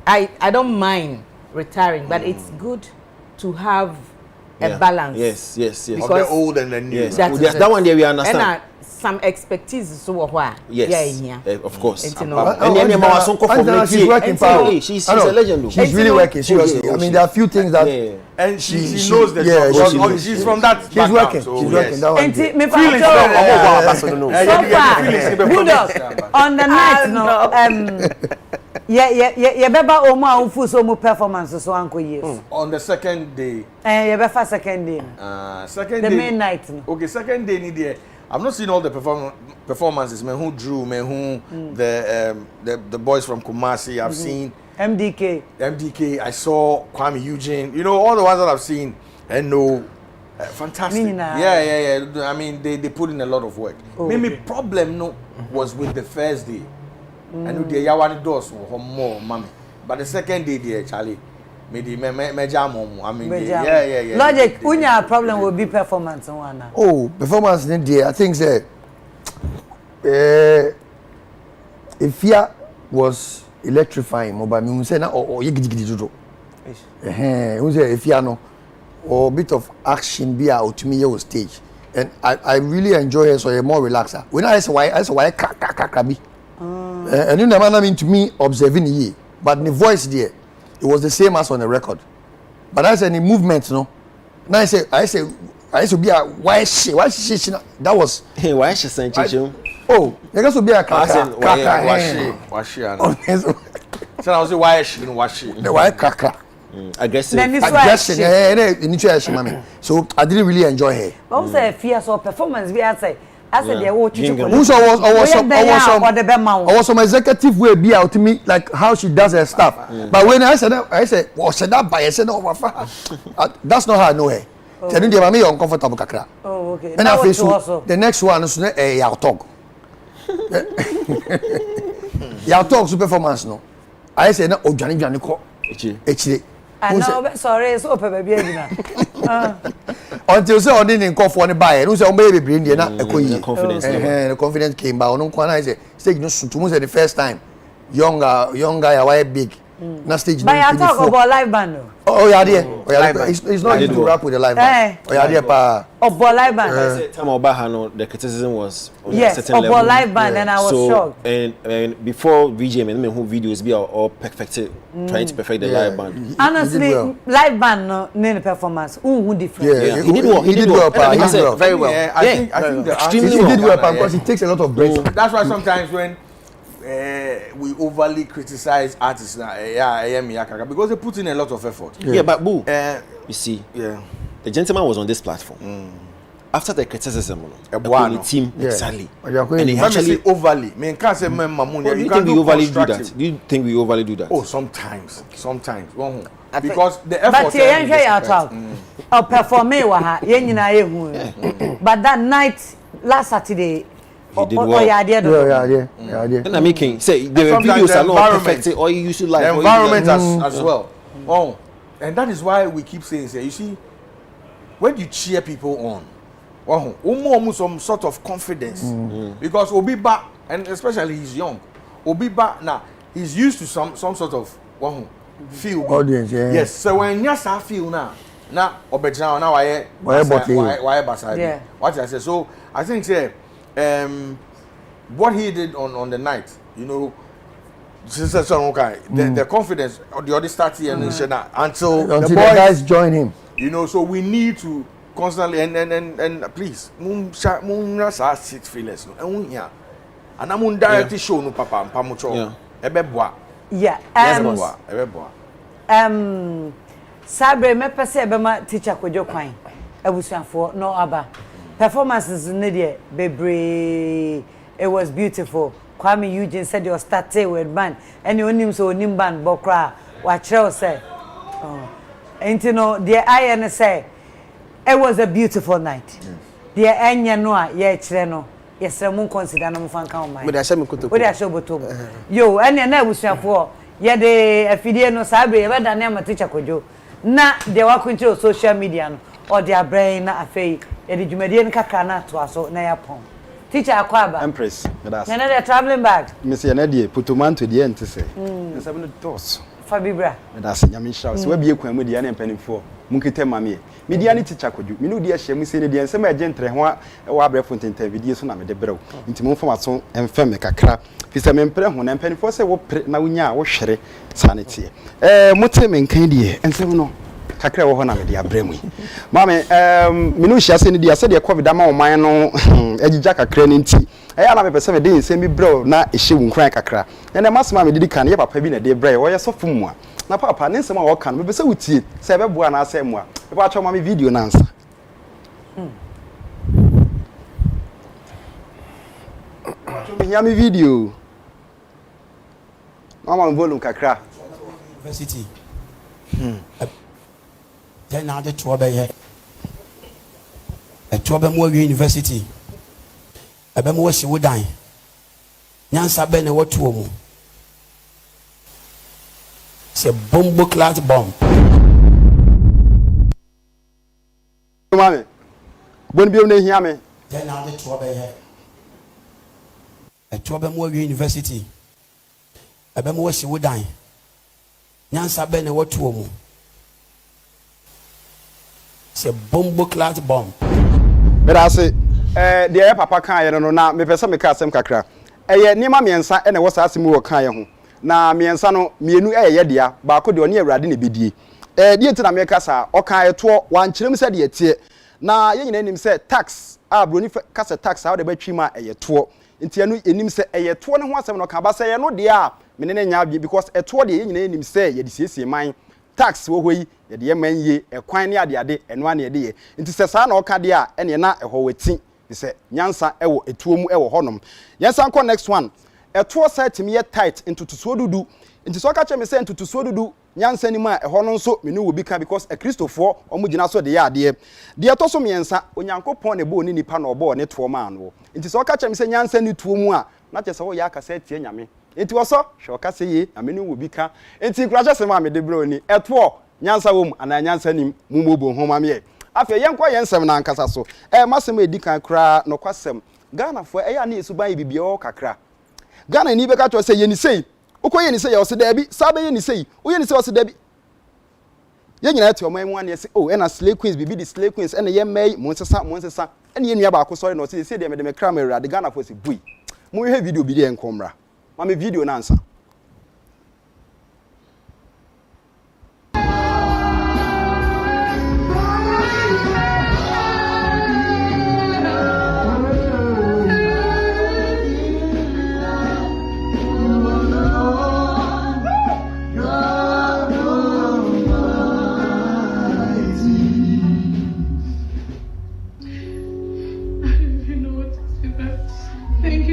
I don't mind retiring, but it's good to have a balance. Yes. Of the old and the new. Yes. That is That one there we understand. And some expertise so what? Yes. Yeah. Of course. It's no. And then she's working power. She's a legend though. She's really working seriously. I mean, there are a few things that And she knows the yeah, job. She's from that. she's working. She's working. That one. And Good. me Feelings. on the night no yeah beba omo awfu so mo performance so anko years On the second day. yeah be first second day Second the day. main night no. Okay, second day ni there. I've not seen all the performances. Man, who drew? Man, who the boys from Kumasi. I've seen MDK. I saw Kwame Eugene. You know all the ones that I've seen. And no, fantastic. Nina. Yeah. I mean, they put in a lot of work. Maybe problem was with the first day. I know the Yawani doors were more, mommy. But the second day, dear Charlie. I mean, yeah. Logic, unya problem will be performance one. Oh, performance in India. I think that Ifya was electrifying. Mobile me say na or you gidi do. We say Ifya no or bit of action be out to me your stage, and I really enjoy her. So you're more relaxer. When I say why crack me. And you never mean to me observing ye, but the voice there. It was the same as on the record, but I said the movement, no. Now I said, be a why she that was. Hey, why she saying chicho? Oh, there has to be a kaka. Washi. So I was say why she washi. The why kaka. Aggressive. Aggression. So I didn't really enjoy her. But who say fierce or performance? We are say. I said they were some executive way be out to me like how she does her stuff. But when I said that by I said that's not how I know her. Telling them I'm uncomfortable kakra. Oh, okay. And I feel the next one is y'all talk. Y'all talk performance no. I said no Johnny ko. Echire. And now sorry so baby na. Until say on in call for the buyer, no say baby bring the na confidence. The confidence came back. No kwana say stage no to say the first time young guy why big. Na stage but I talk about live band. Oh yeah there. It's not easy to rap with the live band. Oh yeah there pa. About live band. Time Obaha no the criticism was on yes, a certain level. About live band and I was shocked. And before VJ and who videos be all perfected trying to perfect the live band. Honestly, live band no performance. Who different. Yeah, he did well. He did well. Very well. Yeah, I think the extremely he did well because it takes a lot of breaks. That's why sometimes when we overly criticize artists now, because they put in a lot of effort. Yeah, but boo, you see, the gentleman was on this platform. After the criticism, the team exactly, and he actually overly. You can't say, you can do overly do that. Do you think we overly do that? Oh, sometimes, because the effort. But performing but that night, last Saturday. He did well. Yeah. And I'm making say the videos are not perfect or you should like the environment as well. Oh, and that is why we keep saying, you see, when you cheer people on, some sort of confidence, because Obiba, and especially he's young, Obiba now he's used to some sort of feel audience. Yes, so when you feel now Obeja now why what I say. So I think say. What he did on the night, you know, the confidence of the other started until the guys join him. You know, so we need to constantly and please, sit feelers no. And I'm directly show no papa pamucho. Yeah. Sabre me pese ebema teacher kojo kwan. Abusuafo no aba. Performances in the bebre, it was beautiful. Kwame Eugene said you started with band, and you name so nim band bokra. What you say? And you know, the IN say it was a beautiful night. The Enya noa ye chireno. Yes, someone consider no fan count mine. But I show botom. Yo, and na busuafo ye de afidie no sabre ye beda na teacher kojo. Na de wa kunchi social media no. Or their brain na afei e de dwumadie nkaka na to aso na yapon teacher akwaba Empress that's na they traveling bag miss ye na de putomanto de ente se na sabe no tos fabibra that's nyame shaw se wa bie kwan mu de na mpanimfo munkete mame media ni teacher kodu me no de ahye mu se ne de ensem agentre ho wa abrefo ntenta video so na me de brew nti mo mfom aso emfem me kakra fi se me mpre ho na mpanimfo se wo pre na wonya wo hwere sanete mote me nkan de ensem no kakra wo ho na me dia bremu mame minu hia se ne dia se de covid ama oman no agija kakra ne nti eya na me pese me de nsem bi bro na ehye wunkran kakra ene masema me didi kan ye papa bi na de bre wo ye so fum mu a na papa ne nsem a wo kan me pese wutie se be boa na ase mu a e ba cho mame video na ansa me hia me video mama volume kakra university then now the trouble here a trouble more university ebe mo si wo dan nyansa be na watu mu se bombo class bomb mame bon bi o na hia me then now the trouble here a trouble more university ebe mo si wo dan nyansa be na watu mu se bombo class bomb but I say the papa kan ye no na me pese me ka asem kakra eye niam miensa ene wo saase mu wo kan ye ho na miensa no mienu ye dia ba ko de oni awrade ne bedie die nti na me ka sa o kan ye to wan kirem se de tie na ye nyina nim se tax broni ka se tax how de batwi ma eye to nti enu enim se eye to ne ho asem no ka ba se ye no de a me ne nya bi because eto de ye nyina enim se ye de siesie man tax wo hoyi ye de man ye ekwan ne ade eno ane de ye nti se sa na o ka de a ene na eho weti se nyansa ewo etuo mu ewo honom yensa nko next one eto set me ye tight into tusuo dudu nti so ka che me se into tusuo dudu nyansa ni ma eho no nso me no wo bi ka because a Christopher omugina so de ya de to so miensa onyankopon ne bo ni nipa na obo ne to ma no nti so ka che me se nyansa ni tuo mu a na che se wo ya ka se nyame nti wo so hwe ka se ye ame no wo bi ka nti kura che se ma me de bro ni eto nyansa wom ana nyansa nim mumobo homa me afi yenko yensem na nkasa so masem edikan kra no kwasem Ghana fo eya na esuban bibia o kakra Ghana ni beka to say yeni sei ukọ yeni sei o se da bi sabe yeni sei o yeni sei o se da bi ye nyina to oman mu an ye say oh na slay queens bibi the slay queens ena ye mai mo nsesa ena ye nua ba akosori no say de me kra me ra de Ghana fo say bui mo he video bi de enkomra ma me video na ansa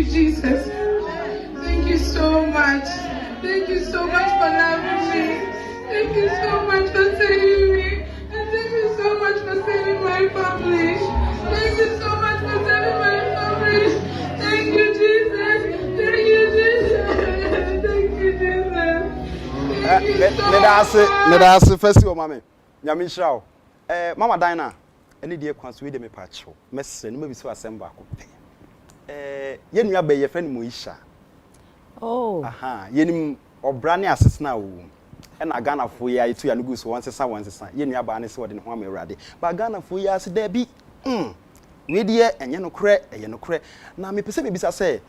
Jesus, thank you so much. Thank you so much for loving me. Thank you so much for saving me. And thank you so much for saving my family. Thank you so much for saving my family. Thank you, Jesus. Thank you, Jesus. Thank you, Jesus. Thank you so much. Let us first your mommy. Nyami shao. Mama Dina, any dear consume me patcho. Mess and maybe so assemble. Yenua be ye friend Moisha. Oh. Aha, yenim obrane asesna wo. E na Ghana fo ya itu ya nugu so once sa. Yenua ba ne se wode ne ho amerade. Ba Ghana fo ya se da bi. We die enye no kre. Na me pese me bisa se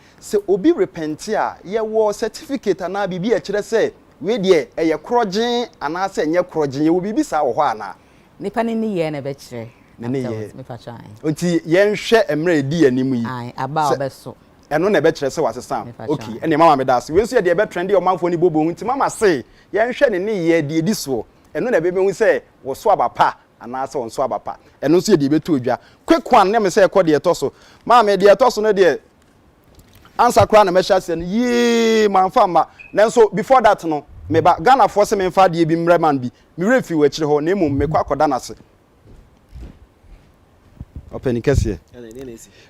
obi repent a ye wo certificate na bibi a kire se we die eye krogen ana se enye krogen ye wo bibi sa wo ho ana. Nipa ni ye na be kire. Me pacha onti yenhwe emre edi animu yi ai aba obeso eno na be kire se wasesa okay ene mama me da se we nso ye de be trend omanfo ni bobo nti mama se yenhwe ne ye de edi so eno na be hu se wo so abapa ana se won so abapa eno nso ye de be to odwa quick one ne me se ekọ de etoso mama me de etoso no de answer kra na me sha se ye manfa ma nanso before that no me ba Ghana for se me fa de bi mre man bi me refi we kire ho na emu me kwa akoda na se Open kese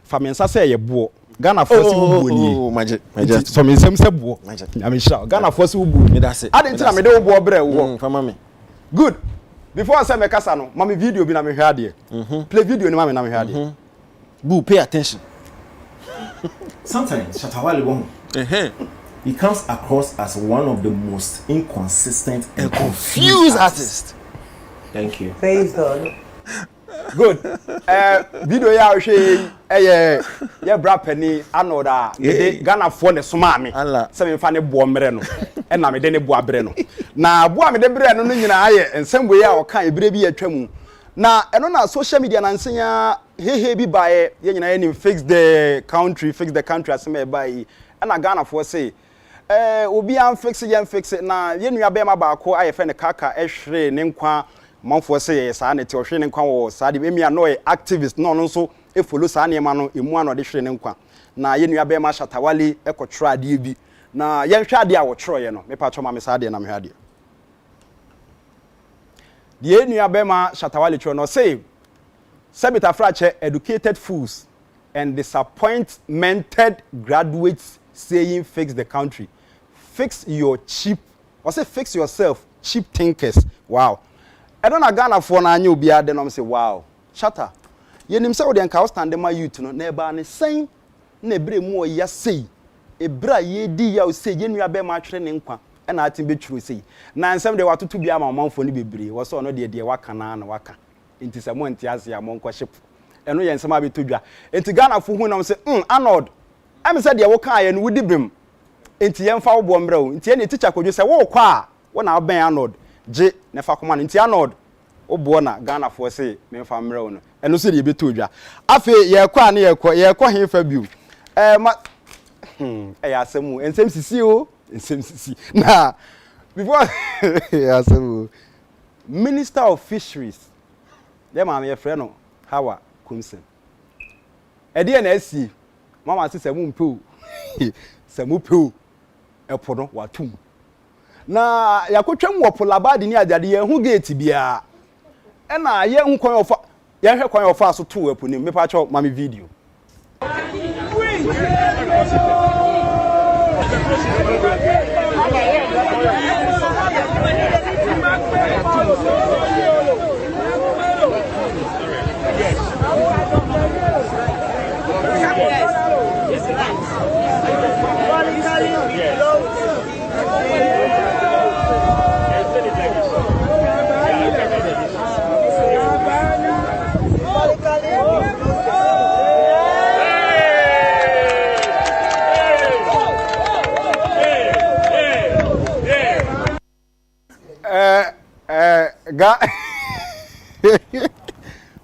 Famensa say ye buo Ghana force wo buo ni maje so me nsem se buo am sure Ghana force wo buo me da se ade ntina me de wo buo bre wo fama me good before I say me kasa no mama video bi na me hwe ade play video ni mama na me hwe ade boo pay attention. Sometimes Shatawale won't. He comes across as one of the most inconsistent and confused artists. Thank you. Praise God. Good. Video ya hwe ye bra pani anoda de Ghana for ne soma me se me fa ne bo mre no e na me de ne bo abre no na bo me de bre no nyina aye ensembwe ya o kan ebre bi atwamu na eno na social media na nsenya hehe bi bae ye nyina ye ni fix the country asema e bae e na Ghana for say obi am fix na ye nua be ma ba ko aye fe ne kaka e hwere ne nkwa manfo say sa na ti ohwe ne nkwa wo sa de emi ano activist no no so e follow sa na ma no emu ano de hwere ne nkwa na ye nua be ma Shatawale e kotra de bi na ye hwa de a wo tro ye no me pa choma me sa de na me hwa de ye nua be ma Shatawale tro no say Sebita Frache educated fools and disappointed graduates saying fix the country. Fix your cheap, or say fix yourself, cheap thinkers. Wow. I don't know Ghana for na new be then I'm say wow. Shatter. Ye nim say we den ka stand my youth no na ba ne sen na bre mu o ya sei. Ebra ye di ya o sei ye nua be ma twere ne nkwa. E na atin be twuru sei. Na nsem de watoto bia ma manfo ne bebre. Wo so no de waka na na waka. Inti se mo nti ase ya mo nkoship. Eno ye nsem abetodwa. Enti Ghana fo hu na say Arnold. Am say de wo kan ye no wudi bem. Enti ye mfa wo bo mra o. Enti ye ne teacher kodwo say wo kwa a wo na ben Arnold. Je ne fa koma nti Arnold obo na Ghana for say me fa mra o no eno se de betodwa afi ye kwa na ye kwa he fa biu ma ya asemu ensem sisi o ensem sisi na before ya asemu Minister of Fisheries dem am ye frɛ no Hawa Kumsen ede na asi mama se semu mpo semu po epo no watum na yakotwam wo polabade ni adade ye hu gate bia e na ye hu kwan ofa ye hwe kwan ofa so to epo ni me pa cho mama video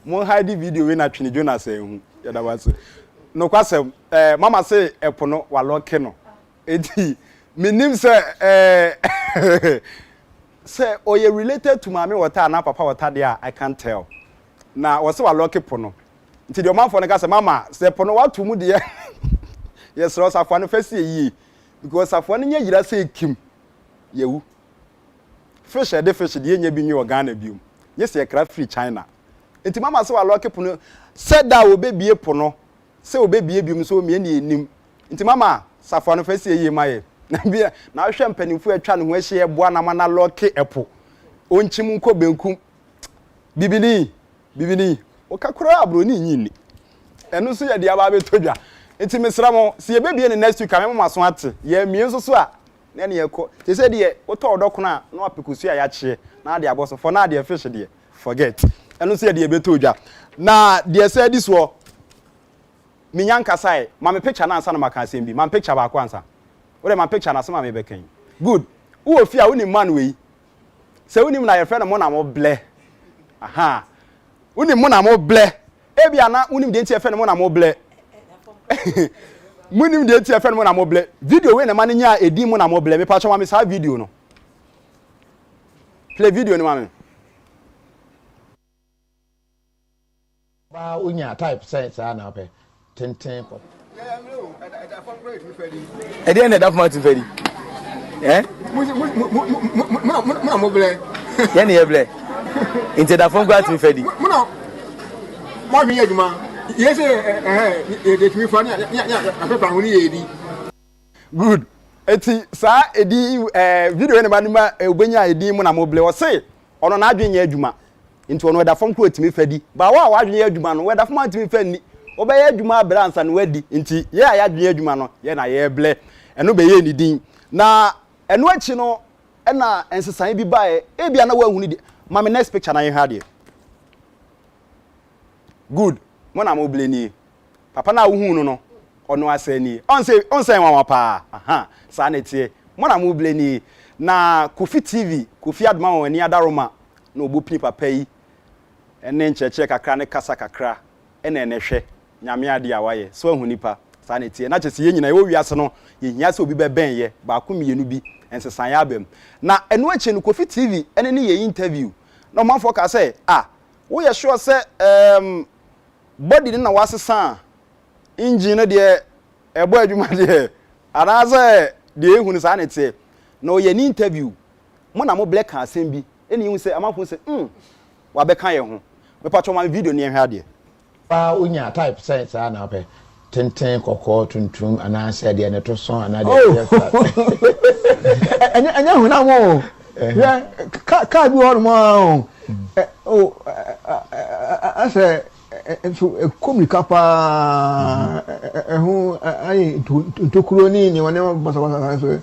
Mo hide video we na twene Jonas ehu ya da wase no kwasem mama say epono wa lock no edi minim say say oye related to mama water na papa water there I can't tell na wase wa lock pono nti de manfo ne ka say mama say pono wa tumu de yes ro safo no fesi yi because safo no nya yira say kim yewu fish de fish de nya bi nyi Ghana biom yes ye craft free China. Enti mama se wa lock pono said that obebie pono se obebie biom so me ne enim enti mama safo no fesi ye maye na bia na hwe mpanimfu atwa ne ho ahye eboa na mana lock epo onchim nko benkum bibini o kakura abro ni nyini eno so ye de aba betodwa enti mesra mo se ye bebie ne next week amema so ate ye mie so so a na ne yeko te se de o to odoko na na apekusu a ya chie na de aboso for na de fish de forget eno so ye de betodwa na de say this wo minyanka sai ma me picture na ansa na maka asem bi ma picture ba kwa ansa wo ma picture na sama me be kan good wo ofia wo ni man we se wo ni na ye friend mo na mo ble aha wo ni mo na mo ble ebia na wo ni de nti ye friend mo na mo ble munim de nti ye friend mo na mo ble video we na ma nya edi mo na mo ble me pa cho ma me sa video no play video ni ma me ba unya type sense na ope tenten pop e dey na that mountain feri mo ble ye na ye ble inte da fon gwa tin feri mo mi yeduma yes de timi fa na apepa ho ni yedi good eti sa edi video ne manima obenya edi mu na mo ble wo se ono na adwenye adwuma nti ono da fon ko timi fadi ba wa adwenye adwuma no we da fon timi fani obeye adwuma abransa no wadi nti ye ya adwenye adwuma no ye na ye ble eno be ye ni din na eno achi no na ensesan bi bae ebia na wa huni de ma me next picture na ye ha de good mo na mo ble ni papa na wo hu no ono asani onse nwa pa aha sa na tie mo na mo ble ni na Kofi TV Kofi adoma woni adaroma na obopi papa yi ene ncheche kakra ne kasa kakra ene hwe nyame ade awaye so ahu nipa sa na tie na chese ye nyina ye wo wiase no ye hia se obi be ben ye ba ko mienu bi ensesan ya abem na eno ache no Kofi TV ene ne ye interview na manfo ka say wo ye sure say body na wasesa engine de ebo adwuma de anaze de ehunu sa na tie na oye ni interview mo na mo black asem bi eni hu say amafo say wa be kan ye ho me patcho man video ni ehwe ade ba unya type sense na ope tenten kokko tuntum anase de ne to son anade anya hu na mo ka bi ho mo ase communica pa ai tokuro ni wone basa so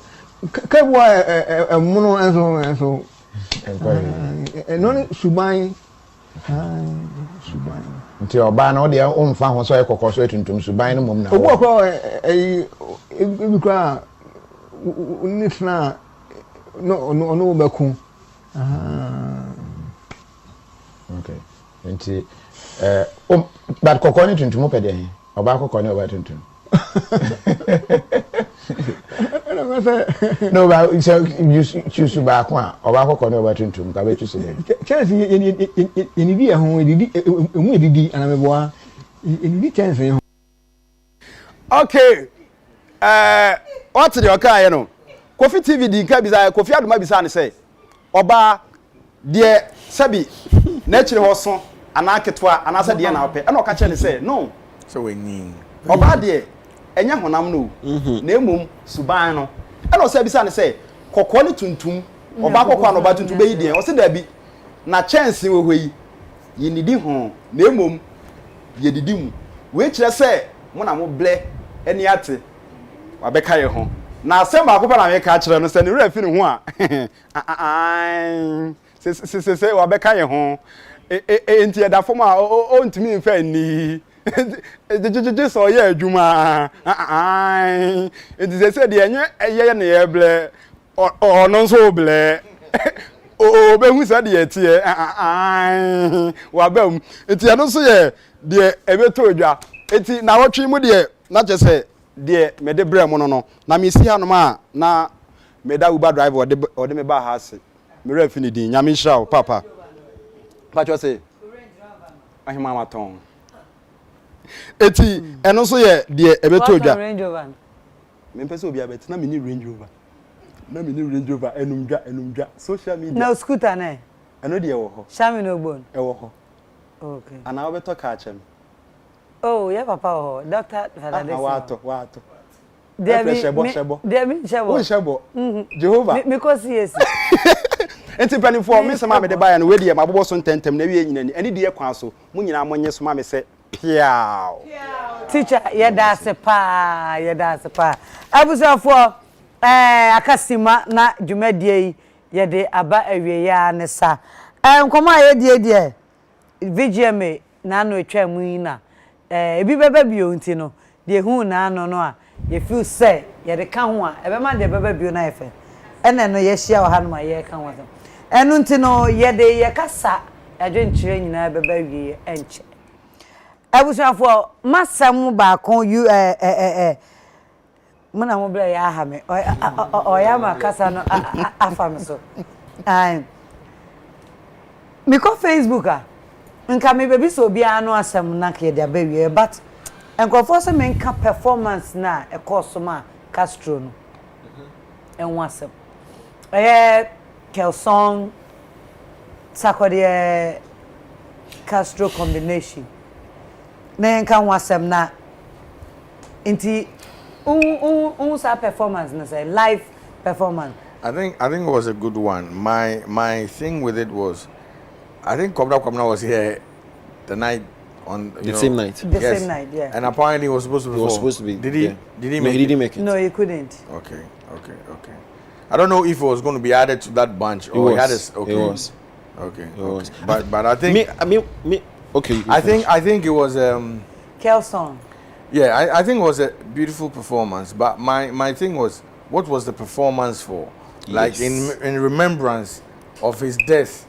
ka bo muno enso no suban nti oba na o de o mfa ho so ekokọ so etuntum suban no mom na obo ko ebi kwa nitna no beku okay nti but kokọ ni tuntum pe de he oba kokọ ni oba tuntum no ba you choose ba kwa oba kokọ ni oba tuntum ka be choose de chance ni bi ehun edidi emu edidi anameboa edidi chance ehun okay what the oka ye no Kofi TV di nka bisa Kofi adoma bisa ne say oba de sabi na chire ho so anaketwa anasa de na ope na oka che ne say no so we ni oba de enya honam no na emum suban no na o say bisa ne say kokko ne tuntum oba kokwa no ba tuntu be yidien o se da bi na chance wo hoi ye nidi ho na emom ye didi mu we kire se mo na mo ble eni ate wa be kai ho na se ma ko pa na me ka kire no se ne wura fi ne ho a se wa be kai ho enti e da fo ma o ntimi nfa ni je so ye adwuma enti se de enye eye ne ye ble no so ble o be hu sa de tie wa bam enti ano so ye de ebeto odwa enti na wotwe mu de na je se de me de bre mu no na me si hanom a na me da uber driver ode me ba ha ase me refi ni din nyame hira o papa pacho se ahima maton eti eno so ye de ebeto odwa me pese obi abet na me ni Range Rover na me ni Range Rover enumdwa social media na scooter na eno de wo ho shami no bon wo ho okay ana obeto ka chem oh yeah papa ho doctor Fadade wato shebo Jehovah because yes enti pani for me sama me de baya no we de mabobo so ntentem na wie nyina ni eni de kwan so mu nyina monye so ma me se piao teacher yeda se pa abusafo akasima na dwumadie yi yede aba awie ya ne sa nkoma yedie VGMA na no etwa mu yi na ebi beba bio nti no de hu na no no a ye feel say yede ka ho a ebema de beba bio na efe ene no ye hia wa ha no ma ye ka ho enu nti no yede ye kasa adwenkyire nyina beba wie enche abusafo masam ba kon you muna mo bla ya ha me o ya ma kasa no afam so me ko Facebook nka me bebi so bia no asem na ke de abawie but enkofo se me nka performance na e course ma Castro no enwa asem Kelson sakode Castro combination na nka wasem na inti sa performance na say live performance. I think it was a good one. My thing with it was, I think Komna was here the night on the same night. The same night, yeah. And apparently he was supposed to be. He was supposed to be. Did he? Yeah. Did he? No, he didn't make it. No, he couldn't. Okay. I don't know if it was going to be added to that bunch or he had a, okay. It was. Okay. It was. But I think. Me. Okay. I think it was. Kelson. Yeah, I think it was a beautiful performance. But my thing was, what was the performance for? Like in remembrance of his death.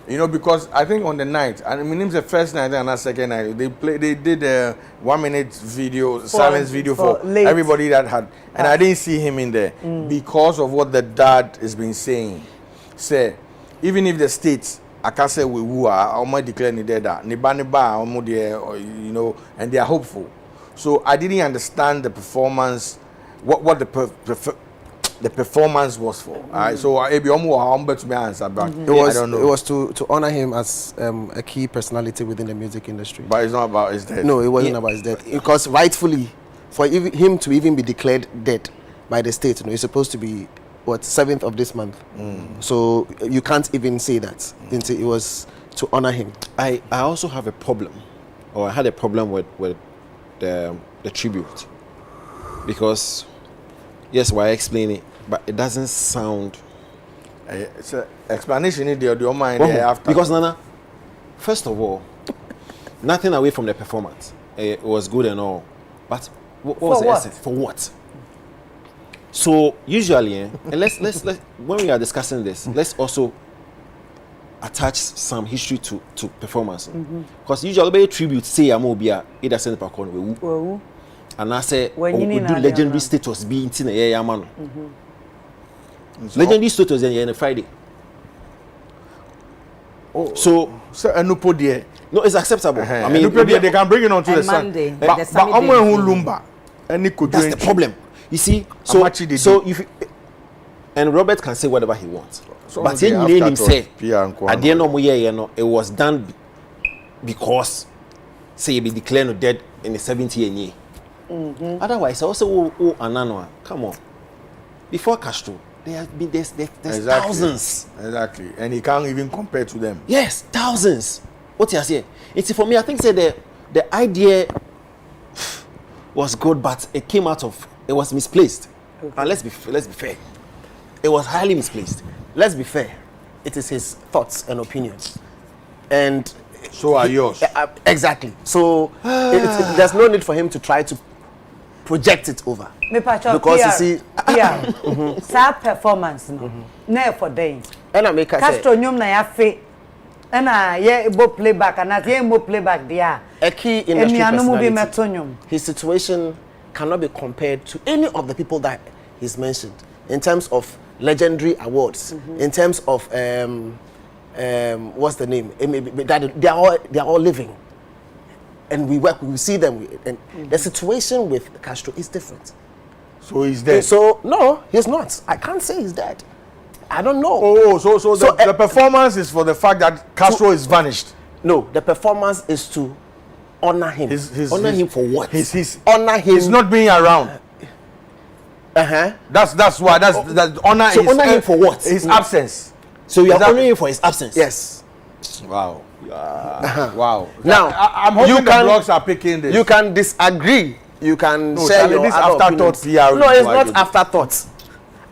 You know, because I think on the night, I mean, it was the first night and the second night, they did a 1 minute video, silence video for everybody that had, and I didn't see him in there because of what the dad has been saying. Say, even if the states, I can't say we who are, I declare ni dead, you know, and they are hopeful. So I didn't understand the performance, what the performance was for. So I don't know. It was to honor him as a key personality within the music industry. But it's not about his death. No, it wasn't about his death. Because rightfully, for him to even be declared dead by the state, it's supposed to be 7th of this month. So you can't even say that. It was to honor him. I also have a problem, or I had a problem with the tribute, because yes, why explain it, but it doesn't sound. It's an explanation in your mind after. Because Nana, first of all, nothing away from the performance. It was good and all, but what was the essence? For what? So usually, and let's when we are discussing this, let's also attach some history to performance. Because usually, tribute say Amobia either send per corner. And I say, do legendary status be in a man. Legendary status in a Friday. So no, it's acceptable. I mean, they can bring it on to the sun. But that's the problem. You see, so if and Robert can say whatever he wants, but then he named himself. At the end of the year, it was done because say he be declared dead in the 70th year. Otherwise, also Ananoa, come on. Before Castro, there have been there's exactly. thousands. Exactly, and he can't even compare to them. Yes, thousands. What you say? It's for me. I think say the idea was good, but it was misplaced. Okay. And let's be fair. It was highly misplaced. Let's be fair. It is his thoughts and opinions, and so are yours. Exactly. So there's no need for him to try to project it over. Because you see, sad performance, no for days. And I make Castro nyom na ya fe. And ebo playback and at ebo playback there. A key industry personality. His situation cannot be compared to any of the people that he's mentioned in terms of legendary awards, in terms of what's the name? They are all living, and we see them, and the situation with Castro is different. So he's dead. So no, he's not. I can't say he's dead. I don't know. Oh, so the performance is for the fact that Castro is vanished. No, the performance is to honor him. Honor him for what? Honor him. He's not being around. That's why that honor. So honor him for what? His absence. So you are honoring him for his absence. Yes. Wow. Wow. Now I'm hoping the blogs are picking this. You can disagree. You can share your this other afterthought. No, it's not afterthought.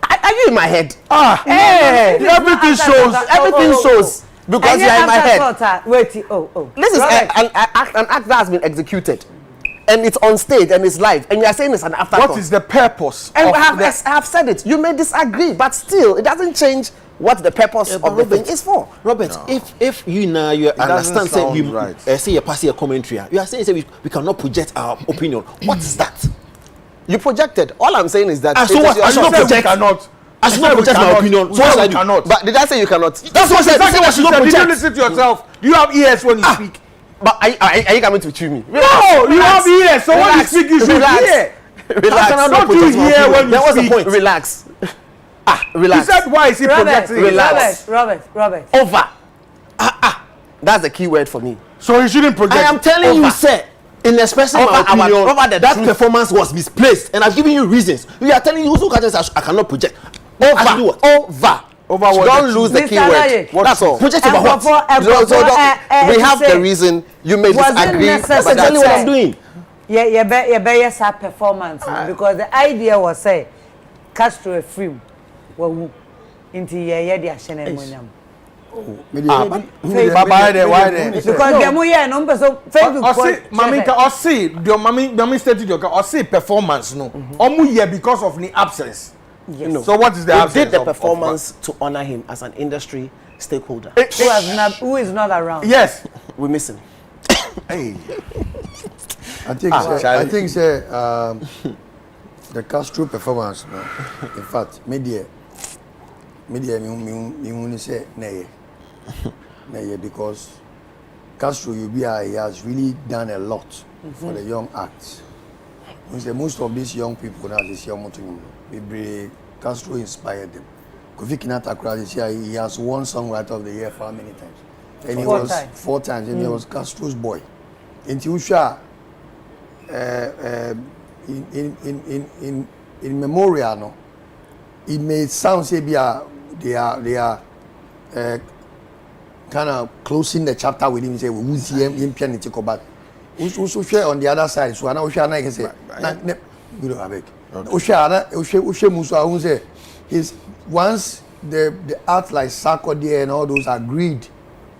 Are you in my head? Everything shows. Everything shows because you are in my head. Wait. This is an act that has been executed, and it's on stage and it's live, and you are saying it's an afterthought. What is the purpose? And I have said it. You may disagree, but still, it doesn't change what the purpose of the thing is for. Robert, no. if you now you understand, say you right. Say you pass your commentary, you are saying say we cannot project our opinion. What is that? You projected. All I'm saying is that. So what? I should not project. I should not project my opinion. So what I cannot. But did I say you cannot? That's what exactly what you said. Did you listen to yourself? Do you have ears when you speak? But are you coming to chew me? No, you have ears. So when you speak, you should hear. Relax. Don't you hear when you speak? What's the point? Relax. Relax. He said, why is he projecting? Relax. Robert. Over. That's the key word for me. So he shouldn't project. I am telling you, sir. In expressing my opinion, that performance was misplaced, and I've given you reasons. You are telling you who can say I cannot project. Over what? Don't lose the key word. That's all. Project over what? We have the reason. You may disagree. That's exactly what I'm doing. Yeah, yes, performance because the idea was say Castro a film. Well, into the Ashen why there? Because the more no person Facebook. Mami stated your performance no. Omu because of the absence. Yes. No. So what is the absence? We did the performance to honor him as an industry stakeholder. Who is not around? Yes, we miss him. Hey, I think the Castro performance. In fact, media me say nay because Castro he has really done a lot for the young acts. Most of these young people now this young Castro inspired them. Kofi Kinata this year he has won Songwriter of the Year for how many times? And he was 4 times, and he was Castro's boy. In Tiusha, in memorial, no, it may sound say they are kind of closing the chapter with him. Say we will see him in pianity, but also share on the other side. So I know share. I can say, we don't have it. Ushe Musa say is once the art like Sarkodie and all those agreed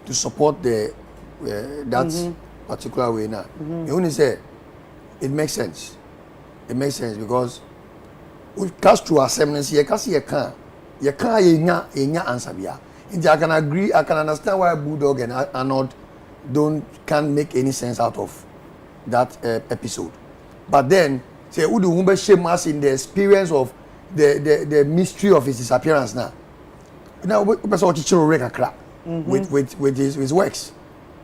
to support the that particular way now. You only say it makes sense. It makes sense because Castro assembly you can't answer bia. I can agree, I can understand why Bulldog and Arnold can't make any sense out of that episode. But then say Udu Humbe shame us in the experience of the mystery of his disappearance now. Now we person with his works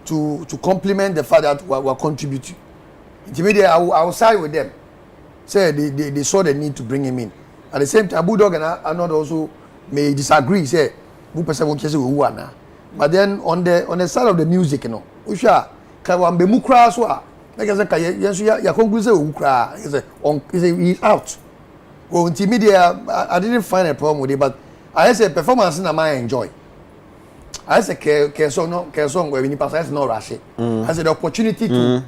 to complement the fact that we're contributing. Immediately I will side with them. Say they saw the need to bring him in. At the same time, Bulldog and Arnold also may disagree. Say but then on the side of the music, you know, Usha Kawambe Mukra so like I said, he's out. Well, in media, I didn't find a problem with it, but I say performance in I enjoy. I say care song where we pass no rush it. I said the opportunity to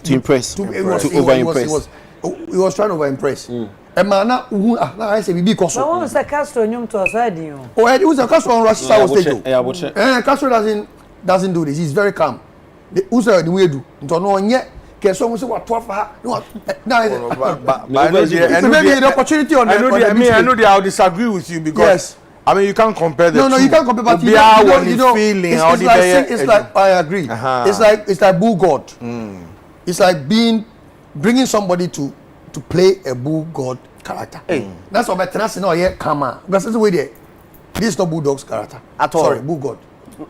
impress, to over impress. He was trying to over impress. A man I say we be cause. But what was the Castro nyum to us you? Oh, it was a Castro on rush stage. Castro doesn't do this. He's very calm. The user the way do. Don't know yet. Keso say what 12 ha. No. But maybe the opportunity on I know I'll disagree with you because yes. I mean, you can't compare the two. No, you can't compare. But you know, it's like I agree. It's like bull god. It's like bringing somebody to play a bull god character. That's what I'm saying. No, yeah, come on. Because that's the way they. This is not bulldog's character at all. Sorry, bull god.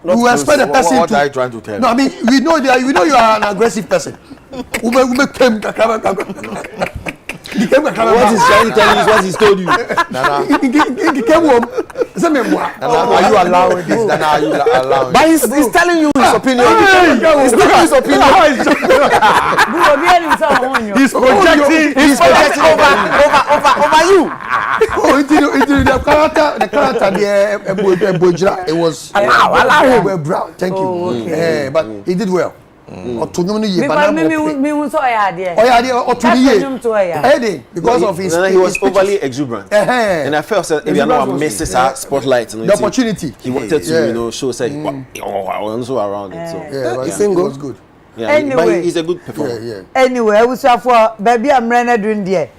You expect a person what are you trying to tell? No, I mean we know you are an aggressive person. What he's trying to tell you is what he's told you. Nana. He came home. Are you allowing this? Nana, are you allowing? But he's telling you his opinion. He's telling you his opinion. He's projecting over you. Oh, the character, it was Mcbrown. Thank you. But he did well. Because of his he was overly exuberant, and I felt that if you know misses our spotlight, the opportunity he wanted to show say also around it. So it was good. Yeah, anyway, but he's a good performer. Anyway, we saw for baby I'm running doing there.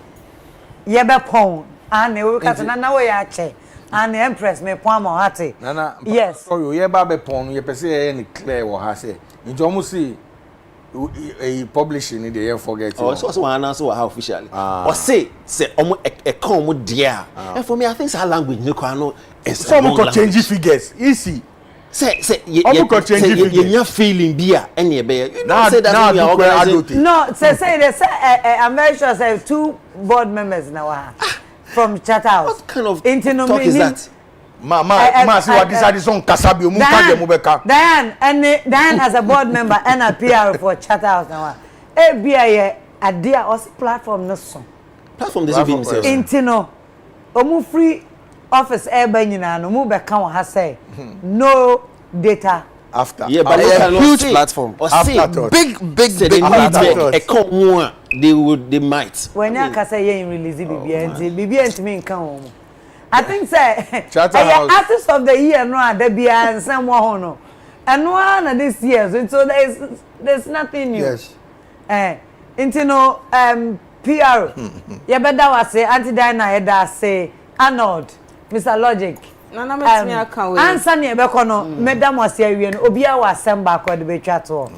Yeba pon and we cut na we ache and empress me pon mo hati. Nana, yes. So you yeba be pon you pese any clear what has say. Into almost see a publishing in the year forget. Oh, so also one answer how officially. Or say a come dear. And for me I think our language you can know some could change figures. Easy. Say you feeling beer any be. You don't say that we are organizing. No, say I'm very sure say 2 board members now from Chathouse. What kind of talk is that? Ma see what this on Kasabio Mubeka. Diane as a board member and a PR for Chathouse now. ABI a dear or platform no song. Platform this being said. Intino. Omu free office airbanina no mube can has say no data after. Yeah, but a huge platform. Or big they might. When you can say you release BB and me come. I think say artist of the year no there be and someone no. And one this year so there's nothing new. Yes. Intino PR. You better was say anti Diana say Arnold Mr. Logic. Nana me aka we. Answer ne be kono madam was here we no obi a was semba ko de be twa to.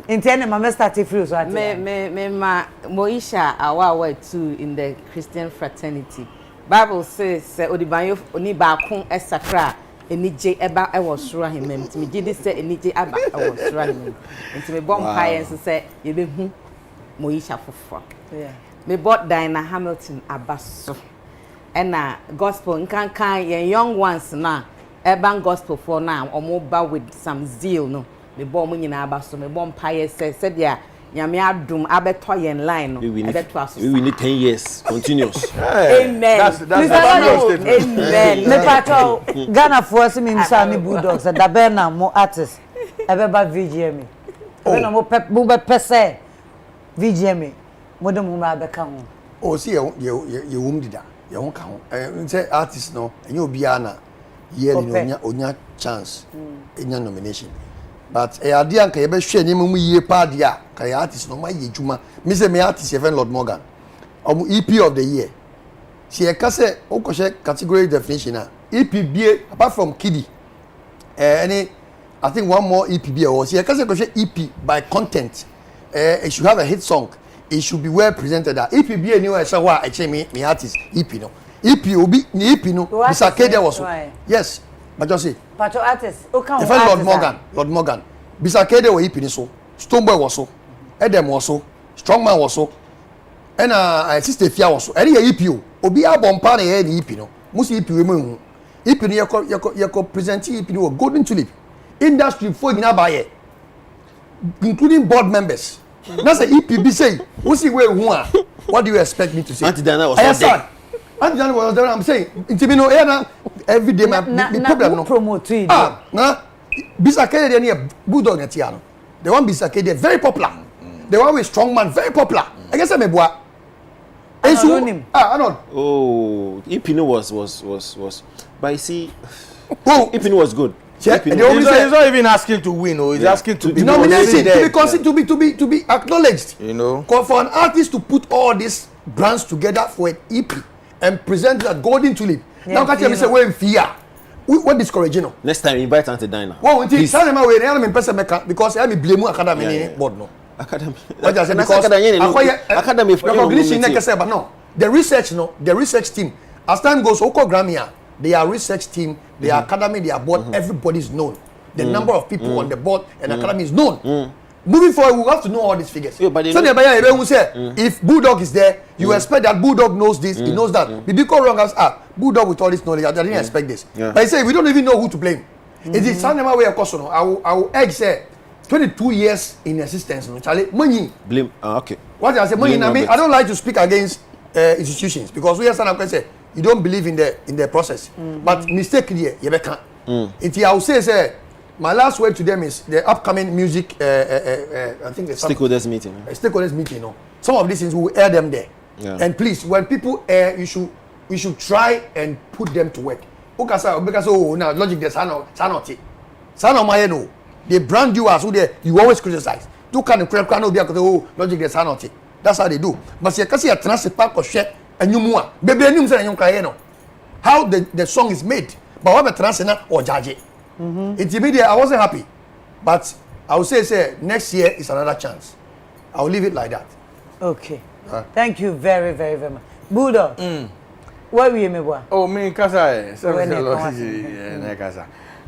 Intene ma start free so at. Me ma Moisha awa too in the Christian fraternity. Bible says odibanyo oni ba kon esakra enije eba e wo soro ahemam ti me gidi say enije aba e wo soro ahemam. Nti me bom high say ye be hu Moisha fofo. Yeah. Me bought Diana Hamilton abaso. And gospel nkan yen young ones na urban gospel for now omoba with some zeal no me bo mo nyina abaso me bo mpaye said ya nyame adum abeto yen line no abeto aso we need 10 years continuous. Amen. That's amen. Me pato Ghana for us me nsani bulldogs da be na mo artist ebeba VGM be na mo be pese VGM mo de mo ma be ka ho. Oh see ye wum dida ye ho ka ho say artist no enye obia na ye ni onya chance enya nomination but ade anka ye be hwe ni mu yie pa de a ka ye artist no ma ye djuma me say me artist even Lord Morgan EP of the year she e ka say o ko she category definition na EP bie apart from Kiddy any I think one more EP bie or she e ka say ko she EP by content it should have a hit song. It should be well presented. If you be anywhere, so what? Actually, me artist EP no. EP obi ni EP no. Mr. Kede was so. Yes, but just say. But your artist, okay. Lord Morgan. Mr. Kede was EP ni so. Stoneboy was so. Edem was so. Strongman was so. And Sister Fia was so. Any EP o. Obi a bompa na ye ni EP no. Musi EP we mu. EP ni yako present EP no Golden Tulip. Industry for nyina ba including board members. That's a EPB say, who see where who are? What do you expect me to say? Auntie Dana was not there. I'm saying, every day my problem no promote it. Bisakede they near Bulldog Netiano. The one Bisakede very popular. The one with strong man very popular. I guess I'm a boy. I don't. Oh, Ipino was. But you see, Ipino was good. He's not even asking to win, or he's asking to be nominated, to be acknowledged. You know, for an artist to put all these brands together for an EP and present that golden tulip. Now can't you say we're in fear? What discouraging? No. Next time invite Auntie Dinah. Well, because I am blame academy board no. Academy. What I say because academy recognition but no. The research team. As time goes, Oko Grammy, they are research team, they are academy, they are board, everybody is known. The number of people on the board and academy is known. Moving forward, we have to know all these figures. Yeah, so if Bulldog is there, you expect that Bulldog knows this, he knows that. The big wrong as Bulldog with all this knowledge, I didn't expect this. But I say we don't even know who to blame. It is some way of course. I will egg say 22 years in existence. Charlie, money. Blame. Okay. What I say, money. I mean, I don't like to speak against institutions because we are say you don't believe in the process. But mistakenly, you can't. I will say. My last word to them is the upcoming music. I think the stakeholders meeting. Stakeholders meeting. You know, some of these things we will air them there. Yeah. And please, when people air, we should try and put them to work. Because now logic there's sanity. No. They brand you as who they you always criticize. You can no be logic there's sanity. That's how they do. But you can see a transit park or share and you more. Baby, you say how the song is made. But what a transit or judge. It's immediate. I wasn't happy, but I would say next year is another chance. I'll leave it like that. Okay. Thank you very, very, very much. Bulldog. Where were you, Mcbrown? Oh, me, Kasa.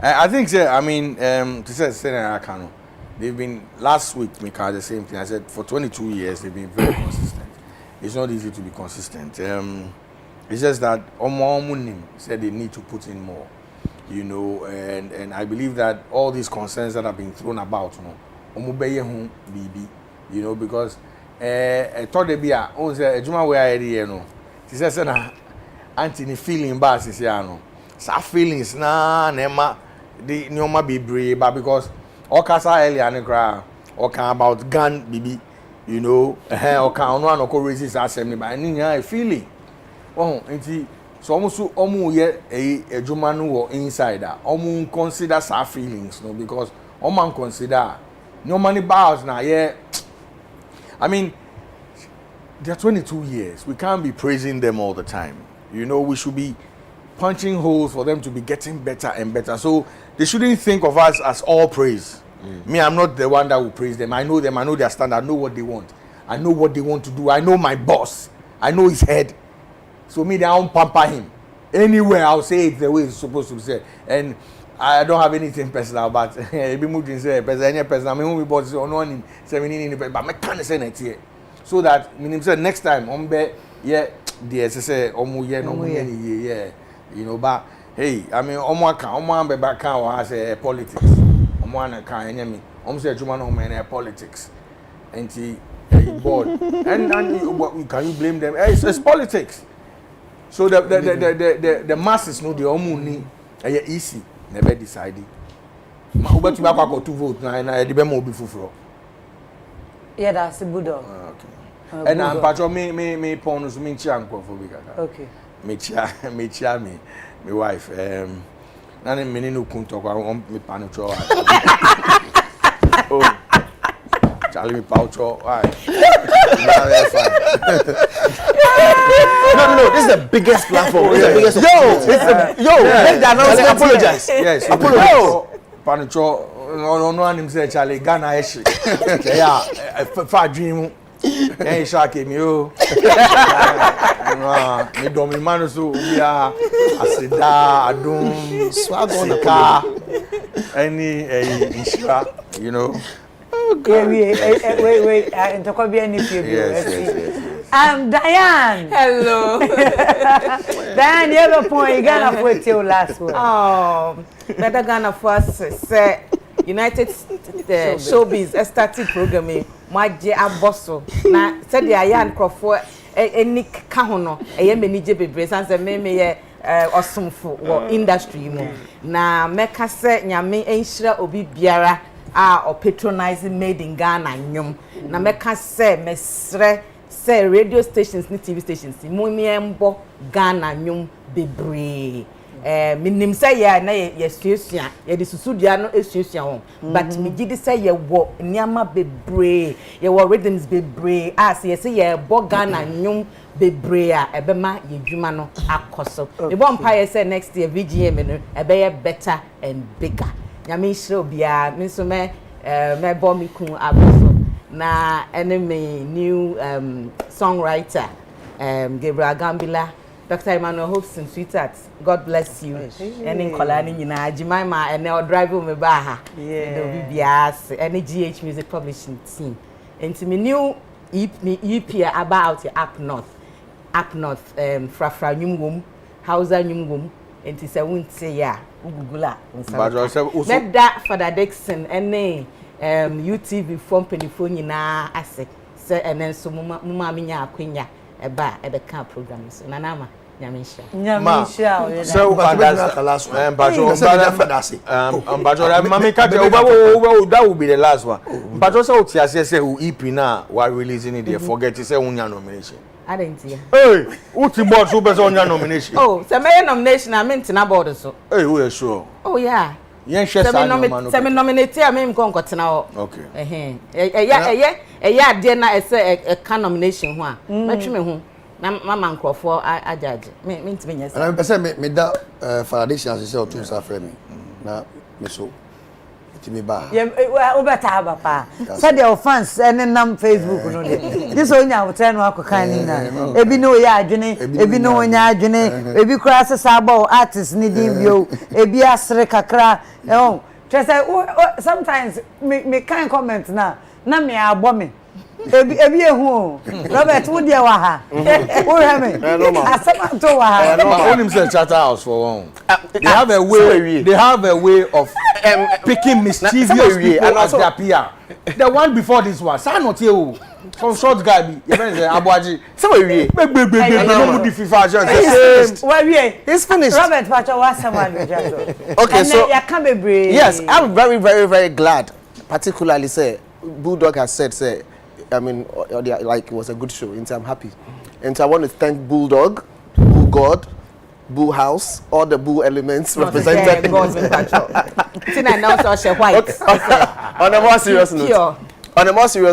I think, I mean, to say, they've been last week. Me, the same thing. I said for 22 years they've been very consistent. It's not easy to be consistent. It's just that Omo said they need to put in more. You know, and I believe that all these concerns that have been thrown about, you know, because I thought they be a Juma where I know. She says, Anthony feeling bad, she said, no, some feelings na nema the nyoma be brave, but because all kasa earlier and cry or can about gun baby, you know, or can one or resist assembly, but I need a feeling. Oh, and so almost a Jumanu or insider. Consider our feelings, no, because consider no money bows now, yeah. I mean, they're 22 years. We can't be praising them all the time. You know, we should be punching holes for them to be getting better and better. So they shouldn't think of us as all praise. Me, I'm not the one that will praise them. I know them, I know their standard, I know what they want. I know what they want to do. I know my boss. I know his head. So me, I don't pamper him. Anywhere, I'll say it the way it's supposed to be said. And I don't have anything personal, but be moving say personal. I mean, we bought on one 17, but I can't say it here. So that meaning say next time, yeah, the SSA, yeah, you know, but hey, I mean, be back can say politics. Can me. Say Juma politics. And he board. And can you blame them? It's politics. So the masses know the omuni easy never decided. Ma ubetu ba kwa 2 vote na de be mo obi fufuro. Yeah, that's a Bulldog. Okay. And I'm patcho me pon so me chia nkofo bi kaka. Okay. Me chia me wife na ne me no kunto kwa me panu cho. Oh. Charlie Paucho, why? No, this is the biggest platform. This is the biggest. Make the announcement. Apologize. Yes, apologize. Panucho, no one himself, Charlie Ghana Eshi. Yeah, far dream. Hey, Shaki, me domi manu so we are asida adum swag on the car. Any insura, you know. Okay. Wait. And to be any few. Yes. Diane. Hello. Diane, you have a point. Ghana for your last one. Oh, better Ghana for us. Say United Showbiz started programming. My J Abosso. Now said the Ian Crawford any kahono eye menije bebre sanse me ye osumfo wo industry mu na meka se nyame enhira obi biara or patronizing made in Ghana nyum na meka se mesre se radio stations ni TV stations mu miembo Ghana nyum bebre minim say ya na ye suesua ye de susudua no esuesua ho but me gidi say ye wo niama bebre ye wo rhythms bebre as ye say ye bo Ghana nyum bebre a ebema ye dwuma no akoso me bo mpa ye say next year VGM no ebe ye better and bigger nyame hire obia me so me bo mi kun abuso na enemy new songwriter Gabriel Gambila Dr. Emmanuel Hopes and Sweetheart, God bless you. Any Kolani Nina, Jemima, and now driving me baha. Yeah, any GH Music Publishing team. And to me new EP about up north, Frafra Nyumgum, Hausa Nyumgum, and to say, won't say, yeah, Ugugula. Let that Father Dixon, any UTV from Penifoni na Ase, and then so Mumaminya Quenya. Eba the camp program so nanama nyamisha so that will be the last one but also say who EP na we releasing it there forget to say unya nomination I didn't hear hey uti board so be unya nomination oh say my nomination I meant na board so hey we are sure oh yeah yen share say me nominate am ko nkotena ho okay eya de na a can nomination ho a matwe me ho na mama nkrofo a judge me ntime nyesa na me say me da foundation say o tun sa frɛ me na me so ntime ba ye o beta aba pa say the fans any nam Facebook no de this onya hotel no akokan ni na ebi no ya adwene ebi no onya adwene ebi kura sesa aba artist ni din bio ebi asre kakra sometimes me can comment na me abo me ebi ehu Robert wo dia wa ha wo he me asema to wa ha onim say Charter House for one they have a way of picking mischievous people as their PR the one before this one say not here some short guy be you say Abuaji say we no di FIFA just he's finished Robert Pacho wa someone okay so yes I'm very very very glad particularly say Bulldog has said say I mean, like it was a good show, and so I'm happy. And so I want to thank Bulldog, Bull God, Bull House, all the Bull elements represented. On a more serious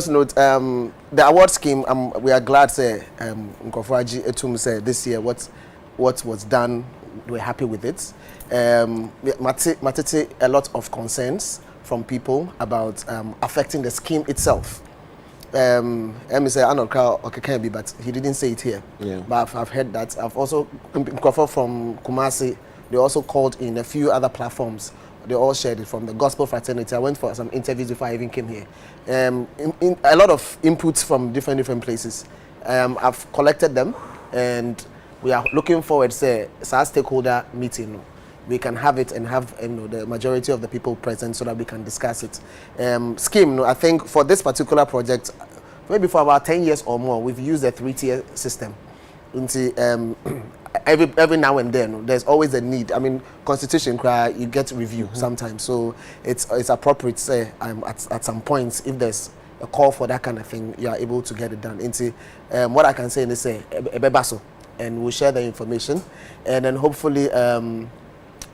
note, the award scheme, we are glad say Nkofuaji Etum said this year what was done, we're happy with it. Matete a lot of concerns from people about affecting the scheme itself. Emi say I don't know okay be but he didn't say it here. Yeah. But I've heard that. I've also from Kumasi. They also called in a few other platforms. They all shared it from the Gospel Fraternity. I went for some interviews before I even came here. In a lot of inputs from different places. I've collected them, and we are looking forward to a stakeholder meeting. We can have it and have the majority of the people present so that we can discuss it. Scheme, I think for this particular project, maybe for about 10 years or more, we've used a 3-tier system. Every now and then, there's always a need. I mean, constitution, you get review sometimes, so it's appropriate to say at some points, if there's a call for that kind of thing, you are able to get it done. What I can say is say, and we'll share the information, and then hopefully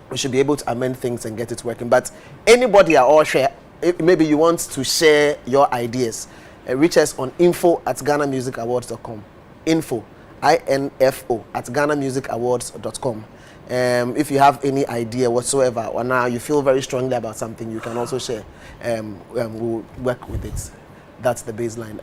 we should be able to amend things and get it working. But anybody or share, maybe you want to share your ideas, reach us on info@ghanamusicawards.com. Info @ghanamusicawards.com. If you have any idea whatsoever, or now you feel very strongly about something, you can also share. We'll work with it. That's the baseline.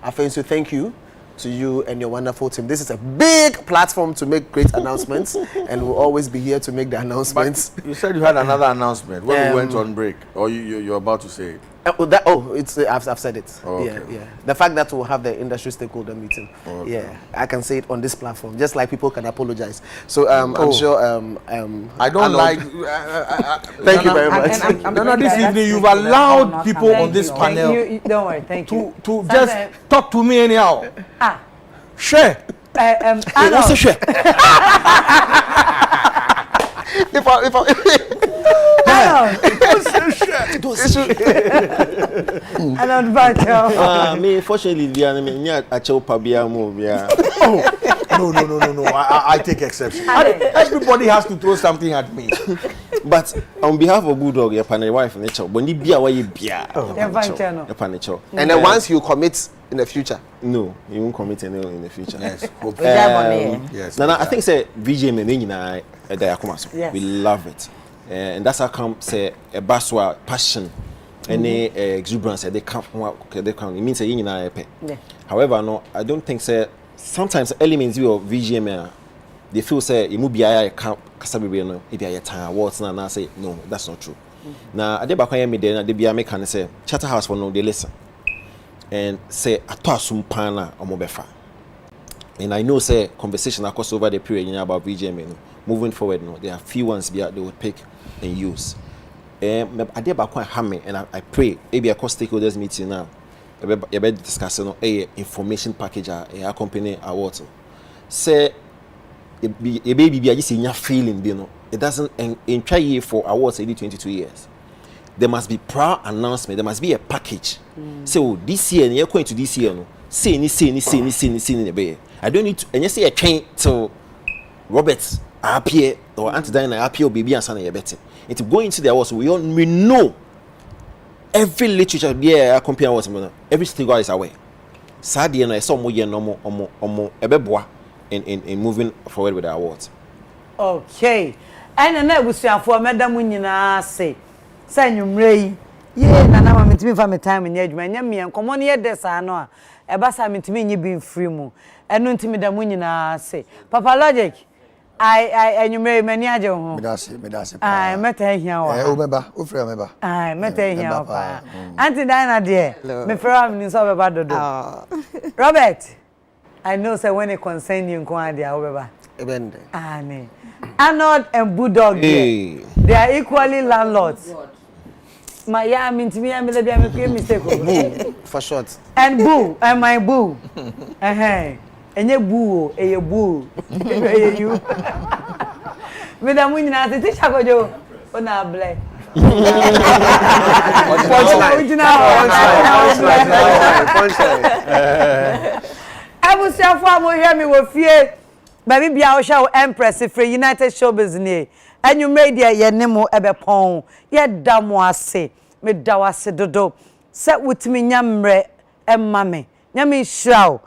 Afensu, thank you to you and your wonderful team. This is a big platform to make great announcements, and we'll always be here to make the announcements. But you said you had another announcement when we went on break, or you're about to say it. I've said it. Oh, okay. Yeah. The fact that we'll have the industry stakeholder meeting. Okay. Yeah, I can say it on this platform, just like people can apologize. So I'm sure. I don't like. Thank you very much. This evening you've allowed people on this panel. Don't worry. Thank you. To just talk to me anyhow. Share. I also share. If I don't back me fortunately me a chow pabia move No. I take exception. Everybody has to throw something at me. But on behalf of Bulldog, your partner wife and nature, when you be away, bia. And then once you commit in the future, no, you won't commit any in the future. Yes, yes. Now I think say VJ we love it, and that's how come say a baswa passion, any exuberance they come. It means say you know. However, no, I don't think say sometimes elements of VGM they feel say you move be can't kasabi no if you time words na say no, that's not true. Now I did back when me there na they be make can say Chatterhouse for no they listen and say atosum pana omobefa. And I know say conversation across over the period about VGM no, moving forward no, there are few ones they would pick and use. I did back when hammer and I pray maybe a cost stakeholders meeting now. You better discuss a information package a company award. Say a baby be just in your feeling, you know. It doesn't try year for awards every 22 years. There must be prior announcement. There must be a package. So this year, and you're going to this year, no. Say in the bay. I don't need to. And you say a train to Roberts appear or Auntie Diana appear baby and son of your betting. It's going to the awards. We know. Every literature there compare what every still is away. Sadly, I saw more no more in moving forward with the awards. Okay. And then we see for Madam Winina say you ray. Yeah, Nana Mitimi for my time in Edgeman, me and come on here, there's a no. A bassa mitimi you being free mo. And no timid Winina say, Papa Logic. I you marry many ajo. Medasi. I met her here. Ubeba, ufremeba. I met her here. Auntie Diana dear. Me from in so about do. Robert, I know say when it concern you ko dia ubeba. Ebende. Amen. Arnold and Bulldog they are equally landlords. My yeah, I mean to me, I'm going to be a mistake. For short. And boo, and my boo. And your boo, a boo. You. Madam Winina, the teacher go jo. On a black. I will say for more hear me with fear. Baby be our show Empress free United Showbiz ne. And you made ye nemo ebe pon. Ye damo ase. Me dawase dodo. Set with me nyamre emmame. Nyami shraw.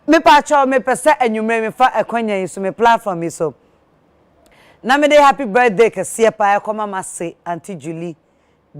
Me pacho me pese and you me fa akwanya so me platform so. Na me dey happy birthday kese pa ekoma mase Auntie Julie.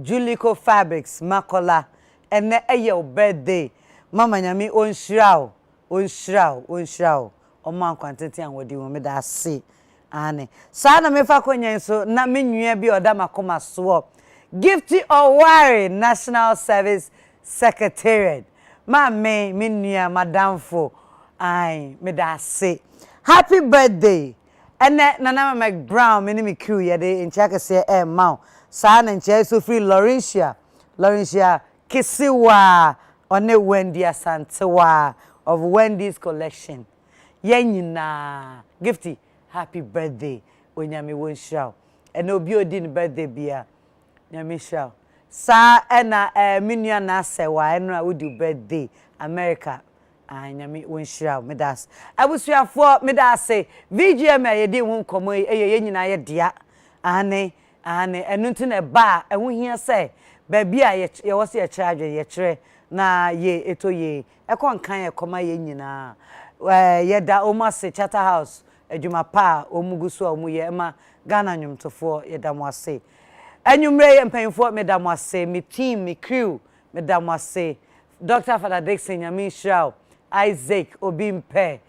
Julico Fabrics Makola. Ene eye birthday. Mama nyami onshraw. Onshraw. Oman kwantenti an wodi wo me da se ane sa na me fa kwanya so na me nwua bi oda makoma so Gifty Owari National Service Secretariat ma me nwua madamfo ai me da se happy birthday ene nana Mcbrown me ni me crew ye de enchaka se ma sa na nche so free Laurentia Kisiwa one Wendy Asantewa of Wendy's collection. Yenina Gifty happy birthday when nyame won show and obi odin birthday bia nyame show sa na minua na sewa eno a wodi birthday America nyame won show me das abusuafo me das say VGM ye di won komo ye nyina ye dia ane enu nti na ba ehu hia say ba bia ye wo se ye charge ye kire na ye eto ye ekon kan ye koma ye nyina yeda omase Chatterhouse adwuma pa omuguso omuye ma Ghana nyumtofo yeda mwase anwumre empanfo meda mwase mi team mi crew meda mwase Dr. Father Dixon nyame Shraw Isaac Obimpe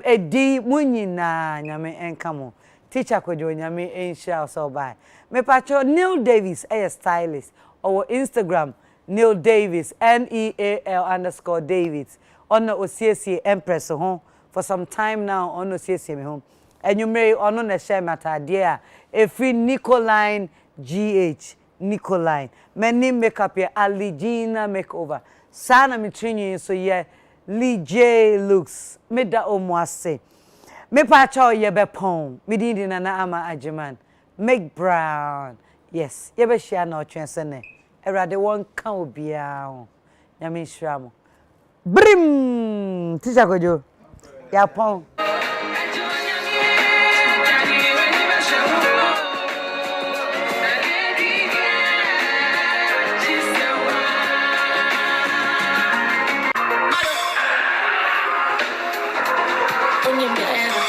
edi munyina nyame enkamo teacher kojo nyame enshraw so by me pacho Neil Davis stylist or Instagram Neil Davis NEAL_Davis ono OCC Empress ho for some time now ono OCC me ho enwumre ono na share matade a efri Nicoline GH Nicoline many makeup ya Aligina makeover sana mitrinyi so ye Lee J Looks meda omwase me pa cha ye be pon me din na ama ajiman Mcbrown yes ye be share na otwense ne erade won kan obia ho nyame nhira mo brim teacher Kojo ya pon